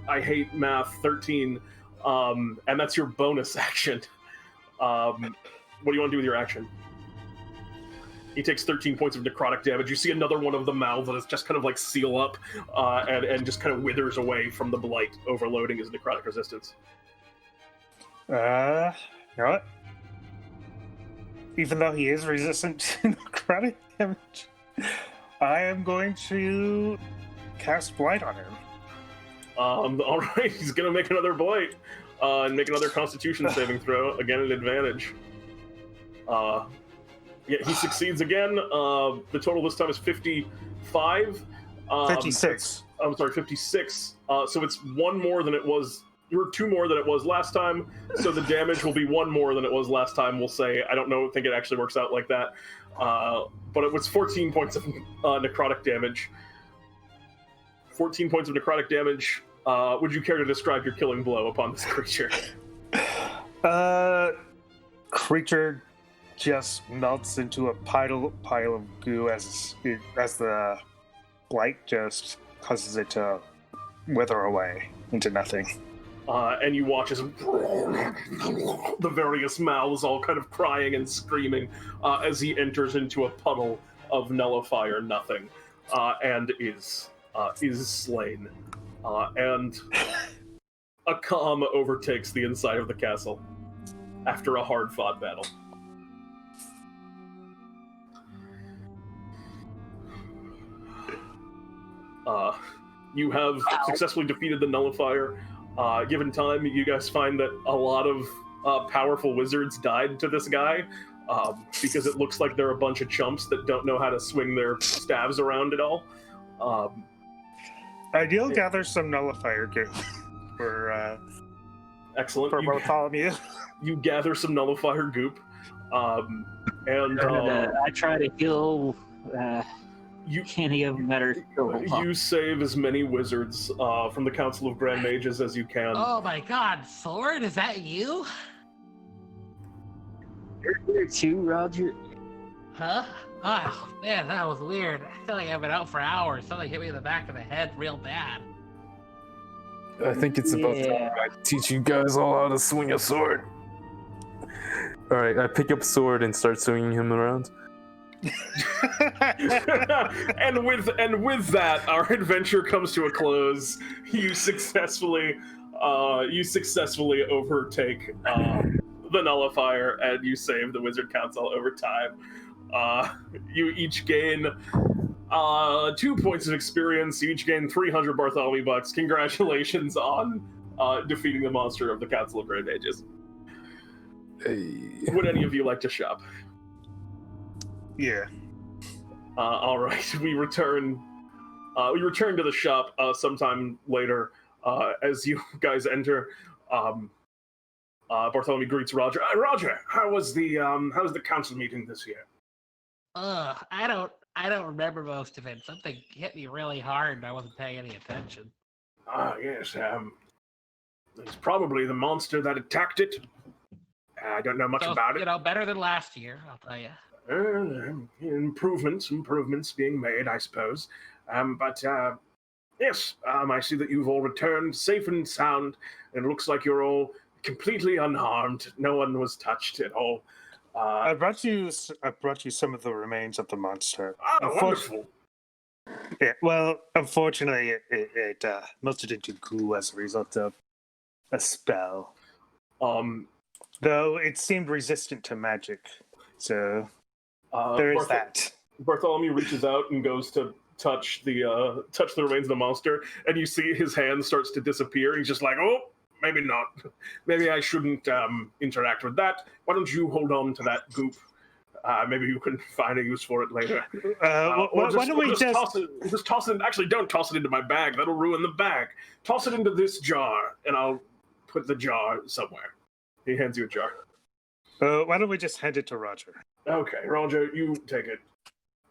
I hate math, 13, and that's your bonus action. What do you want to do with your action? He takes 13 points of necrotic damage. You see another one of the mouths that is just kind of like seal up and just kind of withers away from the blight, overloading his necrotic resistance. You know what? Even though he is resistant to necrotic damage, I am going to cast Blight on him. All right, he's going to make another Blight and make another Constitution saving throw. Again, an advantage. Yeah, he succeeds again. The total this time is 55. 56. I'm sorry, 56. So it's one more than it was. You're 2 more than it was last time. So the damage will be 1 more than it was last time. We'll say. I don't think it actually works out like that. But it was 14 points of necrotic damage. 14 points of necrotic damage. Would you care to describe your killing blow upon this creature? Creature just melts into a pile of goo as the blight just causes it to wither away into nothing. And you watch as the various mouths all kind of crying and screaming as he enters into a puddle of nullifier nothing and is slain. And a calm overtakes the inside of the castle after a hard-fought battle. You have successfully defeated the nullifier. Given time, you guys find that a lot of powerful wizards died to this guy. because it looks like they're a bunch of chumps that don't know how to swing their staves around at all. Ideal gather some nullifier goo for excellent. For Bartholomew. You gather some nullifier goop, and I try to heal. Any of them that are still you save as many wizards from the Council of Grand Mages as you can. Oh my God, Sword, is that you? You're here too, Roger. Huh? Oh man, that was weird. I feel like I've been out for hours. Something hit me in the back of the head real bad. I think it's about time I teach you guys all how to swing a sword. All right, I pick up sword and start swinging him around. and with that, our adventure comes to a close. You successfully overtake the nullifier, and you save the Wizard Council over time. You each gain 2 points of experience. You each gain 300 Bartholomew bucks. Congratulations on defeating the monster of the Council of Grand Mages. Hey. Would any of you like to shop? Yeah. All right. We return to the shop sometime later. As you guys enter, Bartholomew greets Roger. Roger, how was the council meeting this year? I don't remember most of it. Something hit me really hard and I wasn't paying any attention. Yes. It's probably the monster that attacked it. I don't know much about it. Better than last year, I'll tell you. Improvements being made, I suppose. Yes, I see that you've all returned safe and sound, and it looks like you're all completely unharmed. No one was touched at all. I brought you some of the remains of the monster. Wonderful. Yeah, well, unfortunately, it melted into goo as a result of a spell. Though it seemed resistant to magic, so there is that. Bartholomew reaches out and goes to touch the remains of the monster, and you see his hand starts to disappear. He's just like, oh, maybe not. Maybe I shouldn't interact with that. Why don't you hold on to that goop? Maybe you can find a use for it later. Why don't we just toss it? Just toss it. Actually, don't toss it into my bag. That'll ruin the bag. Toss it into this jar, and I'll put the jar somewhere. He hands you a jar. Why don't we just hand it to Roger? Okay, Roger, you take it.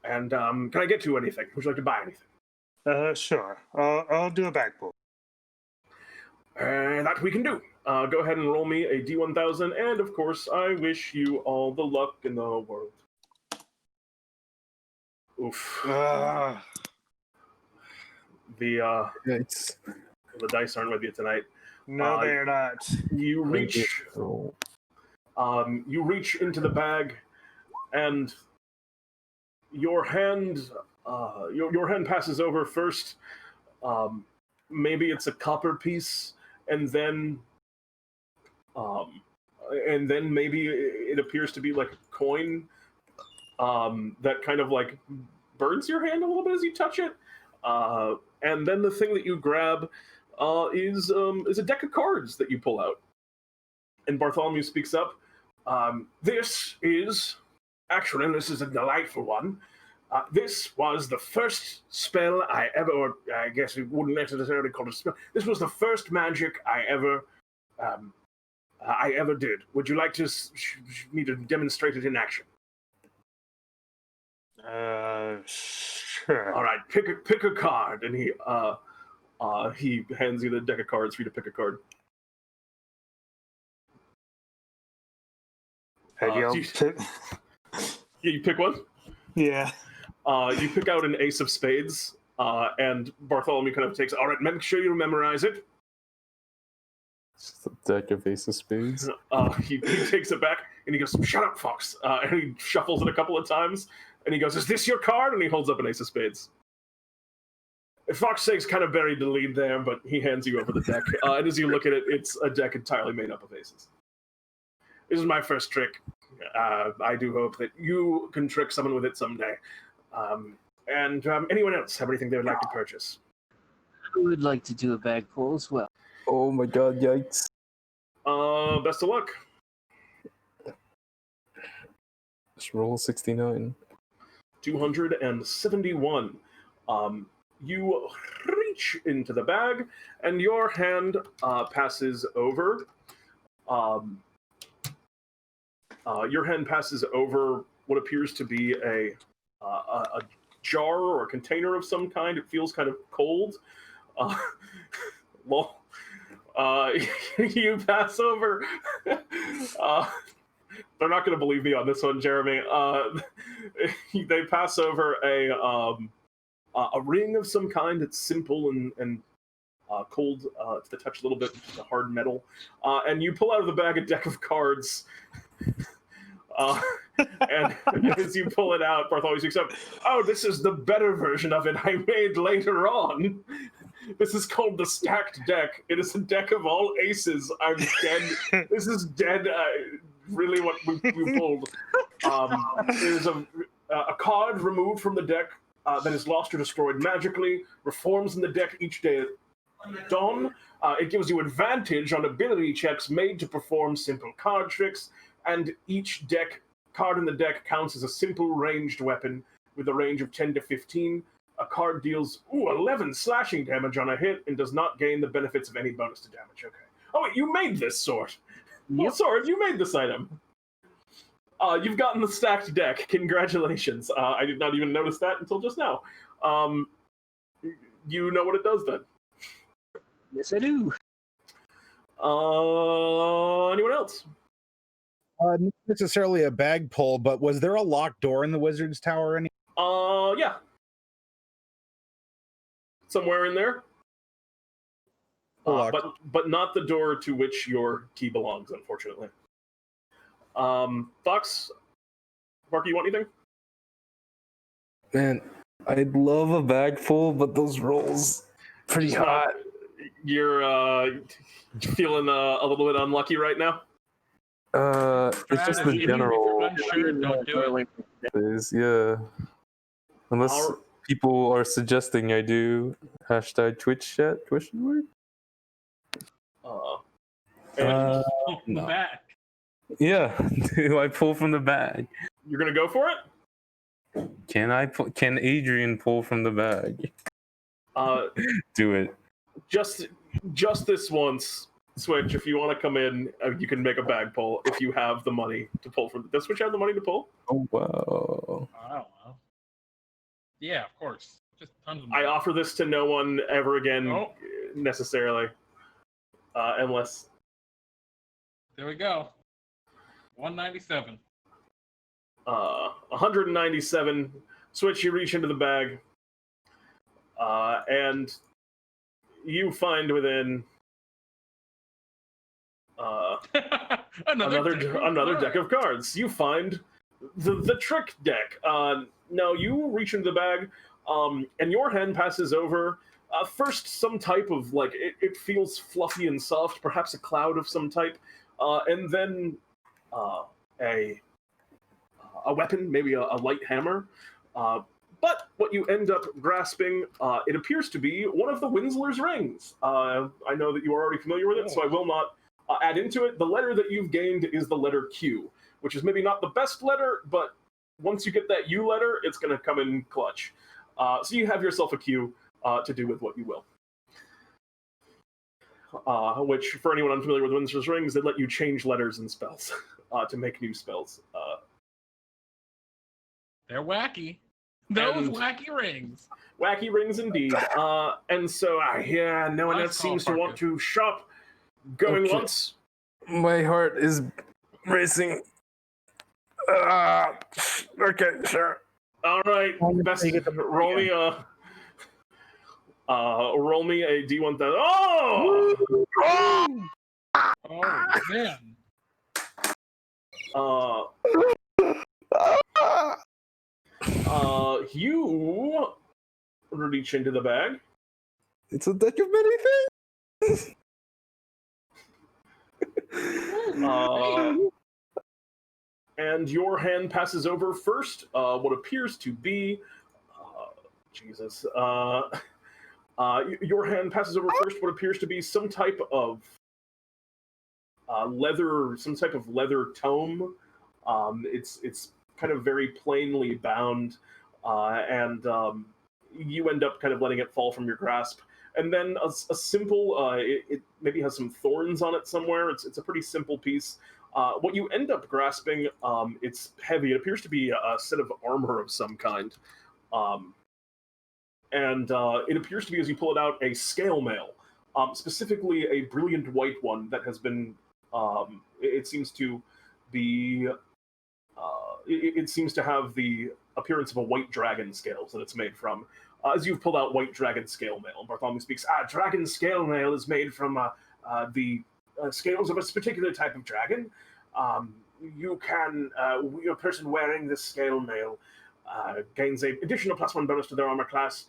And can I get you anything? Would you like to buy anything? Sure. I'll do a bag pull. That we can do. Go ahead and roll me a D1000, and of course, I wish you all the luck in the world. Oof. The dice aren't with you tonight. No, they're not. You reach into the bag, and your hand passes over first. Maybe it's a copper piece, and then maybe it appears to be like a coin that kind of like burns your hand a little bit as you touch it. And then the thing that you grab is a deck of cards that you pull out. And Bartholomew speaks up. This is a delightful one. This was the first spell I ever, or I guess it wouldn't necessarily call it a spell. This was the first magic I ever did. Would you like me to demonstrate it in action? Sure. All right, pick a card, and he hands you the deck of cards for you to pick a card. You pick one? Yeah. You pick out an ace of spades, and Bartholomew kind of takes, all right, make sure you memorize it. It's a deck of ace of spades. He takes it back, and he goes, shut up, Fawkes. And he shuffles it a couple of times, and he goes, is this your card? And he holds up an ace of spades. Fawkes takes kind of buried the lead there, but he hands you over the deck. And as you look at it, it's a deck entirely made up of aces. This is my first trick. I do hope that you can trick someone with it someday. And anyone else have anything they would like to purchase? I would like to do a bag pull as well. Oh my god, yikes. Best of luck. Just roll 69. 271. You reach into the bag, and your hand passes over. Your hand passes over what appears to be a jar or a container of some kind. It feels kind of cold. Well, you pass over. They're not going to believe me on this one, Jeremy. They pass over a ring of some kind. It's simple and cold to the touch, a little bit, just a hard metal. And you pull out of the bag a deck of cards. And as you pull it out, Bartholomew speaks up. Oh, this is the better version of it I made later on. This is called the stacked deck. It is a deck of all aces. I'm dead. This is dead. Really, what we pulled. There's a card removed from the deck that is lost or destroyed magically. Reforms in the deck each day at dawn. It gives you advantage on ability checks made to perform simple card tricks. And each card in the deck counts as a simple ranged weapon with a range of 10 to 15. A card deals 11 slashing damage on a hit and does not gain the benefits of any bonus to damage. Okay. Oh wait, you made this sword. Yep. Oh, sword, you made this item. You've gotten the stacked deck. Congratulations. I did not even notice that until just now. You know what it does then? Yes, I do. Anyone else? Not necessarily a bag pull, but was there a locked door in the Wizard's Tower? Yeah. Somewhere in there. But not the door to which your key belongs, unfortunately. Fawkes, Mark, you want anything? Man, I'd love a bag full, but those rolls pretty hot. You're feeling a little bit unlucky right now? It's just the general. Unsure, don't do it. Yeah. Unless people are suggesting I do #Twitch chat ? No. Back. Yeah. Do I pull from the bag? You're gonna go for it? Can Adrian pull from the bag? Do it. Just this once. Switch, if you want to come in, you can make a bag pull if you have the money to pull from. Does Switch have the money to pull? Oh wow! I don't know. Yeah, of course. Just tons of money. I offer this to no one ever again, necessarily, unless. There we go. 197. 197. Switch. You reach into the bag, and you find within. Another deck of cards. You find the trick deck. Now you reach into the bag, and your hand passes over. First, some type of it feels fluffy and soft, perhaps a cloud of some type, and then a weapon, maybe a light hammer. But what you end up grasping, it appears to be one of the Winsler's rings. I know that you are already familiar with it, so I will not add into it. The letter that you've gained is the letter Q, which is maybe not the best letter, but once you get that U letter, it's going to come in clutch. So you have yourself a Q to do with what you will. Which, for anyone unfamiliar with Winsler's rings, they let you change letters and spells to make new spells. They're wacky. Those wacky rings. Wacky rings indeed. And so, no one else seems to want to shop. Going once. My heart is racing. Okay, sure. All right. Best roll me a D1000. Oh man. You reach into the bag. It's a deck of many things. And your hand passes over first what appears to be your hand passes over first what appears to be some type of leather tome. It's kind of very plainly bound, and you end up kind of letting it fall from your grasp. And then a simple, it maybe has some thorns on it somewhere. It's a pretty simple piece. What you end up grasping, it's heavy. It appears to be a set of armor of some kind. And it appears to be, as you pull it out, a scale mail, specifically a brilliant white one that has been, it seems to be, it seems to have the appearance of a white dragon scales that it's made from. As you've pulled out white dragon scale mail, Bartholomew speaks, dragon scale mail is made from the scales of a particular type of dragon. You can, a person wearing this scale mail gains an additional +1 bonus to their armor class.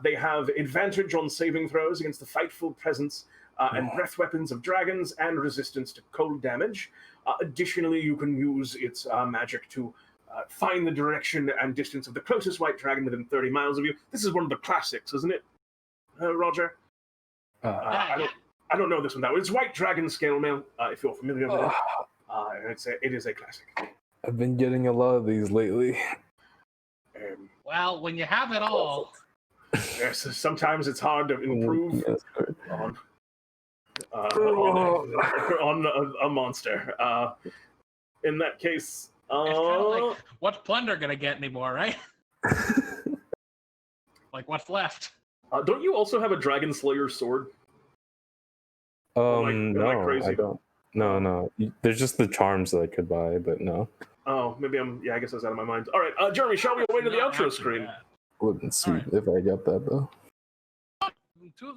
They have advantage on saving throws against the frightful presence and breath weapons of dragons, and resistance to cold damage. Additionally, you can use its magic to find the direction and distance of the closest white dragon within 30 miles of you. This is one of the classics, isn't it, Roger? I don't know this one that way. It's white dragon scale mail, if you're familiar with it. It is a classic. I've been getting a lot of these lately. Well, when you have it all. Yes, sometimes it's hard to improve on a monster. In that case, it's kind of like, what's plunder gonna get anymore, right? Like, what's left? Don't you also have a Dragon Slayer sword? No, I don't. No. There's just the charms that I could buy, but no. Oh, maybe I guess I was out of my mind. All right, Jeremy, shall we away to the outro screen? Wouldn't sweet if I got that though. To the